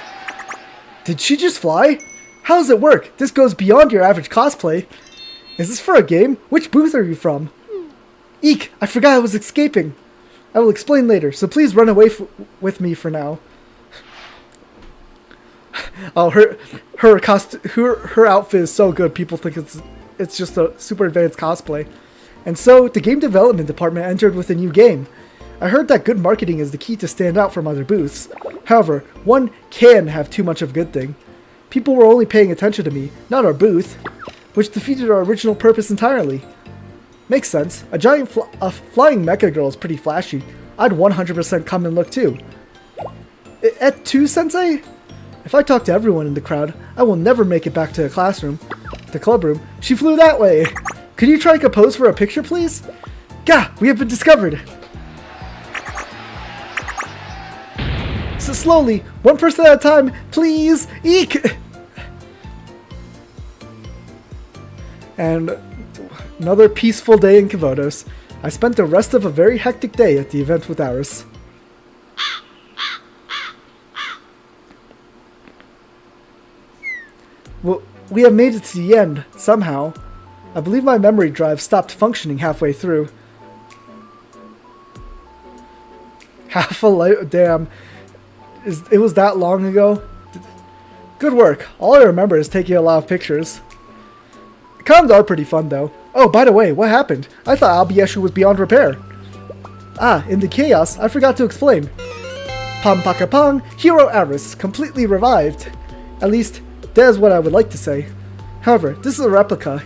Did she just fly? How does it work? This goes beyond your average cosplay. Is this for a game? Which booth are you from? Eek! I forgot I was escaping. I will explain later, so please run away with me for now. Oh, her outfit is so good. People think it's just a super advanced cosplay. And so, the game development department entered with a new game. I heard that good marketing is the key to stand out from other booths. However, one can have too much of a good thing. People were only paying attention to me, not our booth, which defeated our original purpose entirely. Makes sense. A giant flying mecha girl is pretty flashy. I'd 100% come and look too. Et tu, Sensei? If I talk to everyone in the crowd, I will never make it back to the classroom. The clubroom. She flew that way! Could you try to pose for a picture, please? Gah! We have been discovered! So slowly, one person at a time, please! Eek! And another peaceful day in Kavodos. I spent the rest of a very hectic day at the event with Aris. Well, we have made it to the end, somehow. I believe my memory drive stopped functioning halfway through. Half a life, damn. It was that long ago? Good work. All I remember is taking a lot of pictures. Cons are pretty fun though. Oh, by the way, what happened? I thought Abiyeshu was beyond repair. Ah, in the chaos, I forgot to explain. Pam paka pang, Hero Aris, completely revived. At least, that is what I would like to say. However, this is a replica.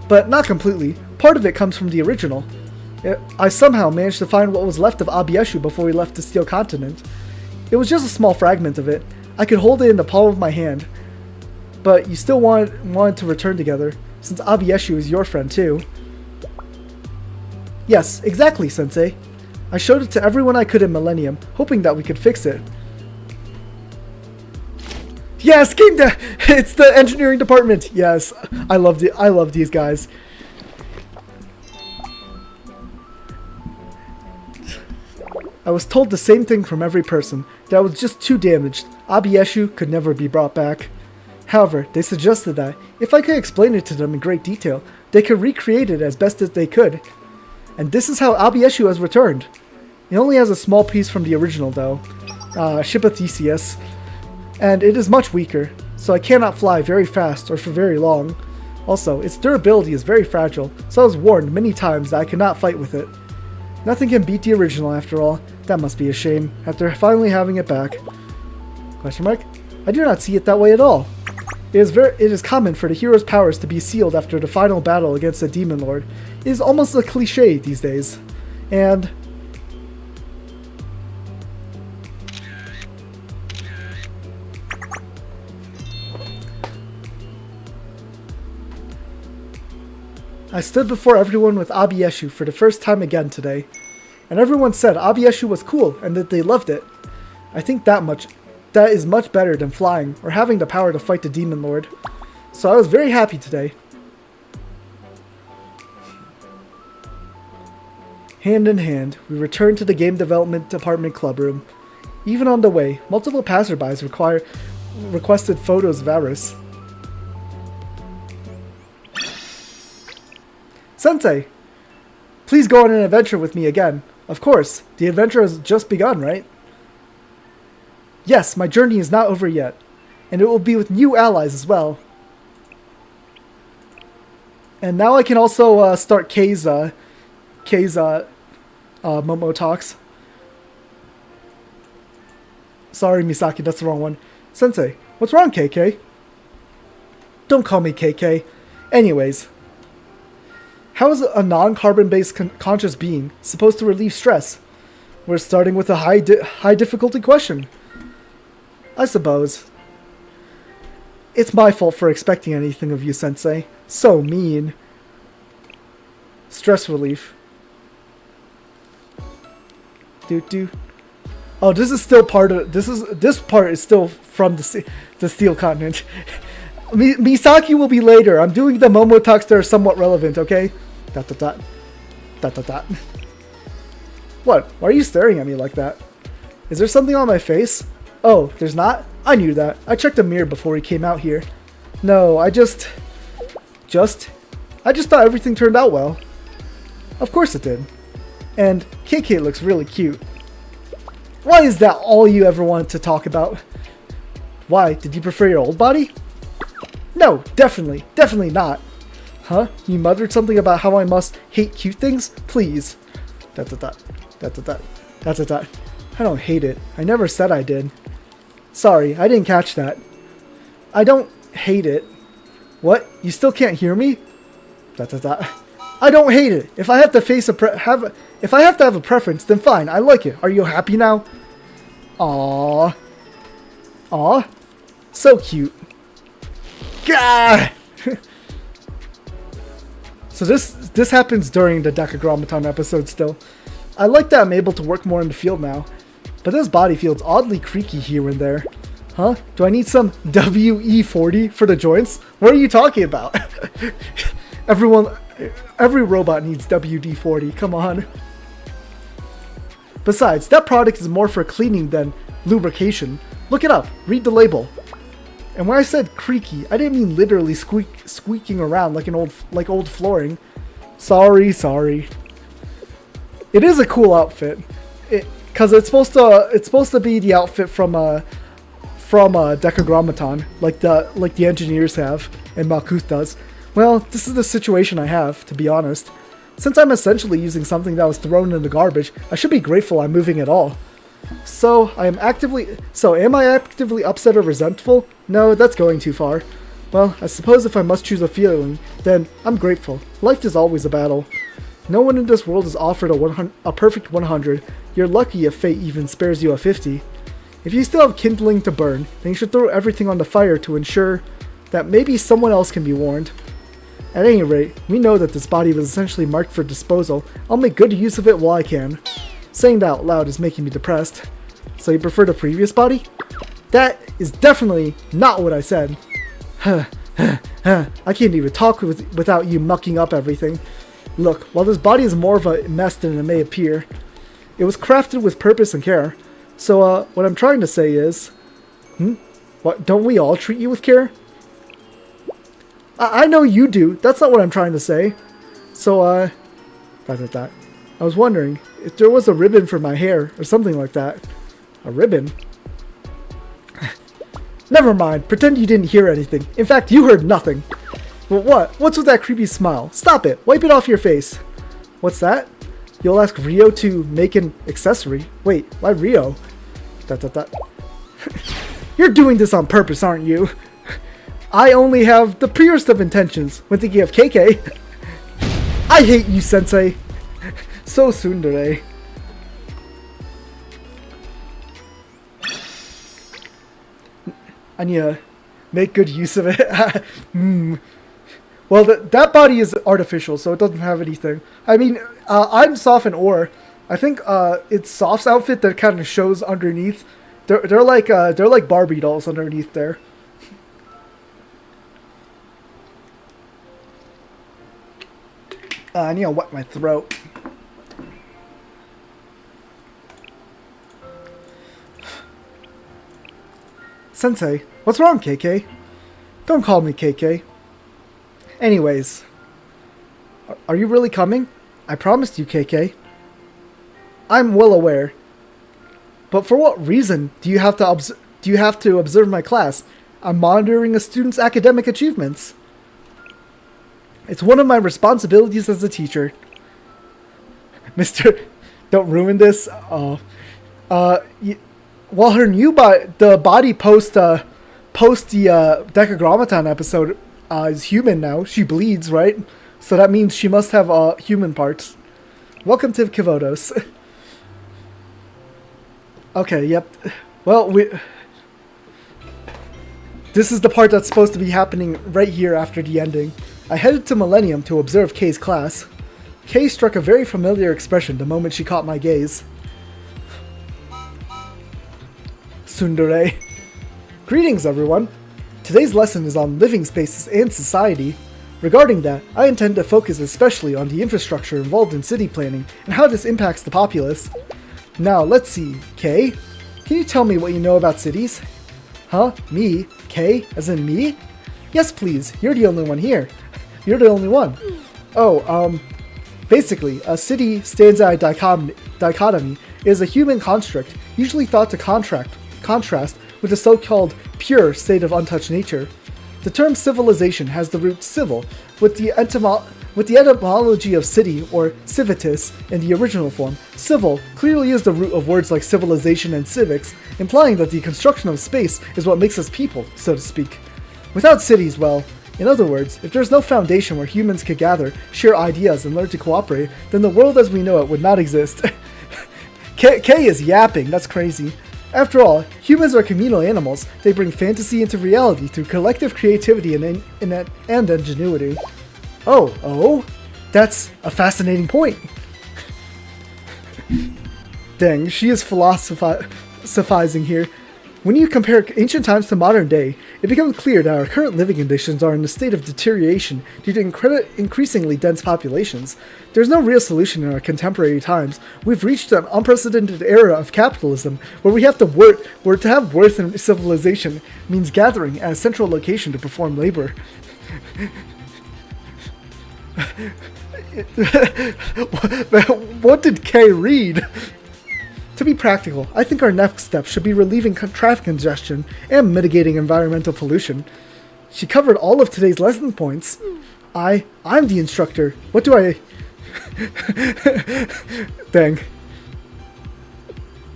But not completely. Part of it comes from the original. I somehow managed to find what was left of Abiyeshu before we left the Steel Continent. It was just a small fragment of it. I could hold it in the palm of my hand. But you still wanted to return together, since Abiyeshu is your friend too. Yes, exactly, Sensei. I showed it to everyone I could in Millennium, hoping that we could fix it. Yes, it's the engineering department. Yes, I love these guys. I was told the same thing from every person, that I was just too damaged. Abieshu could never be brought back. However, they suggested that, if I could explain it to them in great detail, they could recreate it as best as they could. And this is how Abieshu has returned. It only has a small piece from the original though, Shipathesius, and it is much weaker, so I cannot fly very fast or for very long. Also, its durability is very fragile, so I was warned many times that I could not fight with it. Nothing can beat the original after all. That must be a shame, after finally having it back. Question mark? I do not see it that way at all. It is common for the hero's powers to be sealed after the final battle against the Demon Lord. It is almost a cliche these days. And I stood before everyone with Abieshu for the first time again today, and everyone said Abieshu was cool and that they loved it. I think that is much better than flying or having the power to fight the Demon Lord. So I was very happy today. Hand in hand, we returned to the game development department clubroom. Even on the way, multiple passerbys requested photos of Varus. Sensei, please go on an adventure with me again. Of course, the adventure has just begun, right? Yes, my journey is not over yet, and it will be with new allies as well. And now I can also start K's Momo talks. Sorry, Misaki, that's the wrong one. Sensei, what's wrong, KK? Don't call me KK. Anyways, how is a non-carbon-based conscious being supposed to relieve stress? We're starting with a high difficulty question. I suppose. It's my fault for expecting anything of you, Sensei. So mean. Stress relief. Do. Oh, this is still part of this part is still from the Steel Continent. Misaki will be later. I'm doing the Momo talks that are somewhat relevant, okay? Dot. What? Why are you staring at me like that? Is there something on my face? Oh, there's not? I knew that. I checked the mirror before we came out here. No, I just thought everything turned out well. Of course it did. And KK looks really cute. Why is that all you ever wanted to talk about? Why? Did you prefer your old body? No, definitely not. Huh? You muttered something about how I must hate cute things? Please. Dot. I don't hate it. I never said I did. Sorry, I didn't catch that. I don't hate it. What? You still can't hear me? Dot. I don't hate it. If I have to have a preference, then fine. I like it. Are you happy now? Aww. So cute. Gah! So this happens during the Decagrammaton episode still. I like that I'm able to work more in the field now, but this body feels oddly creaky here and there. Huh? Do I need some WE-40 for the joints? What are you talking about? Every robot needs WD-40, come on. Besides, that product is more for cleaning than lubrication. Look it up, read the label. And when I said creaky, I didn't mean literally squeaking around like old flooring. Sorry. It is a cool outfit, cause it's supposed to be the outfit from Decagrammaton, like the engineers have and Malkuth does. Well, this is the situation I have, to be honest. Since I'm essentially using something that was thrown in the garbage, I should be grateful I'm moving at all. So am I actively upset or resentful? No, that's going too far. Well, I suppose if I must choose a feeling, then I'm grateful. Life is always a battle. No one in this world is offered a perfect 100. You're lucky if fate even spares you a 50. If you still have kindling to burn, then you should throw everything on the fire to ensure that maybe someone else can be warned. At any rate, we know that this body was essentially marked for disposal. I'll make good use of it while I can. Saying that out loud is making me depressed. So you prefer the previous body? That is definitely not what I said. I can't even talk without you mucking up everything. Look, while this body is more of a mess than it may appear, it was crafted with purpose and care. So, what I'm trying to say is... What, don't we all treat you with care? I know you do. That's not what I'm trying to say. So, I was wondering if there was a ribbon for my hair or something like that. A ribbon? Never mind. Pretend you didn't hear anything. In fact, you heard nothing. Well, what? What's with that creepy smile? Stop it. Wipe it off your face. What's that? You'll ask Rio to make an accessory. Wait, why Rio? You're doing this on purpose, aren't you? I only have the purest of intentions when thinking of KK. I hate you, Sensei. So tsundere. I need to make good use of it. Well, that body is artificial, so it doesn't have anything. I mean, I'm Soph and Or. I think it's Soph's outfit that kind of shows underneath. They're like Barbie dolls underneath there. I need to wet my throat. Sensei, what's wrong, KK? Don't call me KK. Anyways, are you really coming? I promised you, KK. I'm well aware. But for what reason do you have to observe my class? I'm monitoring a student's academic achievements. It's one of my responsibilities as a teacher. Mister, don't ruin this. Well, her new body post the Decagrammaton episode is human now. She bleeds, right? So that means she must have human parts. Welcome to Kivodos. Okay, yep. Well, this is the part that's supposed to be happening right here after the ending. I headed to Millennium to observe Kay's class. Kay struck a very familiar expression the moment she caught my gaze. Tsundere. Greetings, everyone. Today's lesson is on living spaces and society. Regarding that, I intend to focus especially on the infrastructure involved in city planning and how this impacts the populace. Now, let's see. Kay? Can you tell me what you know about cities? Huh? Me? Kay? As in me? Yes, please. You're the only one here. You're the only one. Oh, basically, a city stands at a dichotomy. It is a human construct, usually thought to contrast with the so-called pure state of untouched nature. The term civilization has the root civil, with the etymology of city, or civitas, in the original form. Civil clearly is the root of words like civilization and civics, implying that the construction of space is what makes us people, so to speak. Without cities, well, in other words, if there's no foundation where humans could gather, share ideas, and learn to cooperate, then the world as we know it would not exist. K is yapping, that's crazy. After all, humans are communal animals. They bring fantasy into reality through collective creativity and ingenuity. Oh, that's a fascinating point. Dang, she is philosophizing here. When you compare ancient times to modern day, it becomes clear that our current living conditions are in a state of deterioration due to increasingly dense populations. There's no real solution in our contemporary times. We've reached an unprecedented era of capitalism where we have to work, where to have worth in civilization means gathering at a central location to perform labor. What did Kay read? To be practical, I think our next step should be relieving traffic congestion and mitigating environmental pollution. She covered all of today's lesson points. I'm the instructor. What do I... Dang.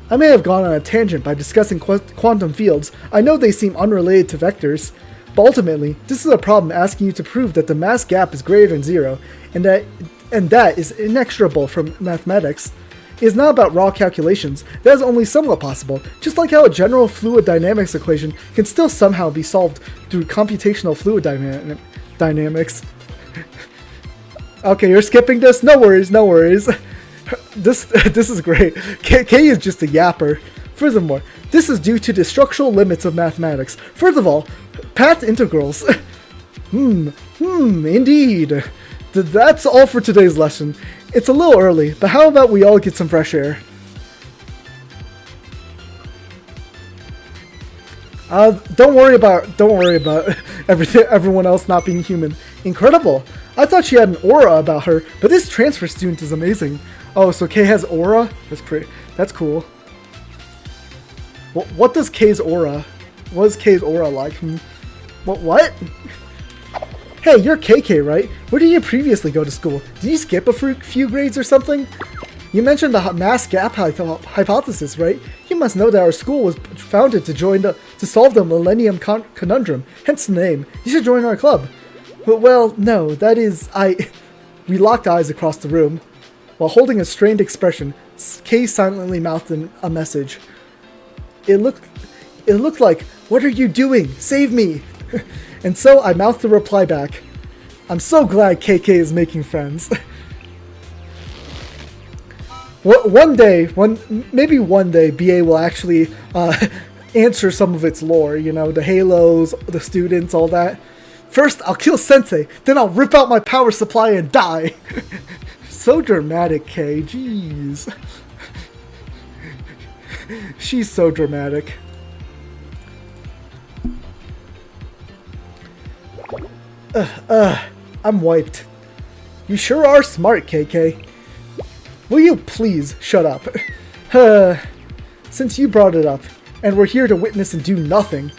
I may have gone on a tangent by discussing quantum fields. I know they seem unrelated to vectors, but ultimately, this is a problem asking you to prove that the mass gap is greater than zero, and that is inexorable from mathematics. It is not about raw calculations. That is only somewhat possible, just like how a general fluid dynamics equation can still somehow be solved through computational fluid dynamics. Okay, you're skipping this? No worries, no worries. This is great. K is just a yapper. Furthermore, this is due to the structural limits of mathematics. First of all, path integrals. Indeed. That's all for today's lesson. It's a little early, but how about we all get some fresh air? Don't worry about everyone else not being human. Incredible. I thought she had an aura about her, but this transfer student is amazing. Oh, so Kay has aura? That's cool. What does Kay's aura? What is Kay's aura like? What? Hey, you're KK, right? Where did you previously go to school? Did you skip a few grades or something? You mentioned the mass gap hypothesis, right? You must know that our school was founded to solve the Millennium Conundrum, hence the name. You should join our club. Well, no, that is, We locked eyes across the room. While holding a strained expression, Kay silently mouthed a message. It looked like, "What are you doing? Save me!" And so I mouthed the reply back. I'm so glad KK is making friends. Maybe one day, BA will actually answer some of its lore, you know, the halos, the students, all that. First, I'll kill Sensei, then I'll rip out my power supply and die. So dramatic, Kay, jeez. She's so dramatic. I'm wiped. You sure are smart, KK. Will you please shut up? Since you brought it up, and we're here to witness and do nothing,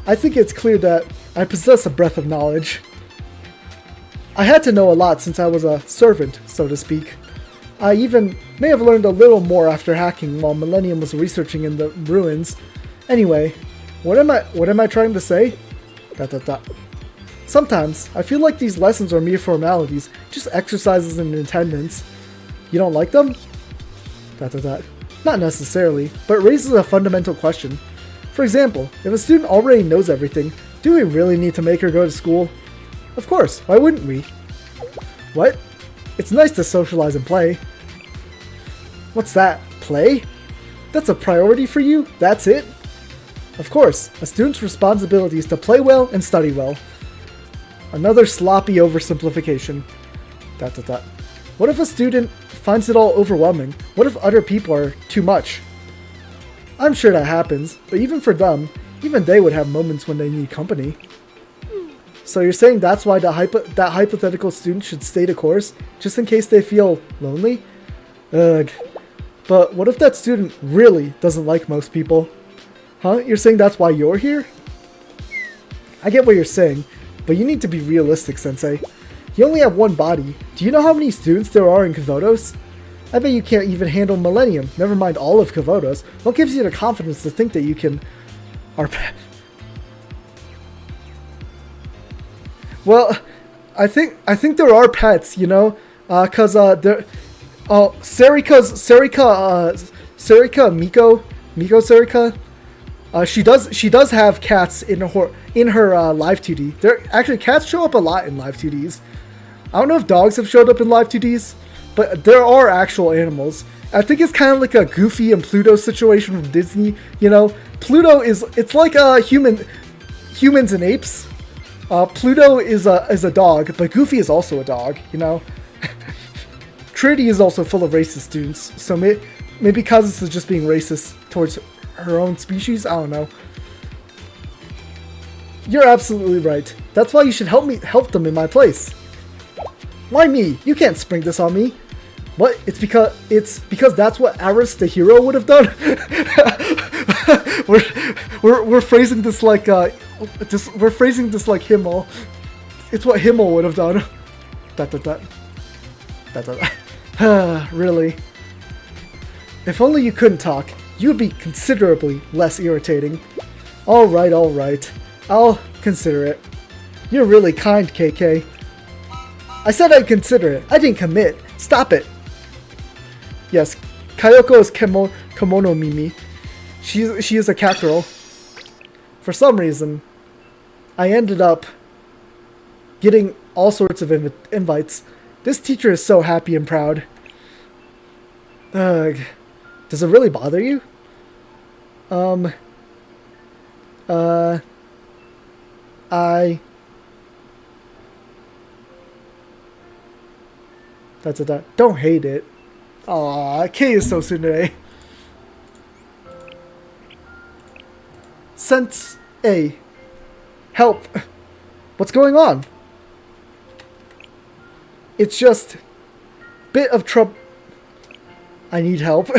I think it's clear that I possess a breadth of knowledge. I had to know a lot since I was a servant, so to speak. I even may have learned a little more after hacking while Millennium was researching in the ruins. Anyway, what am I trying to say? ... Sometimes, I feel like these lessons are mere formalities, just exercises in attendance. You don't like them? ... Not necessarily, but it raises a fundamental question. For example, if a student already knows everything, do we really need to make her go to school? Of course, why wouldn't we? What? It's nice to socialize and play. What's that? Play? That's a priority for you? That's it? Of course, a student's responsibility is to play well and study well. Another sloppy oversimplification. ... What if a student finds it all overwhelming? What if other people are too much? I'm sure that happens, but even for them, even they would have moments when they need company. So you're saying that's why that hypothetical student should stay the course, just in case they feel lonely? Ugh. But what if that student really doesn't like most people? Huh? You're saying that's why you're here? I get what you're saying, but you need to be realistic, Sensei. You only have one body. Do you know how many students there are in Kavotos? I bet you can't even handle Millennium, never mind all of Kavotos. What gives you the confidence to think that you can... Well, I think there are pets, you know, cause there, Miko Serika, she does have cats in her live 2D. There actually cats show up a lot in live 2Ds. I don't know if dogs have showed up in live 2Ds, but there are actual animals. I think it's kind of like a Goofy and Pluto situation from Disney. You know, Pluto it's like humans and apes. Pluto is a dog, but Goofy is also a dog, you know? Trinity is also full of racist students, so maybe Kazus is just being racist towards her own species? I don't know. You're absolutely right. That's why you should help them in my place. Why me? You can't spring this on me. What? It's because that's what Aris the hero would have done? we're phrasing this like we're phrasing this like Himmel. It's what Himmel would have done. Really. If only you couldn't talk, you'd be considerably less irritating. Alright. I'll consider it. You're really kind, KK. I said I'd consider it. I didn't commit. Stop it. Yes, Kayoko is Kimono Mimi. She is a cat girl. For some reason, I ended up getting all sorts of invites. This teacher is so happy and proud. Ugh. Does it really bother you? I... That's a dot. Don't hate it. Aw, K is so tsundere. Sense A. Help. What's going on? It's just... bit of trouble. I need help.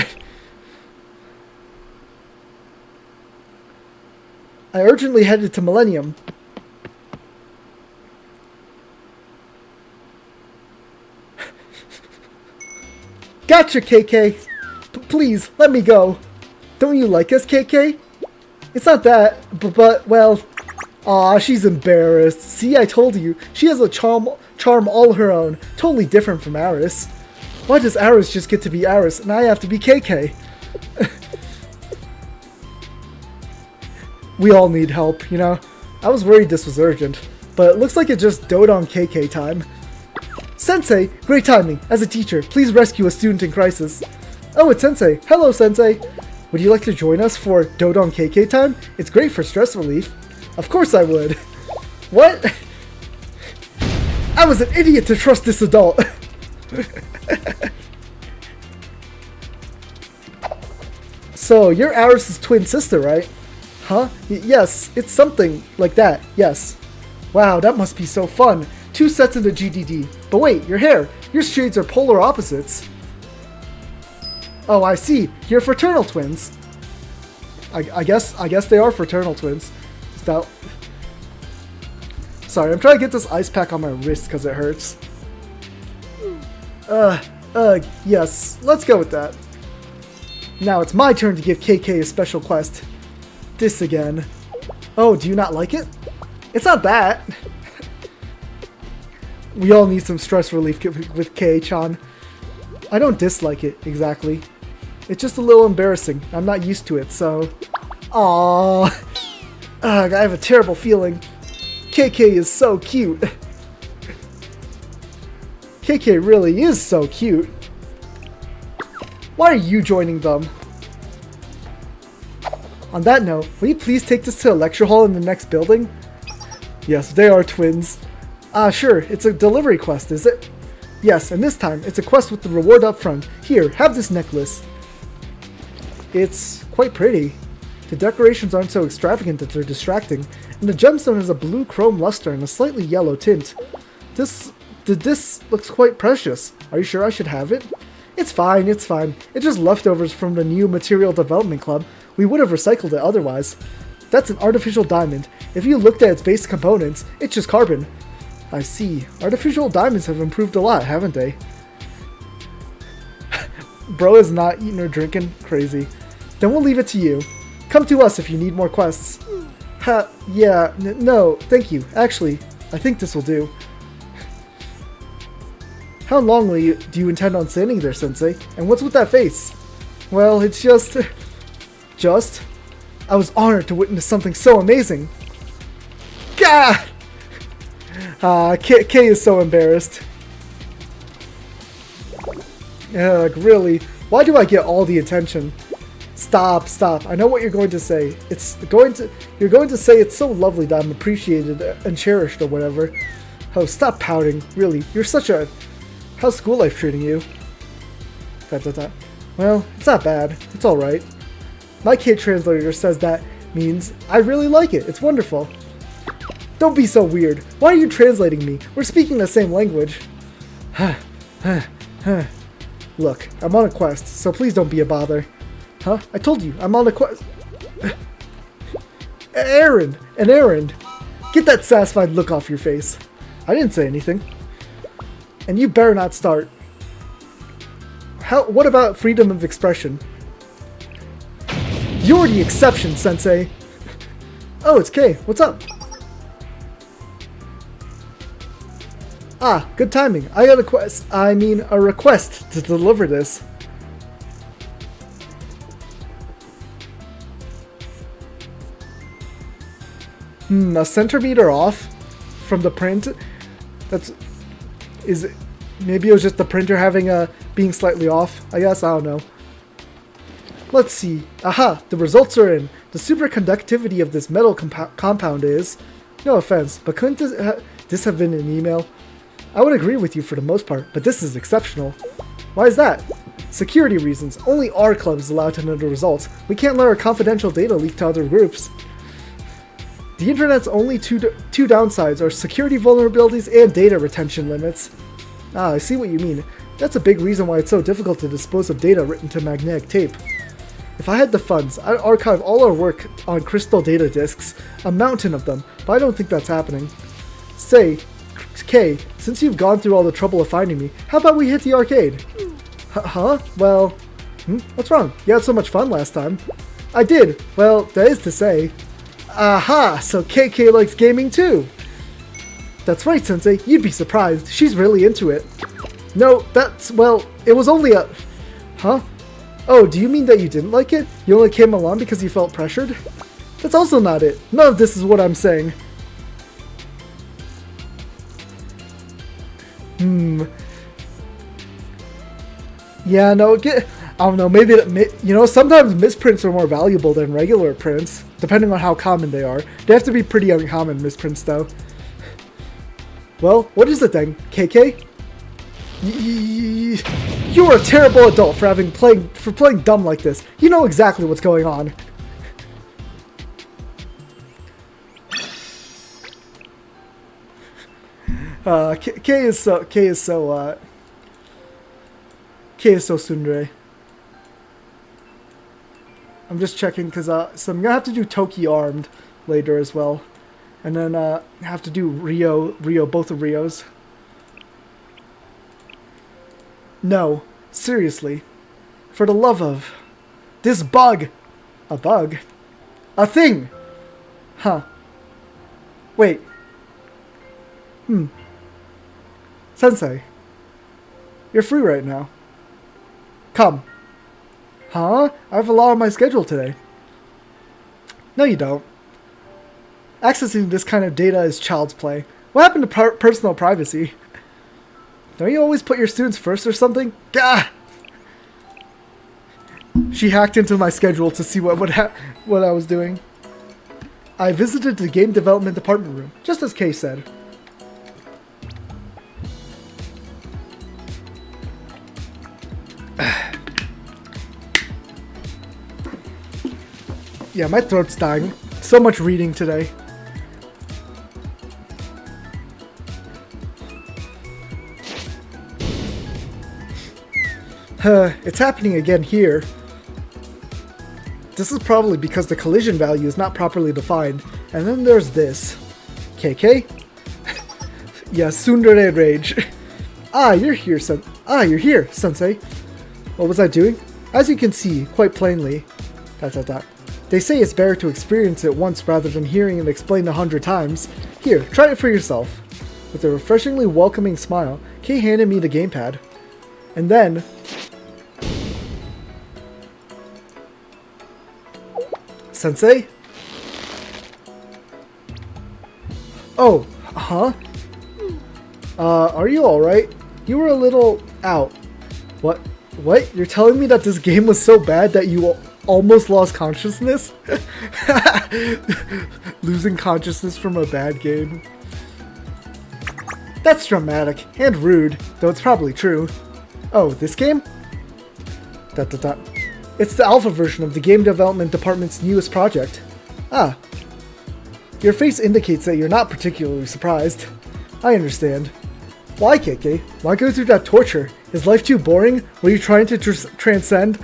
I urgently headed to Millennium. Gotcha, KK. Please, let me go. Don't you like us, KK? It's not that, but well... Aw, she's embarrassed. See, I told you. She has a charm all her own. Totally different from Aris. Why does Aris just get to be Aris and I have to be KK? We all need help, you know? I was worried this was urgent, but it looks like it just doted on KK time. Sensei, great timing. As a teacher, please rescue a student in crisis. Oh, it's Sensei. Hello, Sensei. Would you like to join us for dote on KK time? It's great for stress relief. Of course I would. What? I was an idiot to trust this adult. So, you're Aris' twin sister, right? Huh? Yes, it's something like that, yes. Wow, that must be so fun. 2 sets in the GDD. But wait, your hair. Your shades are polar opposites. Oh, I see. You're fraternal twins. I guess they are fraternal twins. That... Sorry, I'm trying to get this ice pack on my wrist because it hurts. Yes. Let's go with that. Now it's my turn to give KK a special quest. This again. Oh, do you not like it? It's not that. We all need some stress relief with K-chan. I don't dislike it, exactly. It's just a little embarrassing. I'm not used to it, so... Aww. Ugh, I have a terrible feeling. KK is so cute. KK really is so cute. Why are you joining them? On that note, will you please take this to a lecture hall in the next building? Yes, they are twins. Sure, it's a delivery quest, is it? Yes, and this time, it's a quest with the reward up front. Here, have this necklace. It's quite pretty. The decorations aren't so extravagant that they're distracting, and the gemstone has a blue chrome luster and a slightly yellow tint. This looks quite precious. Are you sure I should have it? It's fine, it's fine. It's just leftovers from the new Material Development Club. We would have recycled it otherwise. That's an artificial diamond. If you looked at its base components, it's just carbon. I see. Artificial diamonds have improved a lot, haven't they? Bro is not eating or drinking. Crazy. Then we'll leave it to you. Come to us if you need more quests. Yeah, no, thank you. Actually, I think this will do. How long do you intend on standing there, Sensei? And what's with that face? Well, it's just... I was honored to witness something so amazing. Gah! K is so embarrassed. Ugh, really? Why do I get all the attention? Stop. I know what you're going to say. You're going to say it's so lovely that I'm appreciated and cherished or whatever. Oh, stop pouting. Really, you're such a... How's school life treating you? Well, it's not bad. It's alright. My kid translator says that means I really like it. It's wonderful. Don't be so weird. Why are you translating me? We're speaking the same language. Look, I'm on a quest, so please don't be a bother. Huh? I told you, I'm on a quest. An errand. Get that satisfied look off your face. I didn't say anything. And you better not start. What about freedom of expression? You're the exception, Sensei. Oh, it's Kay. What's up? Ah, good timing. I got a request to deliver this. A centimeter off from the print? Maybe it was just the printer having being slightly off. I guess, I don't know. Let's see. Aha! The results are in. The superconductivity of this metal compound is... No offense, but couldn't this have been an email? I would agree with you for the most part, but this is exceptional. Why is that? Security reasons. Only our club is allowed to know the results. We can't let our confidential data leak to other groups. The internet's only two downsides are security vulnerabilities and data retention limits. Ah, I see what you mean. That's a big reason why it's so difficult to dispose of data written to magnetic tape. If I had the funds, I'd archive all our work on crystal data disks, a mountain of them, but I don't think that's happening. Say, Kay, since you've gone through all the trouble of finding me, how about we hit the arcade? Huh? Well, what's wrong? You had so much fun last time. I did. Well, that is to say. Aha! So KK likes gaming too! That's right, Sensei. You'd be surprised. She's really into it. No, well, it was only a... Huh? Oh, do you mean that you didn't like it? You only came along because you felt pressured? That's also not it. None of this is what I'm saying. Yeah, no, I don't know, maybe, sometimes misprints are more valuable than regular prints, depending on how common they are. They have to be pretty uncommon misprints, though. Well, what is it then, KK? You are a terrible adult for playing dumb like this. You know exactly what's going on. K is so tsundere. I'm just checking because so I'm gonna have to do Toki armed later as well, and then have to do Rio, both of Rios. No, seriously, for the love of this bug, a bug, a thing, huh? Wait, Sensei, you're free right now. Come. Huh? I have a lot on my schedule today. No, you don't. Accessing this kind of data is child's play. What happened to personal privacy? Don't you always put your students first or something? Gah! She hacked into my schedule to see what I was doing. I visited the game development department room, just as Kay said. Yeah, my throat's dying. So much reading today. It's happening again here. This is probably because the collision value is not properly defined. And then there's this. KK? Yeah, tsundere rage. You're here, Sensei. What was I doing? As you can see, quite plainly. ... They say it's better to experience it once rather than hearing it explained 100 times. Here, try it for yourself. With a refreshingly welcoming smile, Kay handed me the gamepad. And then... Sensei? Oh, huh? Are you alright? You were a little out. What? You're telling me that this game was so bad that you almost lost consciousness? Losing consciousness from a bad game. That's dramatic and rude, though it's probably true. Oh, this game? ... It's the alpha version of the game development department's newest project. Ah. Your face indicates that you're not particularly surprised. I understand. Why, KK? Why go through that torture? Is life too boring? Were you trying to transcend?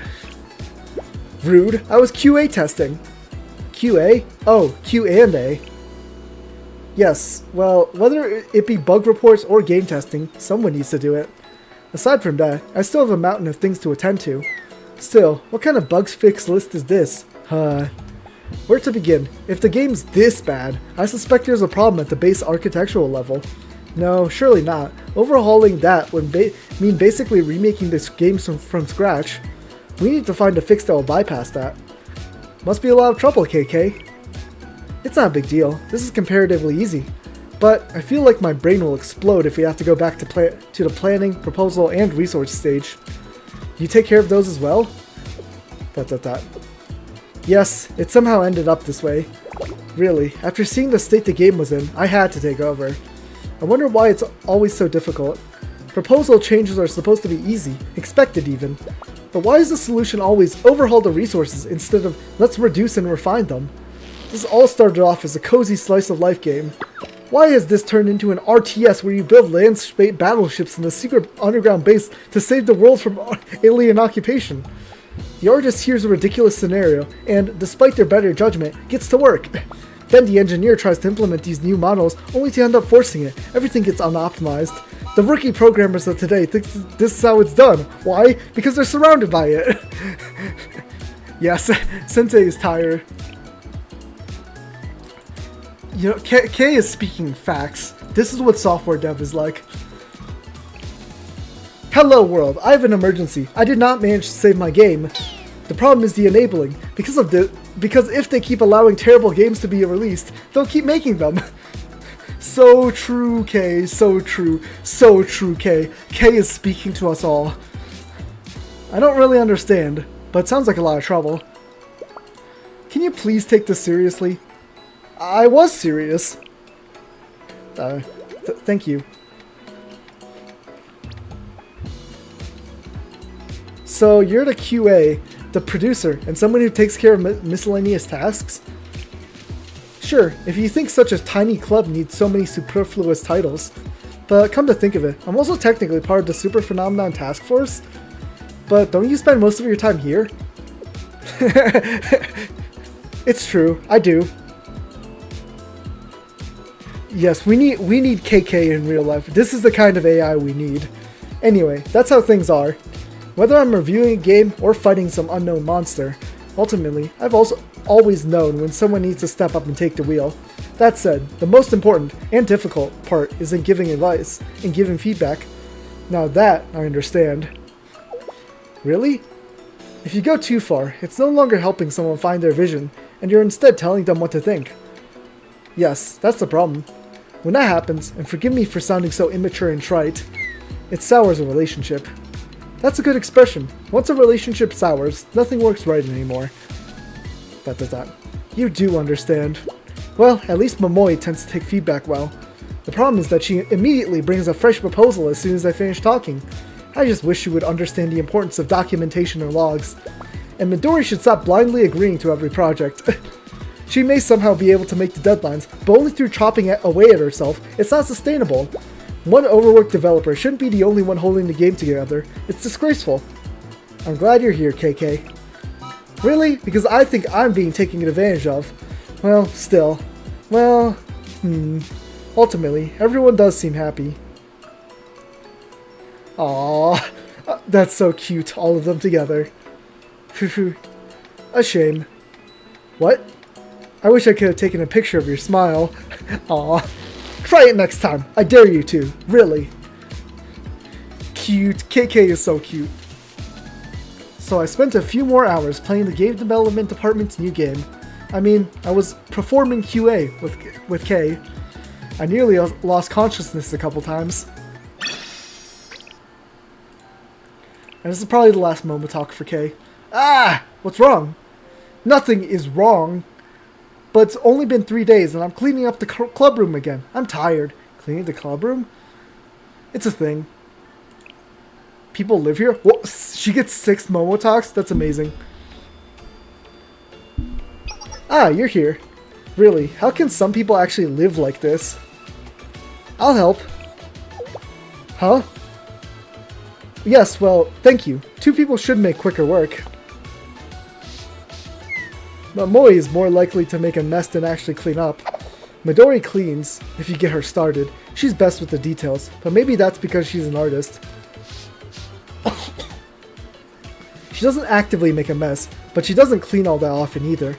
Rude. I was QA testing. QA? Oh, Q and A. Yes, well, whether it be bug reports or game testing, someone needs to do it. Aside from that, I still have a mountain of things to attend to. Still, what kind of bugs fix list is this? Where to begin? If the game's this bad, I suspect there's a problem at the base architectural level. No, surely not. Overhauling that would mean basically remaking this game from scratch. We need to find a fix that will bypass that. Must be a lot of trouble, KK. It's not a big deal. This is comparatively easy. but I feel like my brain will explode if we have to go back to the planning, proposal, and resource stage. You take care of those as well? ... Yes, it somehow ended up this way. Really, after seeing the state the game was in, I had to take over. I wonder why it's always so difficult. Proposal changes are supposed to be easy, expected even. But why is the solution always overhaul the resources instead of let's reduce and refine them? This all started off as a cozy slice of life game. Why has this turned into an RTS where you build land-spaced battleships in a secret underground base to save the world from alien occupation? The artist hears a ridiculous scenario and, despite their better judgment, gets to work. Then the engineer tries to implement these new models only to end up forcing it. Everything gets unoptimized. The rookie programmers of today think this is how it's done. Why? Because they're surrounded by it. Yes, Sensei is tired. You know, Kay is speaking facts. This is what software dev is like. Hello world, I have an emergency. I did not manage to save my game. The problem is the enabling. Because if they keep allowing terrible games to be released, they'll keep making them. So true, Kay. So true. So true, Kay. Kay is speaking to us all. I don't really understand, but it sounds like a lot of trouble. Can you please take this seriously? I was serious. Thank you. So you're the QA, the producer, and someone who takes care of miscellaneous tasks? Sure, if you think such a tiny club needs so many superfluous titles. But come to think of it, I'm also technically part of the Super Phenomenon Task Force. But don't you spend most of your time here? It's true, I do. Yes, we need KK in real life. This is the kind of AI we need. Anyway, that's how things are. Whether I'm reviewing a game or fighting some unknown monster, ultimately, I've also always known when someone needs to step up and take the wheel. That said, the most important and difficult part is in giving advice and giving feedback. Now that I understand. Really? If you go too far, it's no longer helping someone find their vision, and you're instead telling them what to think. Yes, that's the problem. When that happens, and forgive me for sounding so immature and trite, it sours a relationship. That's a good expression. Once a relationship sours, nothing works right anymore. ... You do understand. Well, at least Momoi tends to take feedback well. The problem is that she immediately brings a fresh proposal as soon as I finish talking. I just wish she would understand the importance of documentation and logs. And Midori should stop blindly agreeing to every project. She may somehow be able to make the deadlines, but only through chopping away at herself. It's not sustainable. One overworked developer shouldn't be the only one holding the game together. It's disgraceful. I'm glad you're here, KK. Really? Because I think I'm being taken advantage of. Well, still. Well, ultimately, everyone does seem happy. Aww, that's so cute, all of them together. A shame. What? I wish I could have taken a picture of your smile. Aww. Try it next time. I dare you to. Really. Cute. KK is so cute. So I spent a few more hours playing the game development department's new game. I mean, I was performing QA with Kay. I nearly lost consciousness a couple times. And this is probably the last moment talk for Kay. Ah! What's wrong? Nothing is wrong. But it's only been 3 days and I'm cleaning up the club room again. I'm tired. Cleaning the club room? It's a thing. People live here? Whoa, she gets 6 Momo talks? That's amazing. Ah, you're here. Really, how can some people actually live like this? I'll help. Huh? Yes, well, thank you. 2 people should make quicker work. But Moi is more likely to make a mess than actually clean up. Midori cleans, if you get her started. She's best with the details, but maybe that's because she's an artist. She doesn't actively make a mess, but she doesn't clean all that often either.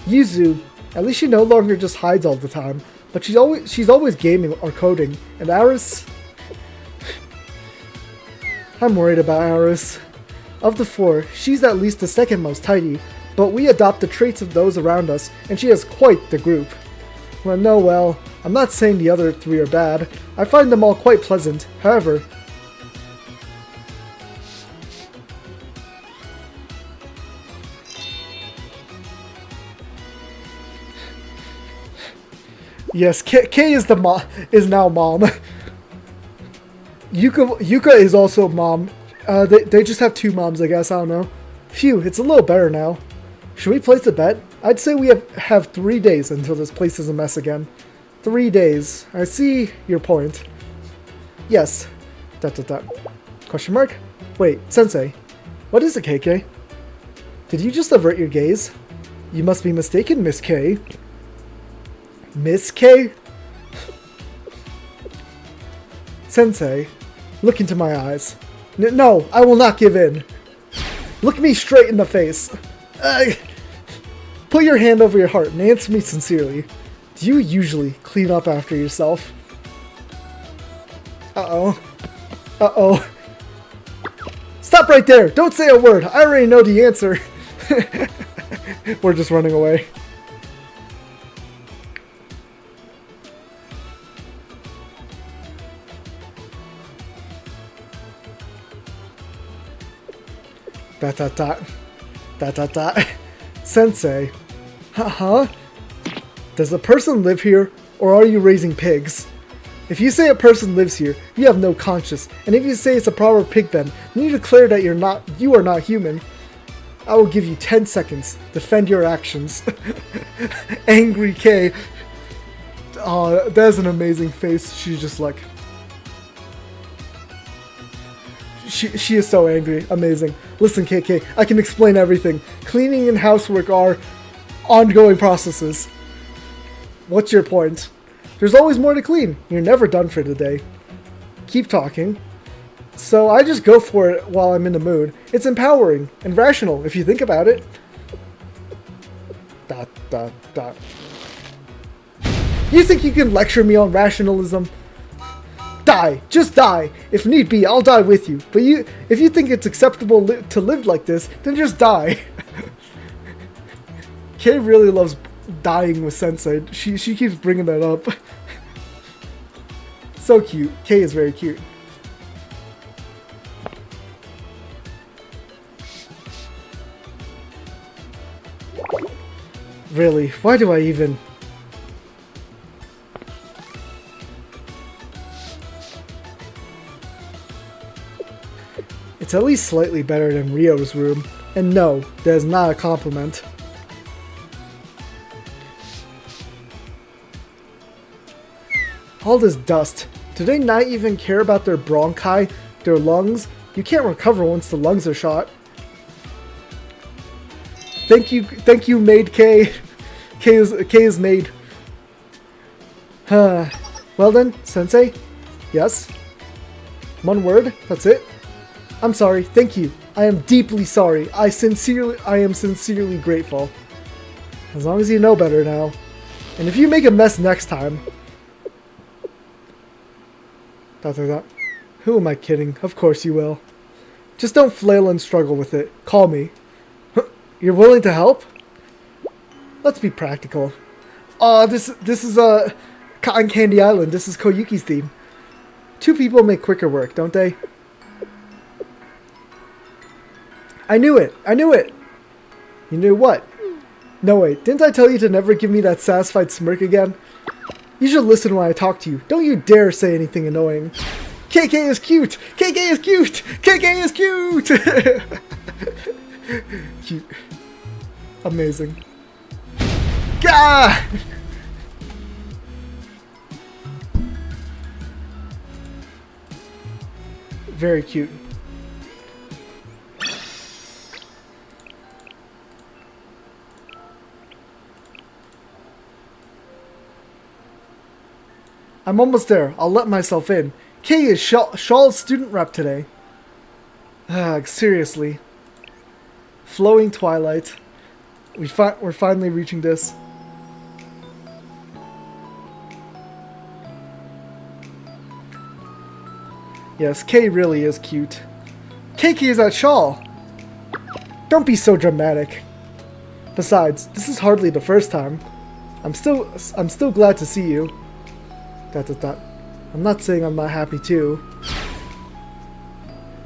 Yuzu, at least she no longer just hides all the time, but she's always gaming or coding. And Aris? I'm worried about Aris. Of the 4, she's at least the second most tidy, but we adopt the traits of those around us, and she has quite the group. Well, I'm not saying the other 3 are bad. I find them all quite pleasant. However... Yes, K is is now mom. Yuka is also mom. They just have 2 moms, I guess. I don't know. Phew, it's a little better now. Should we place a bet? I'd say we have 3 days until this place is a mess again. 3 days. I see your point. Yes. ... Question mark? Wait, Sensei. What is it, KK? Did you just avert your gaze? You must be mistaken, Miss K. Miss K? Sensei, look into my eyes. No, I will not give in. Look me straight in the face. Put your hand over your heart and answer me sincerely. Do you usually clean up after yourself? Uh-oh. Uh-oh. Stop right there! Don't say a word! I already know the answer! We're just running away. Dot dot dot. Dot dot dot. Sensei. Huh? Does a person live here, or are you raising pigs? If you say a person lives here, you have no conscience, and if you say it's a proper pig pen, then you declare that you are not human. I will give you 10 seconds. Defend your actions. Angry K. Oh, that's an amazing face. She's just like... She is so angry. Amazing. Listen, KK, I can explain everything. Cleaning and housework are ongoing processes. What's your point? There's always more to clean. You're never done for today. Keep talking. So I just go for it while I'm in the mood. It's empowering and rational if you think about it. Dot, dot, dot. You think you can lecture me on rationalism? Die! Just die! If need be, I'll die with you. But if you think it's acceptable to live like this, then just die. Kay really loves dying with Sensei. She keeps bringing that up. So cute. Kay is very cute. Really? Why do I even... It's at least slightly better than Rio's room. And no, that is not a compliment. All this dust. Do they not even care about their bronchi, their lungs? You can't recover once the lungs are shot. Thank you, Maid K. K is maid. Well then, Sensei? Yes? One word? That's it? I'm sorry, thank you. I am deeply sorry. I am sincerely grateful. As long as you know better now. And if you make a mess next time... Who am I kidding? Of course you will. Just don't flail and struggle with it. Call me. You're willing to help? Let's be practical. This is Cotton Candy Island. This is Koyuki's theme. 2 people make quicker work, don't they? I knew it! I knew it! You knew what? No wait, didn't I tell you to never give me that satisfied smirk again? You should listen when I talk to you. Don't you dare say anything annoying. KK is cute! KK is cute! KK is cute! Cute. Amazing. Gah! Very cute. I'm almost there. I'll let myself in. Kay is Shaw's student rep today. Seriously. Flowing twilight. We're finally reaching this. Yes, Kay really is cute. KK is at Shaw. Don't be so dramatic. Besides, this is hardly the first time. I'm still glad to see you. Dot dot dot. I'm not saying I'm not happy too.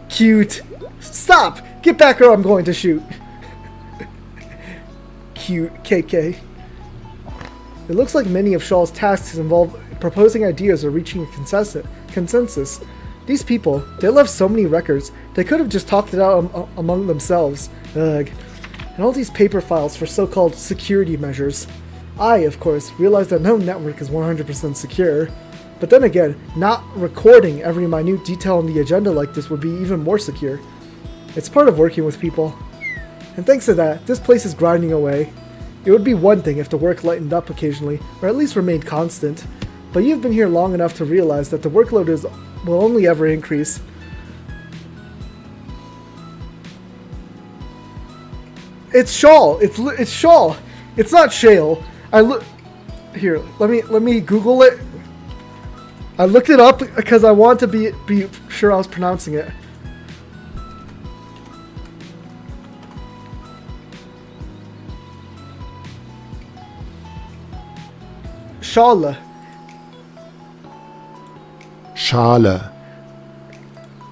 Cute. Stop! Get back or I'm going to shoot. Cute. KK. It looks like many of Shaw's tasks involve proposing ideas or reaching a consensus. These people, they left so many records, they could have just talked it out among themselves. Ugh. And all these paper files for so-called security measures. I, of course, realize that no network is 100% secure. But then again, not recording every minute detail on the agenda like this would be even more secure. It's part of working with people. And thanks to that, this place is grinding away. It would be one thing if the work lightened up occasionally, or at least remained constant. But you've been here long enough to realize that the workload will only ever increase. It's Shawl! It's Shawl! It's not Shale. Here, let me Google it. I looked it up because I want to be sure I was pronouncing it. Schale. Schale.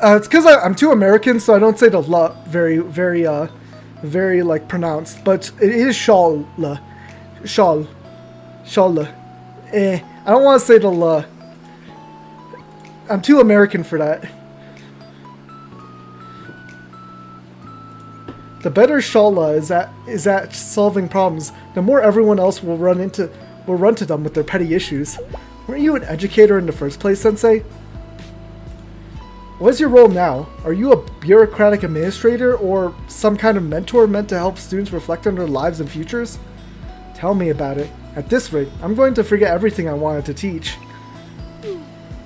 It's because I'm too American, so I don't say the "la" very like pronounced. But it is Schale. Schale. I don't want to say the "la." I'm too American for that. The better Shala is at solving problems, the more everyone else will run to them with their petty issues. Weren't you an educator in the first place, Sensei? What is your role now? Are you a bureaucratic administrator or some kind of mentor meant to help students reflect on their lives and futures? Tell me about it. At this rate, I'm going to forget everything I wanted to teach.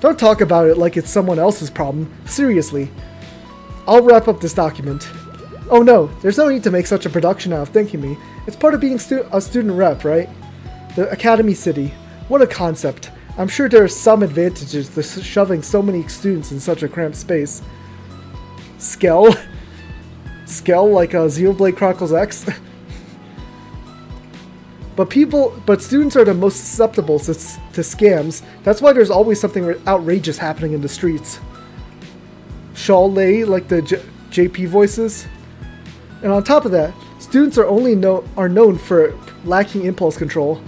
Don't talk about it like it's someone else's problem. Seriously. I'll wrap up this document. Oh no, there's no need to make such a production out of thanking me. It's part of being a student rep, right? The Academy City. What a concept. I'm sure there are some advantages to shoving so many students in such a cramped space. Skell? Skell like Xenoblade Chronicles X? But students are the most susceptible to scams. That's why there's always something outrageous happening in the streets. Shawley, like the JP voices. And on top of that, students are known for lacking impulse control.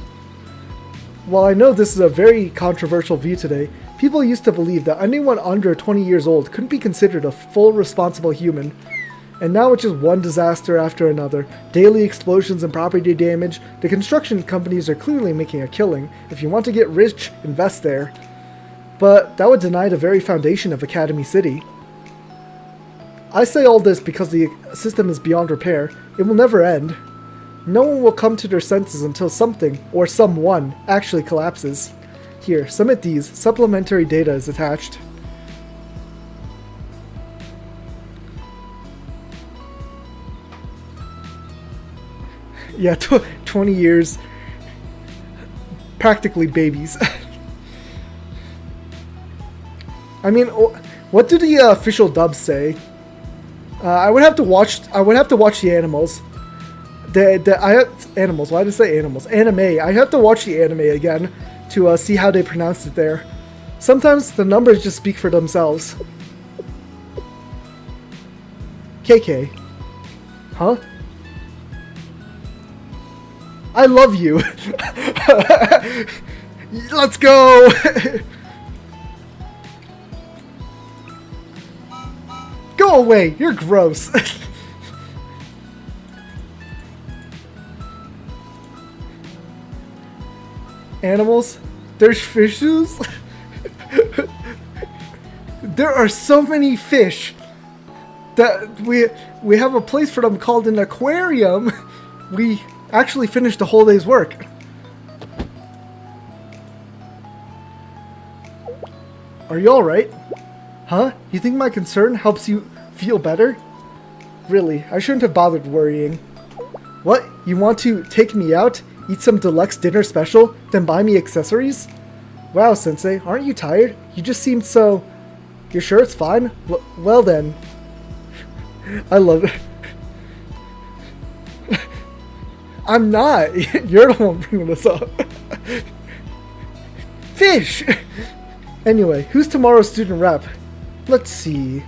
While I know this is a very controversial view today, people used to believe that anyone under 20 years old couldn't be considered a full responsible human. And now it's just one disaster after another. Daily explosions and property damage. The construction companies are clearly making a killing. If you want to get rich, invest there. But that would deny the very foundation of Academy City. I say all this because the system is beyond repair. It will never end. No one will come to their senses until something, or someone, actually collapses. Here, submit these. Supplementary data is attached. Yeah, 20 years. Practically babies. I mean, what do the official dubs say? I would have to watch the animals. Animals. Why did I say animals? Anime. I have to watch the anime again to see how they pronounce it there. Sometimes the numbers just speak for themselves. KK. Huh? I love you. Let's go. Go away. You're gross. Animals? There's fishes? There are so many fish that we have a place for them called an aquarium. We actually finished a whole day's work. Are you alright? Huh? You think my concern helps you feel better? Really, I shouldn't have bothered worrying. What? You want to take me out? Eat some deluxe dinner special? Then buy me accessories? Wow, Sensei, aren't you tired? You just seemed so... You're sure it's fine? Well then. I love it. I'm not. You're the one bringing this up. fish! Anyway, who's tomorrow's student rep? Let's see.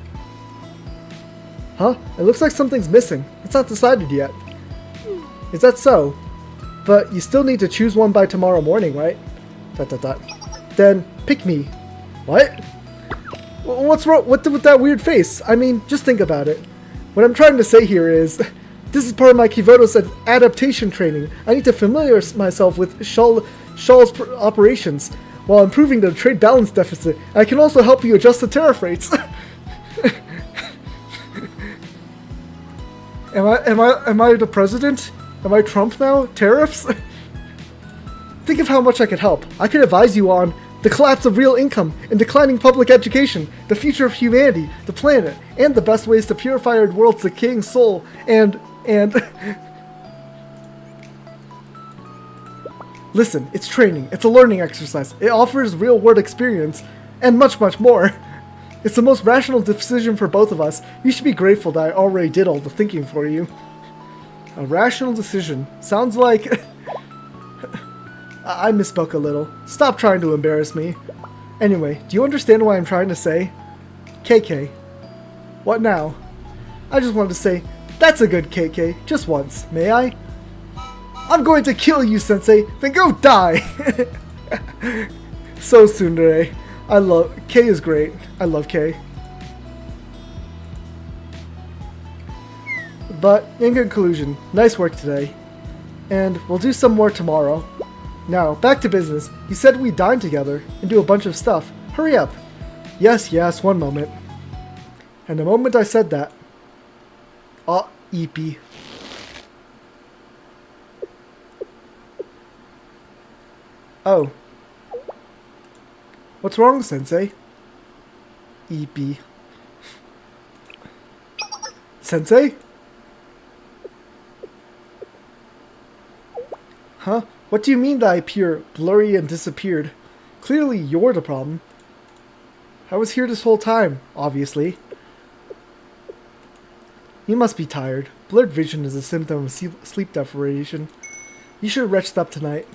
Huh? It looks like something's missing. It's not decided yet. Is that so? But you still need to choose one by tomorrow morning, right? ... Then pick me. What? What's wrong with that weird face? I mean, just think about it. What I'm trying to say here is, this is part of my Kivoto's adaptation training. I need to familiarize myself with Shawl's operations while improving the trade balance deficit. I can also help you adjust the tariff rates. Am I the president? Am I Trump now? Tariffs? Think of how much I could help. I could advise you on the collapse of real income and declining public education, the future of humanity, the planet, and the best ways to purify our world's decaying soul, and... Listen, it's training, it's a learning exercise, it offers real-world experience, and much, much more. It's the most rational decision for both of us. You should be grateful that I already did all the thinking for you. A rational decision. Sounds like... I misspoke a little. Stop trying to embarrass me. Anyway, do you understand what I'm trying to say? KK. What now? I just wanted to say, that's a good KK, just once. May I? I'm going to kill you, Sensei, then go die! So tsundere. K is great. I love K. But, in conclusion, nice work today. And we'll do some more tomorrow. Now, back to business. You said we'd dine together and do a bunch of stuff. Hurry up. Yes, one moment. And the moment I said that... Eepy. Oh. What's wrong, Sensei? Eepy. Sensei? Huh? What do you mean that I appear blurry and disappeared? Clearly you're the problem. I was here this whole time, obviously. You must be tired. Blurred vision is a symptom of sleep deprivation. You should rest up tonight.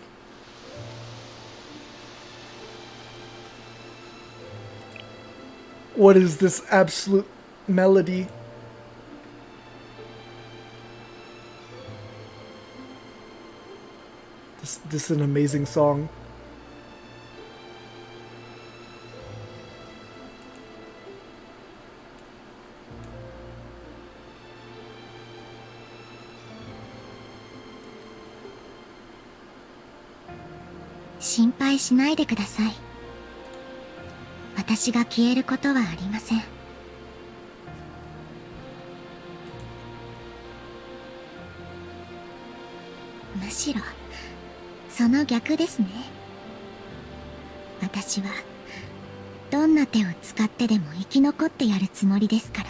What is this absolute melody? This is an amazing song.心配しないでください。私が消えることはありません。むしろその逆ですね。私はどんな手を使ってでも生き残ってやるつもりですから。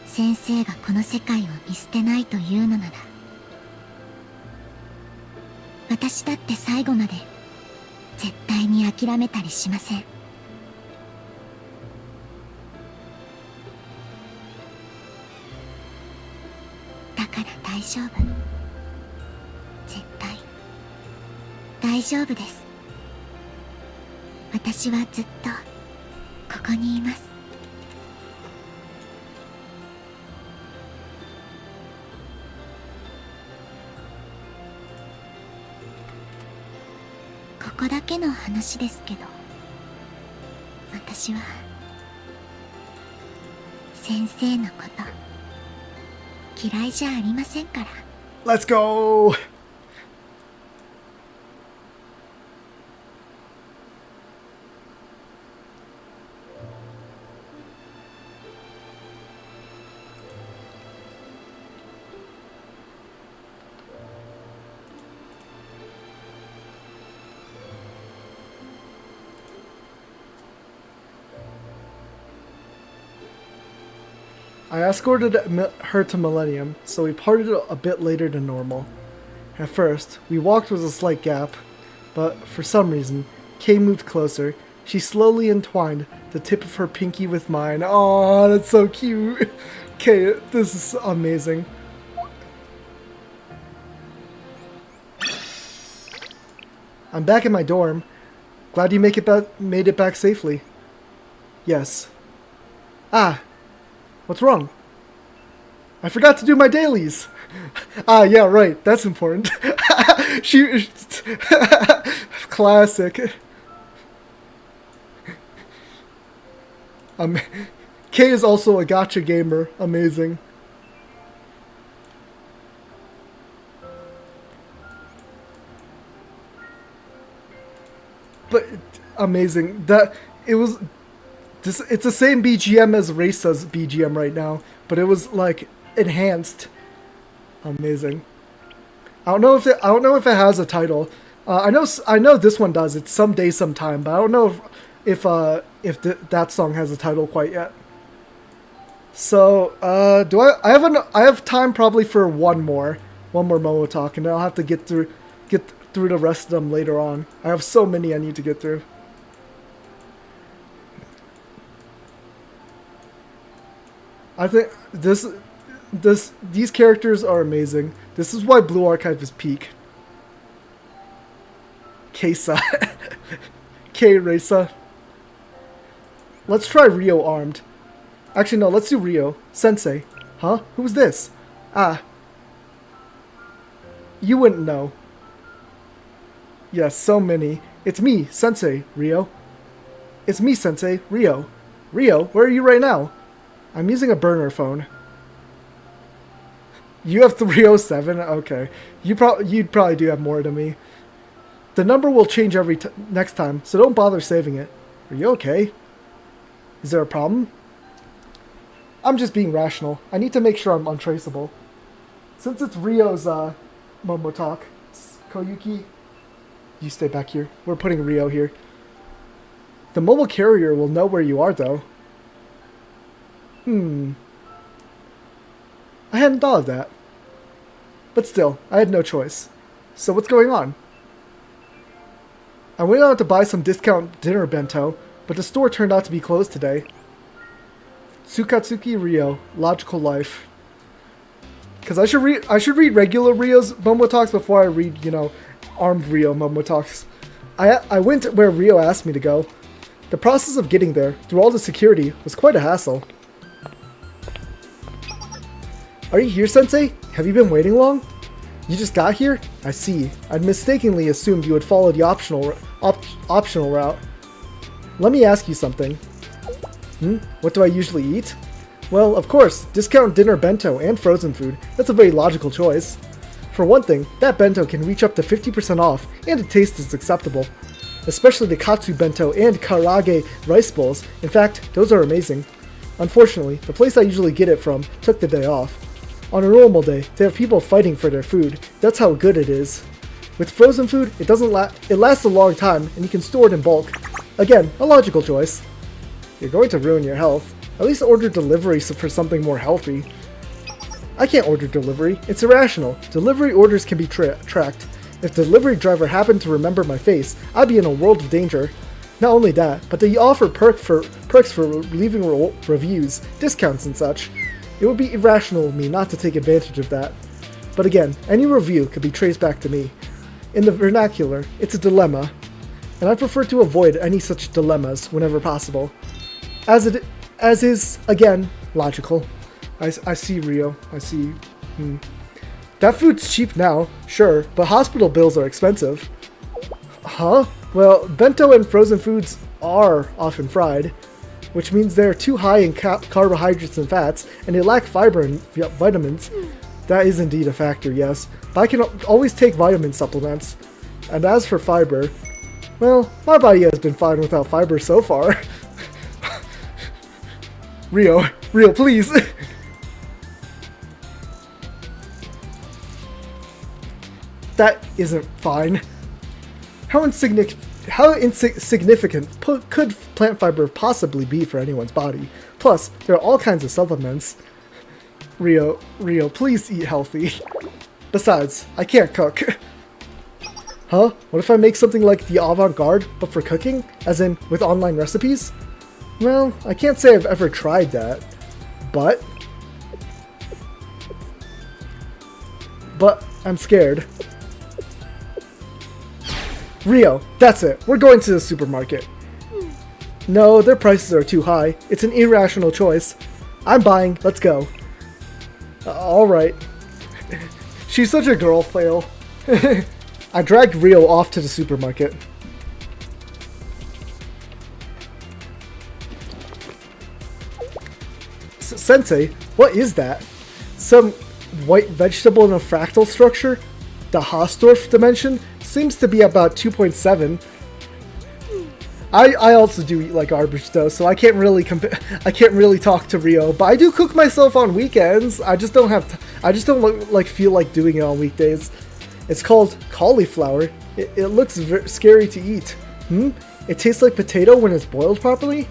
先生がこの世界を見捨てないというのなら、私だって最後まで絶対に諦めたりしません。だから大丈夫。絶対大丈夫です。私はずっとここにいます。ここだけの話ですけど、私は先生のこと嫌いじゃありませんから。 Let's go! I escorted her to Millennium, so we parted a bit later than normal. At first, we walked with a slight gap, but for some reason, Kay moved closer. She slowly entwined the tip of her pinky with mine. Aw, that's so cute. Okay, this is amazing. I'm back in my dorm. Glad you made it back safely. Yes. Ah, what's wrong? I forgot to do my dailies. Ah, yeah, right. That's important. She, classic. Kay is also a gacha gamer. Amazing. But amazing that it was. It's the same BGM as Reisa's BGM right now, but it was like enhanced. Amazing. I don't know if it has a title. I know this one does. It's Someday Sometime, but I don't know if that song has a title quite yet. So I have time probably for one more Momo talk, and then I'll have to get through the rest of them later on. I have so many I need to get through. I think these characters are amazing. This is why Blue Archive is peak. Kesa. K Reisa. Let's try Rio armed. Actually, no, let's do Rio. Sensei. Huh? Who's this? Ah. You wouldn't know. Yes, so many. It's me, Sensei, Rio. It's me, Sensei, Rio. Rio, where are you right now? I'm using a burner phone. You have 307? Okay. You'd probably do have more than me. The number will change next time, so don't bother saving it. Are you okay? Is there a problem? I'm just being rational. I need to make sure I'm untraceable. Since it's Rio's Momo talk, Koyuki, you stay back here. We're putting Rio here. The mobile carrier will know where you are, though. I hadn't thought of that. But still, I had no choice. So what's going on? I went out to buy some discount dinner bento, but the store turned out to be closed today. Tsukatsuki Rio, Logical Life. Because I should read regular Rio's Momo Talks before I read, armed Rio Momo Talks. I went where Rio asked me to go. The process of getting there, through all the security, was quite a hassle. Are you here, Sensei? Have you been waiting long? You just got here? I see. I'd mistakenly assumed you would follow the optional route. Let me ask you something. What do I usually eat? Well, of course, discount dinner bento and frozen food. That's a very logical choice. For one thing, that bento can reach up to 50% off, and the taste is acceptable. Especially the katsu bento and karage rice bowls. In fact, those are amazing. Unfortunately, the place I usually get it from took the day off. On a normal day, they have people fighting for their food. That's how good it is. With frozen food, it lasts a long time, and you can store it in bulk. Again, a logical choice. You're going to ruin your health. At least order delivery for something more healthy. I can't order delivery. It's irrational. Delivery orders can be tracked. If the delivery driver happened to remember my face, I'd be in a world of danger. Not only that, but they offer perks for leaving reviews, discounts and such. It would be irrational of me not to take advantage of that. But again, any review could be traced back to me. In the vernacular, it's a dilemma, and I prefer to avoid any such dilemmas whenever possible. As is, again, logical. I see, Rio. I see. That food's cheap now, sure, but hospital bills are expensive. Huh? Well, bento and frozen foods are often fried, which means they're too high in carbohydrates and fats, and they lack fiber and vitamins. That is indeed a factor, yes, but I can always take vitamin supplements. And as for fiber, well, my body has been fine without fiber so far. Rio, please! That isn't fine. How insignificant could plant fiber possibly be for anyone's body? Plus, there are all kinds of supplements. Rio, please eat healthy. Besides, I can't cook. Huh? What if I make something like the avant-garde, but for cooking? As in, with online recipes? Well, I can't say I've ever tried that. But but I'm scared. Rio, that's it. We're going to the supermarket. No, their prices are too high. It's an irrational choice. I'm buying. Let's go. Alright. She's such a girl fail. I dragged Rio off to the supermarket. Sensei, what is that? Some white vegetable in a fractal structure? The Hausdorff dimension seems to be about 2.7. I also do eat like garbage though, so I can't really I can't really talk to Rio, but I do cook myself on weekends. I just don't feel like doing it on weekdays. It's called cauliflower. It looks scary to eat. It tastes like potato when it's boiled properly.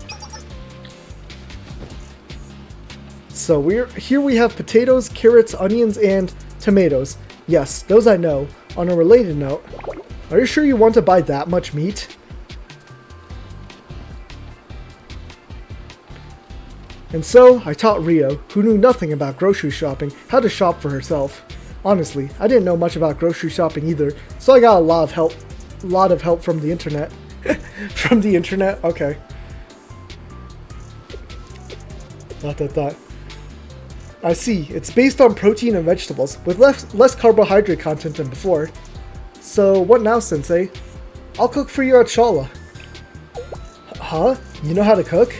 So here we have potatoes, carrots, onions, and tomatoes. Yes, those I know. On a related note, are you sure you want to buy that much meat? And so, I taught Rio, who knew nothing about grocery shopping, how to shop for herself. Honestly, I didn't know much about grocery shopping either, so I got a lot of help from the internet. From the internet? Okay. I see, it's based on protein and vegetables, with less carbohydrate content than before. So, what now, Sensei? I'll cook for you at Shala. Huh? You know how to cook?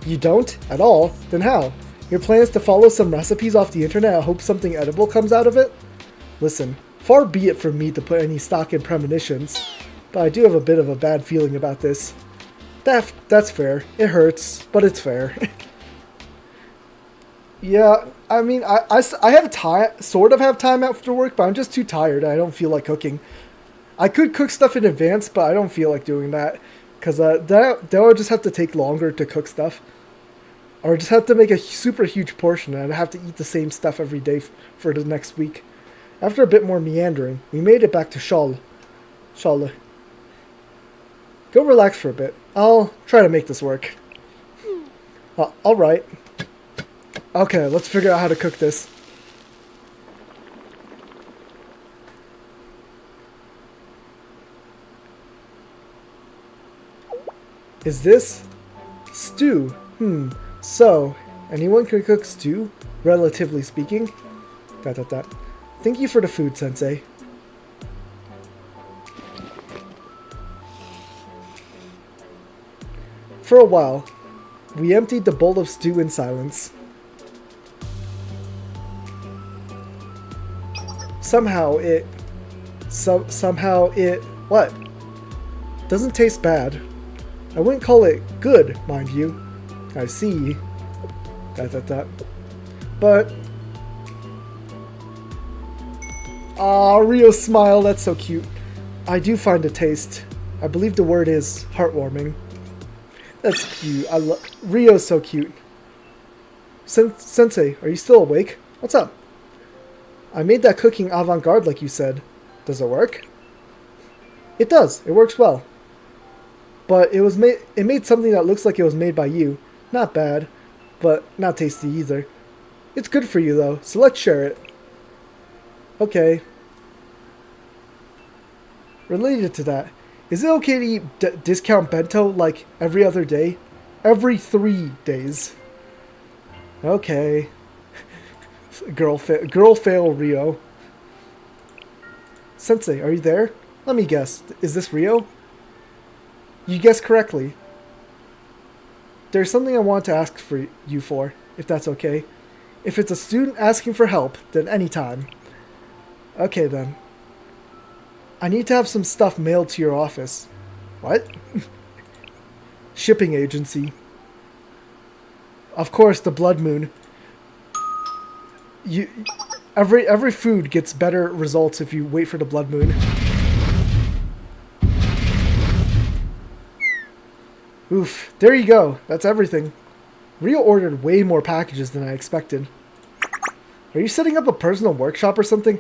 You don't? At all? Then how? Your plan is to follow some recipes off the internet and hope something edible comes out of it? Listen, far be it from me to put any stock in premonitions, but I do have a bit of a bad feeling about this. That's fair. It hurts, but it's fair. Yeah, I mean, I have time, sort of have time after work, but I'm just too tired. I don't feel like cooking. I could cook stuff in advance, but I don't feel like doing that, because that would just have to take longer to cook stuff. Or just have to make a super huge portion and have to eat the same stuff every day for the next week. After a bit more meandering, we made it back to Shala. Go relax for a bit. I'll try to make this work. Alright. Okay, let's figure out how to cook this. Is this stew? So, anyone can cook stew, relatively speaking. Thank you for the food, Sensei. For a while, we emptied the bowl of stew in silence. Somehow it, what? Doesn't taste bad. I wouldn't call it good, mind you. I see. But... Aw, Rio's smile, that's so cute. I do find a taste. I believe the word is heartwarming. That's cute. Rio's so cute. Sensei, are you still awake? What's up? I made that cooking avant-garde like you said. Does it work? It does. It works well. But it made something that looks like it was made by you. Not bad, but not tasty either. It's good for you though, so let's share it. Okay. Related to that, is it okay to eat discount bento like every other day? Every 3 days. Okay. Girl fail Rio. Sensei, are you there? Let me guess. Is this Rio? You guessed correctly. There's something I want to ask for you for, if that's okay. If it's a student asking for help, then anytime. Okay then. I need to have some stuff mailed to your office. What? Shipping agency. Of course, the Blood Moon. Every food gets better results if you wait for the Blood Moon. Oof, there you go. That's everything. Rio ordered way more packages than I expected. Are you setting up a personal workshop or something?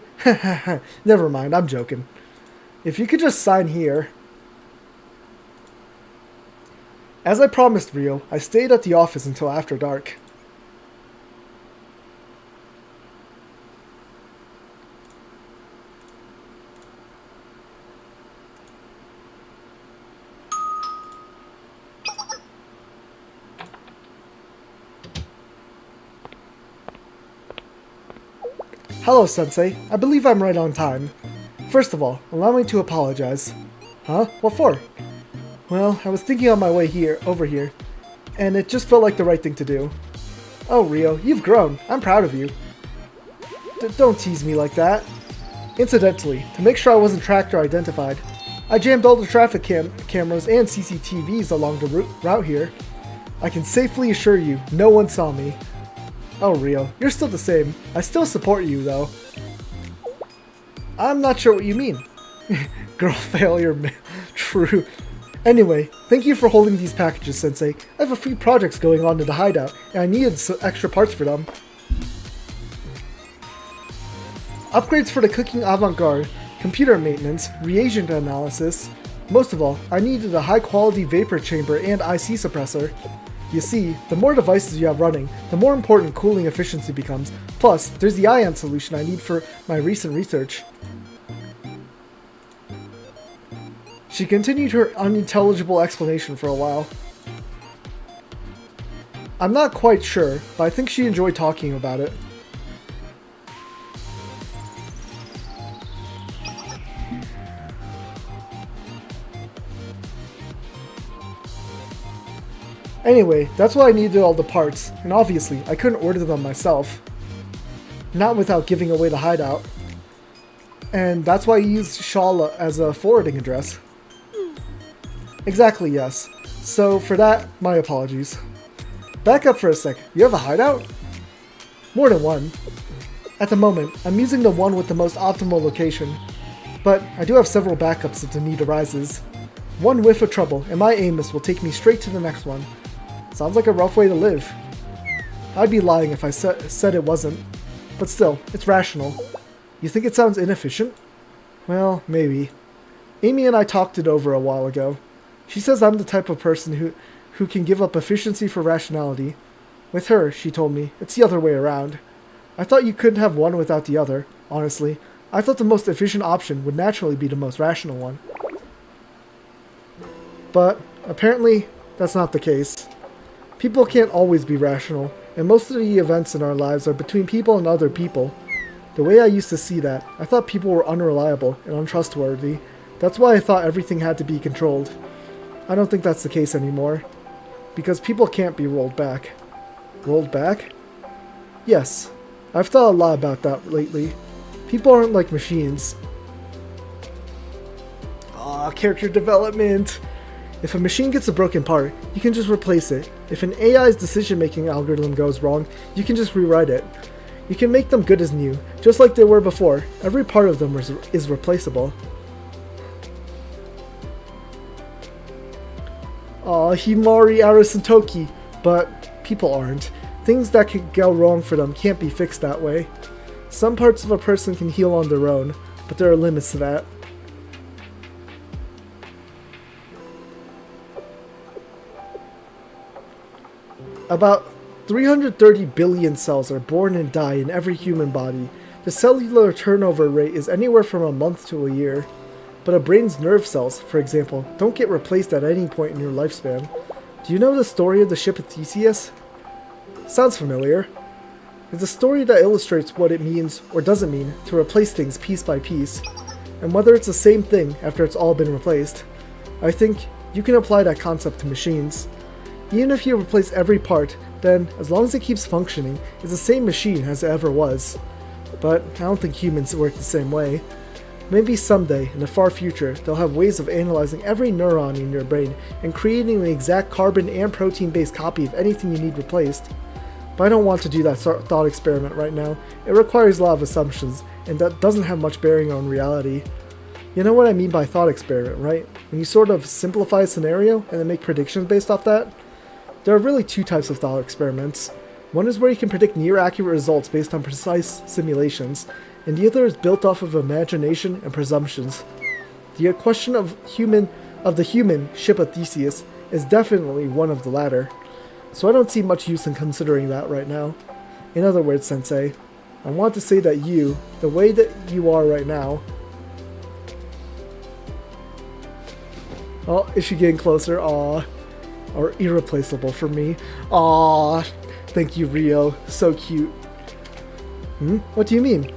Never mind, I'm joking. If you could just sign here. As I promised Rio, I stayed at the office until after dark. Hello, Sensei. I believe I'm right on time. First of all, allow me to apologize. Huh? What for? Well, I was thinking on my way over here, and it just felt like the right thing to do. Oh, Rio, you've grown. I'm proud of you. Don't tease me like that. Incidentally, to make sure I wasn't tracked or identified, I jammed all the traffic cameras and CCTVs along the route here. I can safely assure you, no one saw me. Oh, Rio, you're still the same. I still support you, though. I'm not sure what you mean. Girl failure, man. True. Anyway, thank you for holding these packages, Sensei. I have a few projects going on in the hideout, and I needed some extra parts for them. Upgrades for the cooking avant-garde, computer maintenance, reagent analysis. Most of all, I needed a high-quality vapor chamber and IC suppressor. You see, the more devices you have running, the more important cooling efficiency becomes. Plus, there's the ion solution I need for my recent research. She continued her unintelligible explanation for a while. I'm not quite sure, but I think she enjoyed talking about it. Anyway, that's why I needed all the parts, and obviously, I couldn't order them myself. Not without giving away the hideout. And that's why I used Shala as a forwarding address. Exactly, yes. So for that, my apologies. Back up for a sec. You have a hideout? More than one. At the moment, I'm using the one with the most optimal location. But I do have several backups if the need arises. One whiff of trouble, and my Amos will take me straight to the next one. Sounds like a rough way to live. I'd be lying if I said it wasn't. But still, it's rational. You think it sounds inefficient? Well, maybe. Amy and I talked it over a while ago. She says I'm the type of person who can give up efficiency for rationality. With her, she told me, it's the other way around. I thought you couldn't have one without the other, honestly. I thought the most efficient option would naturally be the most rational one. But, apparently, that's not the case. People can't always be rational, and most of the events in our lives are between people and other people. The way I used to see that, I thought people were unreliable and untrustworthy. That's why I thought everything had to be controlled. I don't think that's the case anymore. Because people can't be rolled back. Rolled back? Yes. I've thought a lot about that lately. People aren't like machines. Aw, character development! If a machine gets a broken part, you can just replace it. If an AI's decision-making algorithm goes wrong, you can just rewrite it. You can make them good as new, just like they were before. Every part of them is replaceable. Aw, Himari Arasentoki. But people aren't. Things that could go wrong for them can't be fixed that way. Some parts of a person can heal on their own, but there are limits to that. About 330 billion cells are born and die in every human body. The cellular turnover rate is anywhere from a month to a year. But a brain's nerve cells, for example, don't get replaced at any point in your lifespan. Do you know the story of the ship of Theseus? Sounds familiar. It's a story that illustrates what it means, or doesn't mean, to replace things piece by piece, and whether it's the same thing after it's all been replaced. I think you can apply that concept to machines. Even if you replace every part, then, as long as it keeps functioning, it's the same machine as it ever was. But I don't think humans work the same way. Maybe someday, in the far future, they'll have ways of analyzing every neuron in your brain and creating the exact carbon and protein-based copy of anything you need replaced. But I don't want to do that thought experiment right now. It requires a lot of assumptions, and that doesn't have much bearing on reality. You know what I mean by thought experiment, right? When you sort of simplify a scenario and then make predictions based off that? There are really two types of thought experiments. One is where you can predict near-accurate results based on precise simulations, and the other is built off of imagination and presumptions. The question of the human ship of Theseus is definitely one of the latter, so I don't see much use in considering that right now. In other words, Sensei, I want to say that you, the way that you are right now... Oh, is she getting closer? Aww. Or irreplaceable for me. Aww. Thank you, Rio. So cute. What do you mean?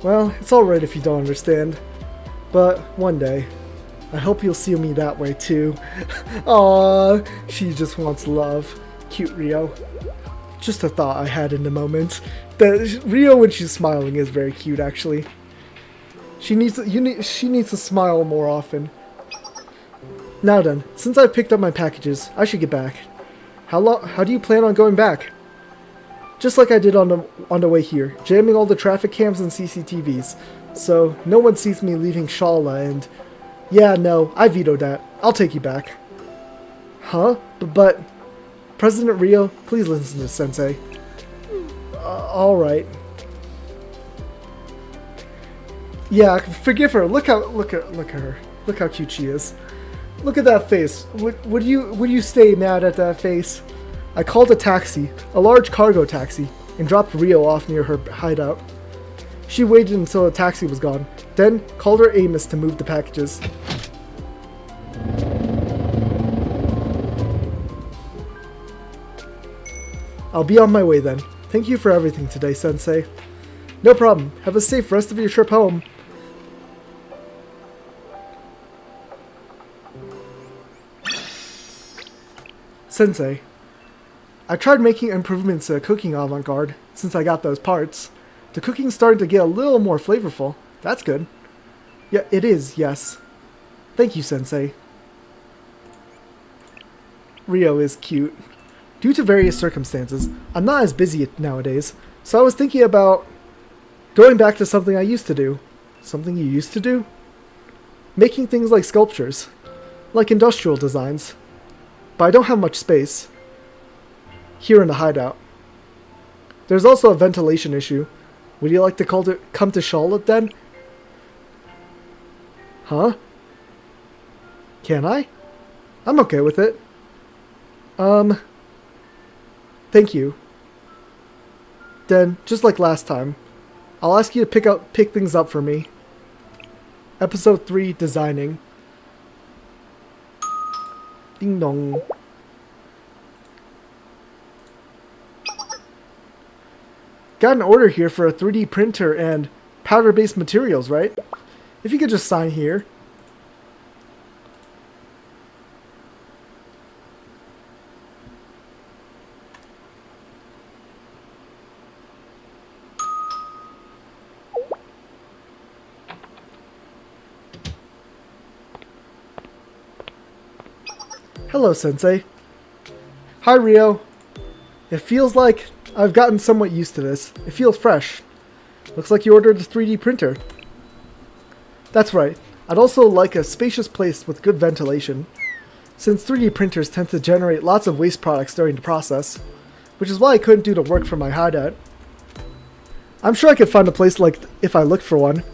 Well, it's alright if you don't understand. But one day, I hope you'll see me that way too. Aww, she just wants love. Cute Rio. Just a thought I had in the moment. That Rio, when she's smiling, is very cute actually. She needs to smile more often. Now then, since I've picked up my packages, I should get back. How do you plan on going back? Just like I did on the way here, jamming all the traffic cams and CCTVs, so no one sees me leaving Shala and... Yeah, no, I vetoed that. I'll take you back. Huh? But... President Rio, please listen to Sensei. Alright. Yeah, forgive her. Look at her. Look how cute she is. Look at that face. Would you stay mad at that face? I called a taxi, a large cargo taxi, and dropped Rio off near her hideout. She waited until the taxi was gone, then called her Amos to move the packages. I'll be on my way then. Thank you for everything today, Sensei. No problem. Have a safe rest of your trip home. Sensei, I tried making improvements to cooking avant-garde since I got those parts. The cooking's starting to get a little more flavorful. That's good. Yeah, it is, yes. Thank you, Sensei. Rio is cute. Due to various circumstances, I'm not as busy nowadays, so I was thinking about going back to something I used to do. Something you used to do? Making things like sculptures. Like industrial designs. But I don't have much space. Here in the hideout. There's also a ventilation issue. Would you like to come to Charlotte then? Huh? Can I? I'm okay with it. Thank you. Then, just like last time, I'll ask you to pick things up for me. Episode 3, Designing. Ding dong. Got an order here for a 3D printer and powder-based materials, right? If you could just sign here. Hello, Sensei. Hi, Rio. It feels like I've gotten somewhat used to this. It feels fresh. Looks like you ordered a 3D printer. That's right. I'd also like a spacious place with good ventilation, since 3D printers tend to generate lots of waste products during the process, which is why I couldn't do the work for my hideout. I'm sure I could find a place like if I looked for one.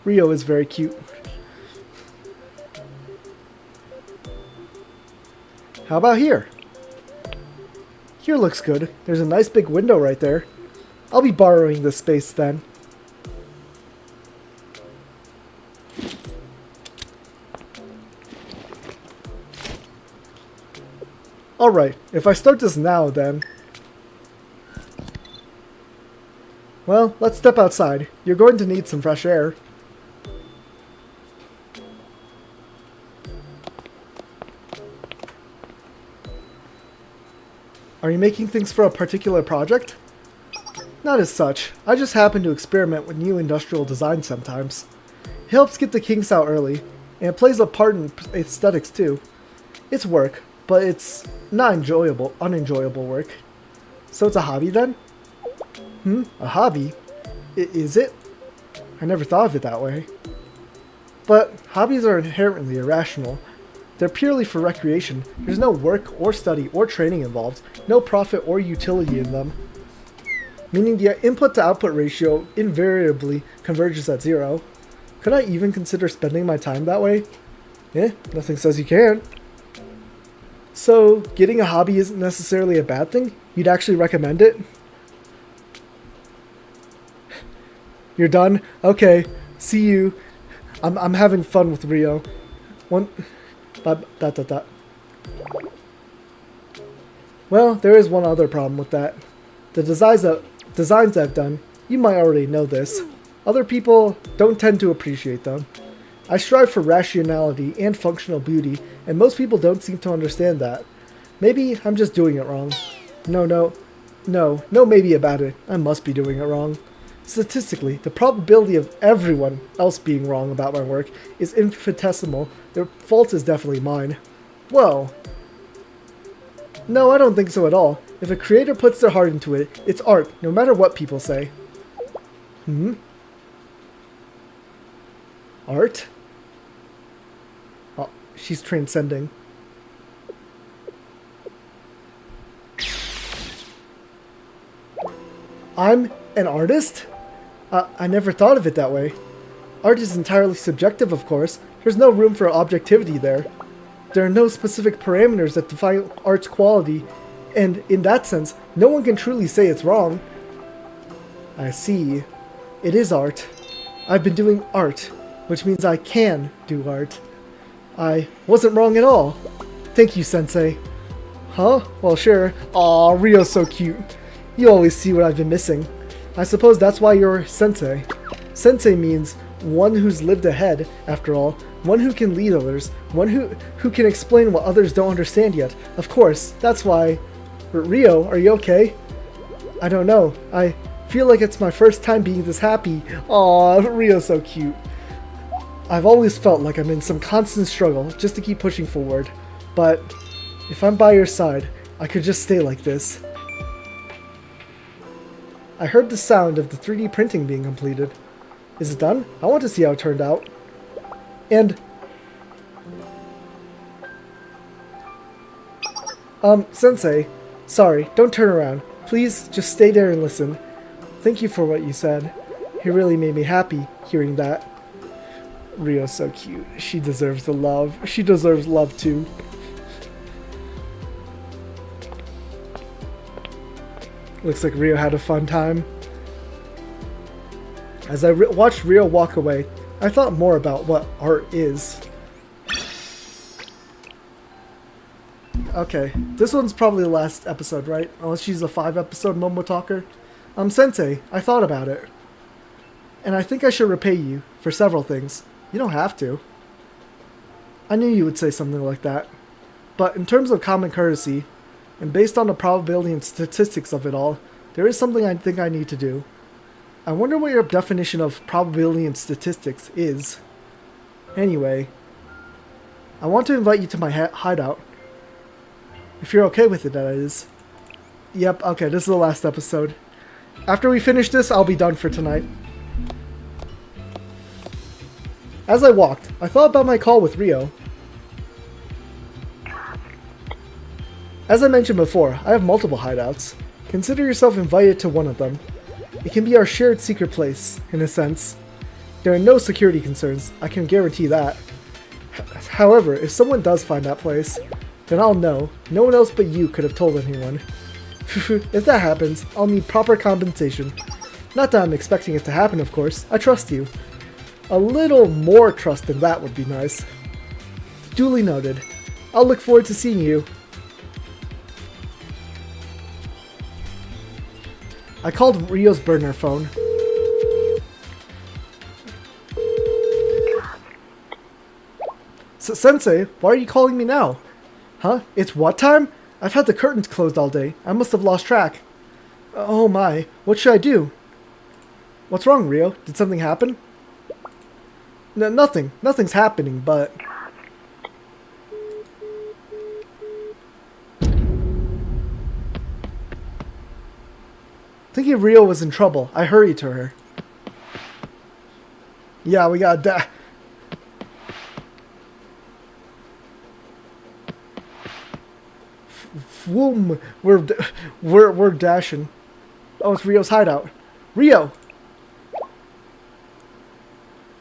Rio is very cute. How about here? Here looks good. There's a nice big window right there. I'll be borrowing this space then. Alright, if I start this now then... Well, let's step outside. You're going to need some fresh air. Are you making things for a particular project? Not as such. I just happen to experiment with new industrial design sometimes. It helps get the kinks out early, and it plays a part in aesthetics too. It's work, but it's not unenjoyable work. So it's a hobby then? A hobby? Is it? I never thought of it that way. But hobbies are inherently irrational. They're purely for recreation. There's no work or study or training involved, no profit or utility in them. Meaning the input to output ratio invariably converges at 0. Could I even consider spending my time that way? Nothing says you can't. So, getting a hobby isn't necessarily a bad thing? You'd actually recommend it? You're done? Okay, see you. I'm having fun with Rio. Dot. Well, there is one other problem with that. The designs I've done, you might already know this. Other people don't tend to appreciate them. I strive for rationality and functional beauty, and most people don't seem to understand that. Maybe I'm just doing it wrong. No maybe about it. I must be doing it wrong. Statistically, the probability of everyone else being wrong about my work is infinitesimal. Their fault is definitely mine. Well, no, I don't think so at all. If a creator puts their heart into it, it's art, no matter what people say. Art? Oh, she's transcending. I'm an artist? I never thought of it that way. Art is entirely subjective, of course. There's no room for objectivity there. There are no specific parameters that define art's quality, and in that sense, no one can truly say it's wrong. I see. It is art. I've been doing art, which means I can do art. I wasn't wrong at all. Thank you, Sensei. Huh? Well, sure. Aw, Rio's so cute. You always see what I've been missing. I suppose that's why you're Sensei. Sensei means one who's lived ahead, after all, one who can lead others, one who can explain what others don't understand yet. Of course, that's why... Rio, are you okay? I don't know. I feel like it's my first time being this happy. Aw, Rio's so cute. I've always felt like I'm in some constant struggle just to keep pushing forward. But if I'm by your side, I could just stay like this. I heard the sound of the 3D printing being completed. Is it done? I want to see how it turned out. And... Sensei, sorry, don't turn around. Please, just stay there and listen. Thank you for what you said. It really made me happy hearing that. Rio's so cute. She deserves the love. She deserves love too. Looks like Rio had a fun time. As I watched Rio walk away, I thought more about what art is. Okay, this one's probably the last episode, right? Unless she's a 5-episode Momo Talker. Sensei, I thought about it. And I think I should repay you for several things. You don't have to. I knew you would say something like that. But in terms of common courtesy, and based on the probability and statistics of it all, there is something I think I need to do. I wonder what your definition of probability and statistics is. Anyway, I want to invite you to my hideout. If you're okay with it, that is. Yep, okay, this is the last episode. After we finish this, I'll be done for tonight. As I walked, I thought about my call with Rio. As I mentioned before, I have multiple hideouts. Consider yourself invited to one of them. It can be our shared secret place, in a sense. There are no security concerns, I can guarantee that. However, if someone does find that place, then I'll know. No one else but you could have told anyone. If that happens, I'll need proper compensation. Not that I'm expecting it to happen, of course. I trust you. A little more trust than that would be nice. Duly noted. I'll look forward to seeing you. I called Rio's burner phone. Sensei, why are you calling me now? Huh? It's what time? I've had the curtains closed all day. I must have lost track. Oh my, what should I do? What's wrong, Rio? Did something happen? No, nothing. Nothing's happening, but... Thinking Rio was in trouble, I hurried to her. Yeah, we got that. Whoom, we're dashing. Oh, it's Rio's hideout. Rio!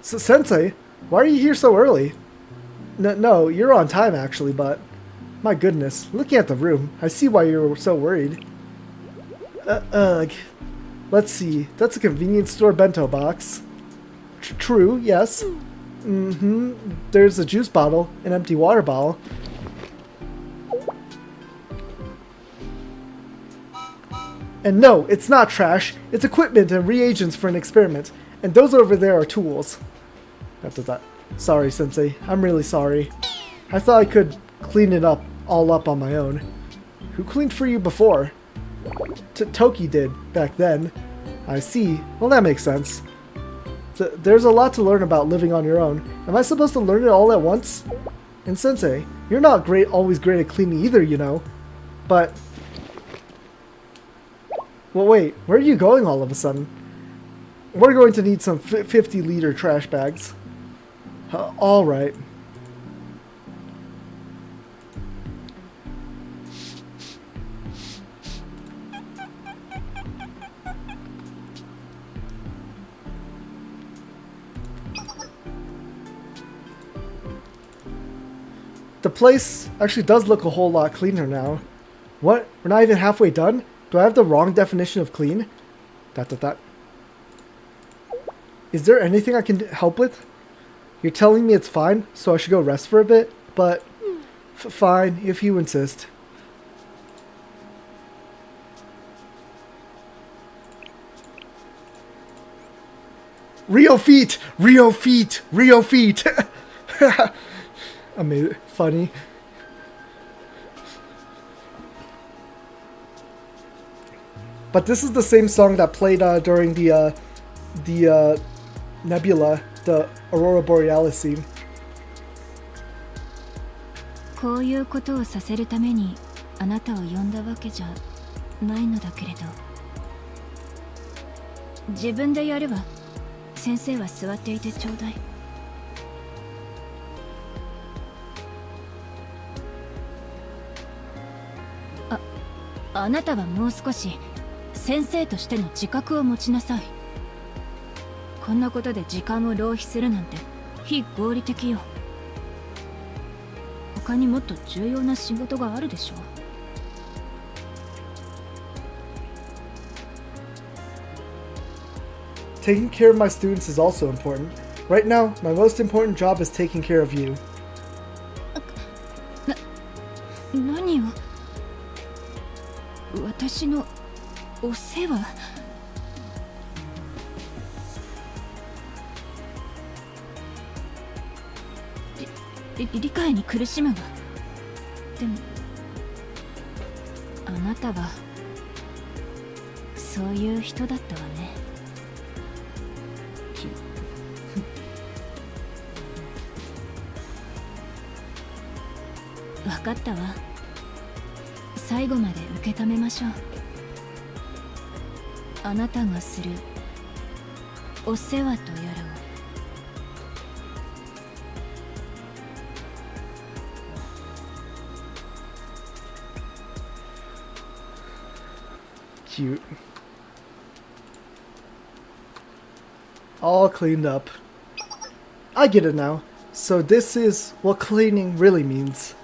Sensei, why are you here so early? No, you're on time actually, but... My goodness, looking at the room, I see why you're so worried. Ugh. Let's see, that's a convenience store bento box. True, yes. There's a juice bottle, an empty water bottle. And no, it's not trash. It's equipment and reagents for an experiment. And those over there are tools. After that. Sorry, Sensei. I'm really sorry. I thought I could clean it all up on my own. Who cleaned for you before? Toki did, back then. I see. Well, that makes sense. There's a lot to learn about living on your own. Am I supposed to learn it all at once? And Sensei, you're not always great at cleaning either, you know. But... well, wait. Where are you going all of a sudden? We're going to need some 50-liter trash bags. Alright. The place actually does look a whole lot cleaner now. What? We're not even halfway done? Do I have the wrong definition of clean? Is there anything I can help with? You're telling me it's fine, so I should go rest for a bit? But, fine, if you insist. Rio feet! Rio feet! Rio feet! Amazing. Funny. But this is the same song that played during the Nebula, the Aurora Borealis scene. こういうことをさせるためにあなたを呼んだわけじゃないのだけれど、自分でやるわ。先生は座っていてちょうだい。あなたはもう少し先生としての自覚を持ちなさい。こんなことで時間を浪費するなんて非合理的よ。他にもっと重要な仕事があるでしょう。Taking care of my students is also important. Right now, my most important job is taking care of you. 何を？私のお世話？理解に苦しむわ。でもあなたはそういう人だったわね。わかったわ。最後まで受け止めましょう。あなたがするお世話とやらを。Cute. All cleaned up. I get it now. So this is what cleaning really means.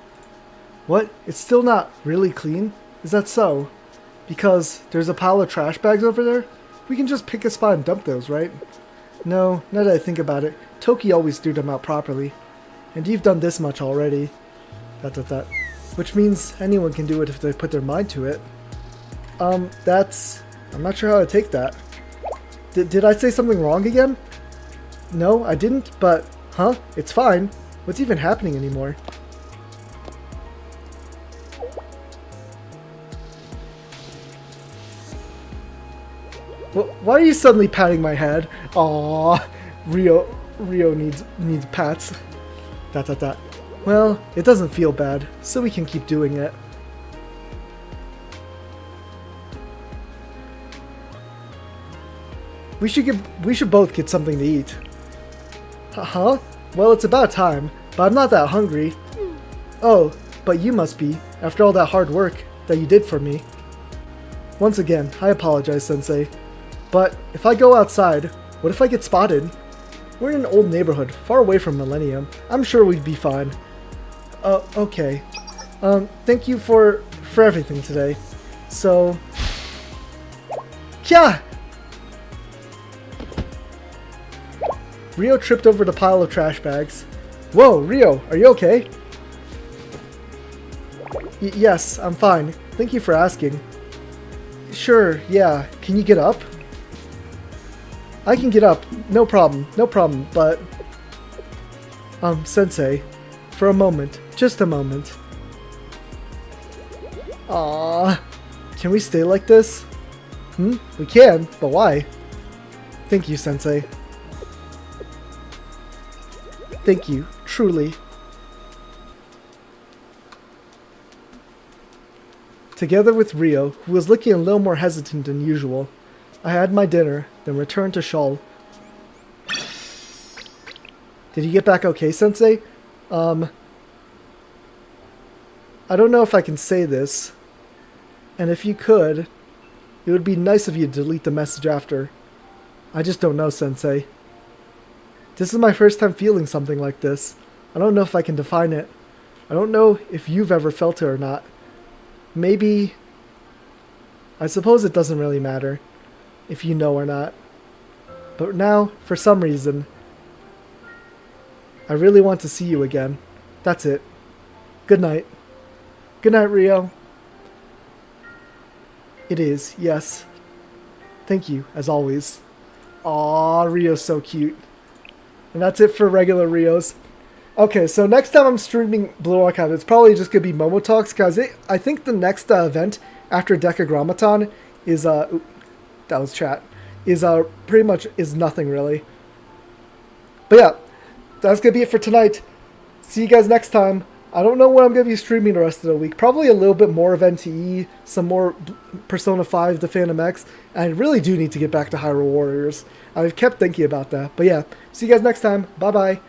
What? It's still not really clean? Is that so? Because there's a pile of trash bags over there? We can just pick a spot and dump those, right? No, now that I think about it, Toki always threw them out properly. And you've done this much already. Which means anyone can do it if they put their mind to it. I'm not sure how to take that. Did I say something wrong again? No, I didn't, but, huh? It's fine. What's even happening anymore? Why are you suddenly patting my head? Aww, Rio needs pats. Well, it doesn't feel bad, so we can keep doing it. We should both get something to eat. Huh? Well, it's about time, but I'm not that hungry. Oh, but you must be, after all that hard work that you did for me. Once again, I apologize, Sensei. But if I go outside, what if I get spotted? We're in an old neighborhood, far away from Millennium. I'm sure we'd be fine. Okay. Thank you for everything today. So... Kya! Rio tripped over the pile of trash bags. Whoa, Rio, are you okay? Yes, I'm fine. Thank you for asking. Sure, yeah. Can you get up? I can get up. No problem, but... Sensei, for a moment. Just a moment. Aww. Can we stay like this? We can, but why? Thank you, Sensei. Thank you, truly. Together with Rio, who was looking a little more hesitant than usual, I had my dinner, then returned to Shawl. Did you get back okay, Sensei? I don't know if I can say this, and if you could, it would be nice of you to delete the message after. I just don't know, Sensei. This is my first time feeling something like this. I don't know if I can define it. I don't know if you've ever felt it or not. Maybe... I suppose it doesn't really matter if you know or not. But now, for some reason, I really want to see you again. That's it. Good night. Good night, Rio. It is, yes. Thank you, as always. Aww, Rio's so cute. And that's it for regular Rios. Okay, so next time I'm streaming Blue Archive, it's probably just going to be Momo Talks, because I think the next event after Decagrammaton is, that was chat, is pretty much is nothing really. But yeah, that's going to be it for tonight. See you guys next time. I don't know what I'm going to be streaming the rest of the week. Probably a little bit more of NTE, some more Persona 5, the Phantom X. And I really do need to get back to Hyrule Warriors. I've kept thinking about that. But yeah, see you guys next time. Bye-bye.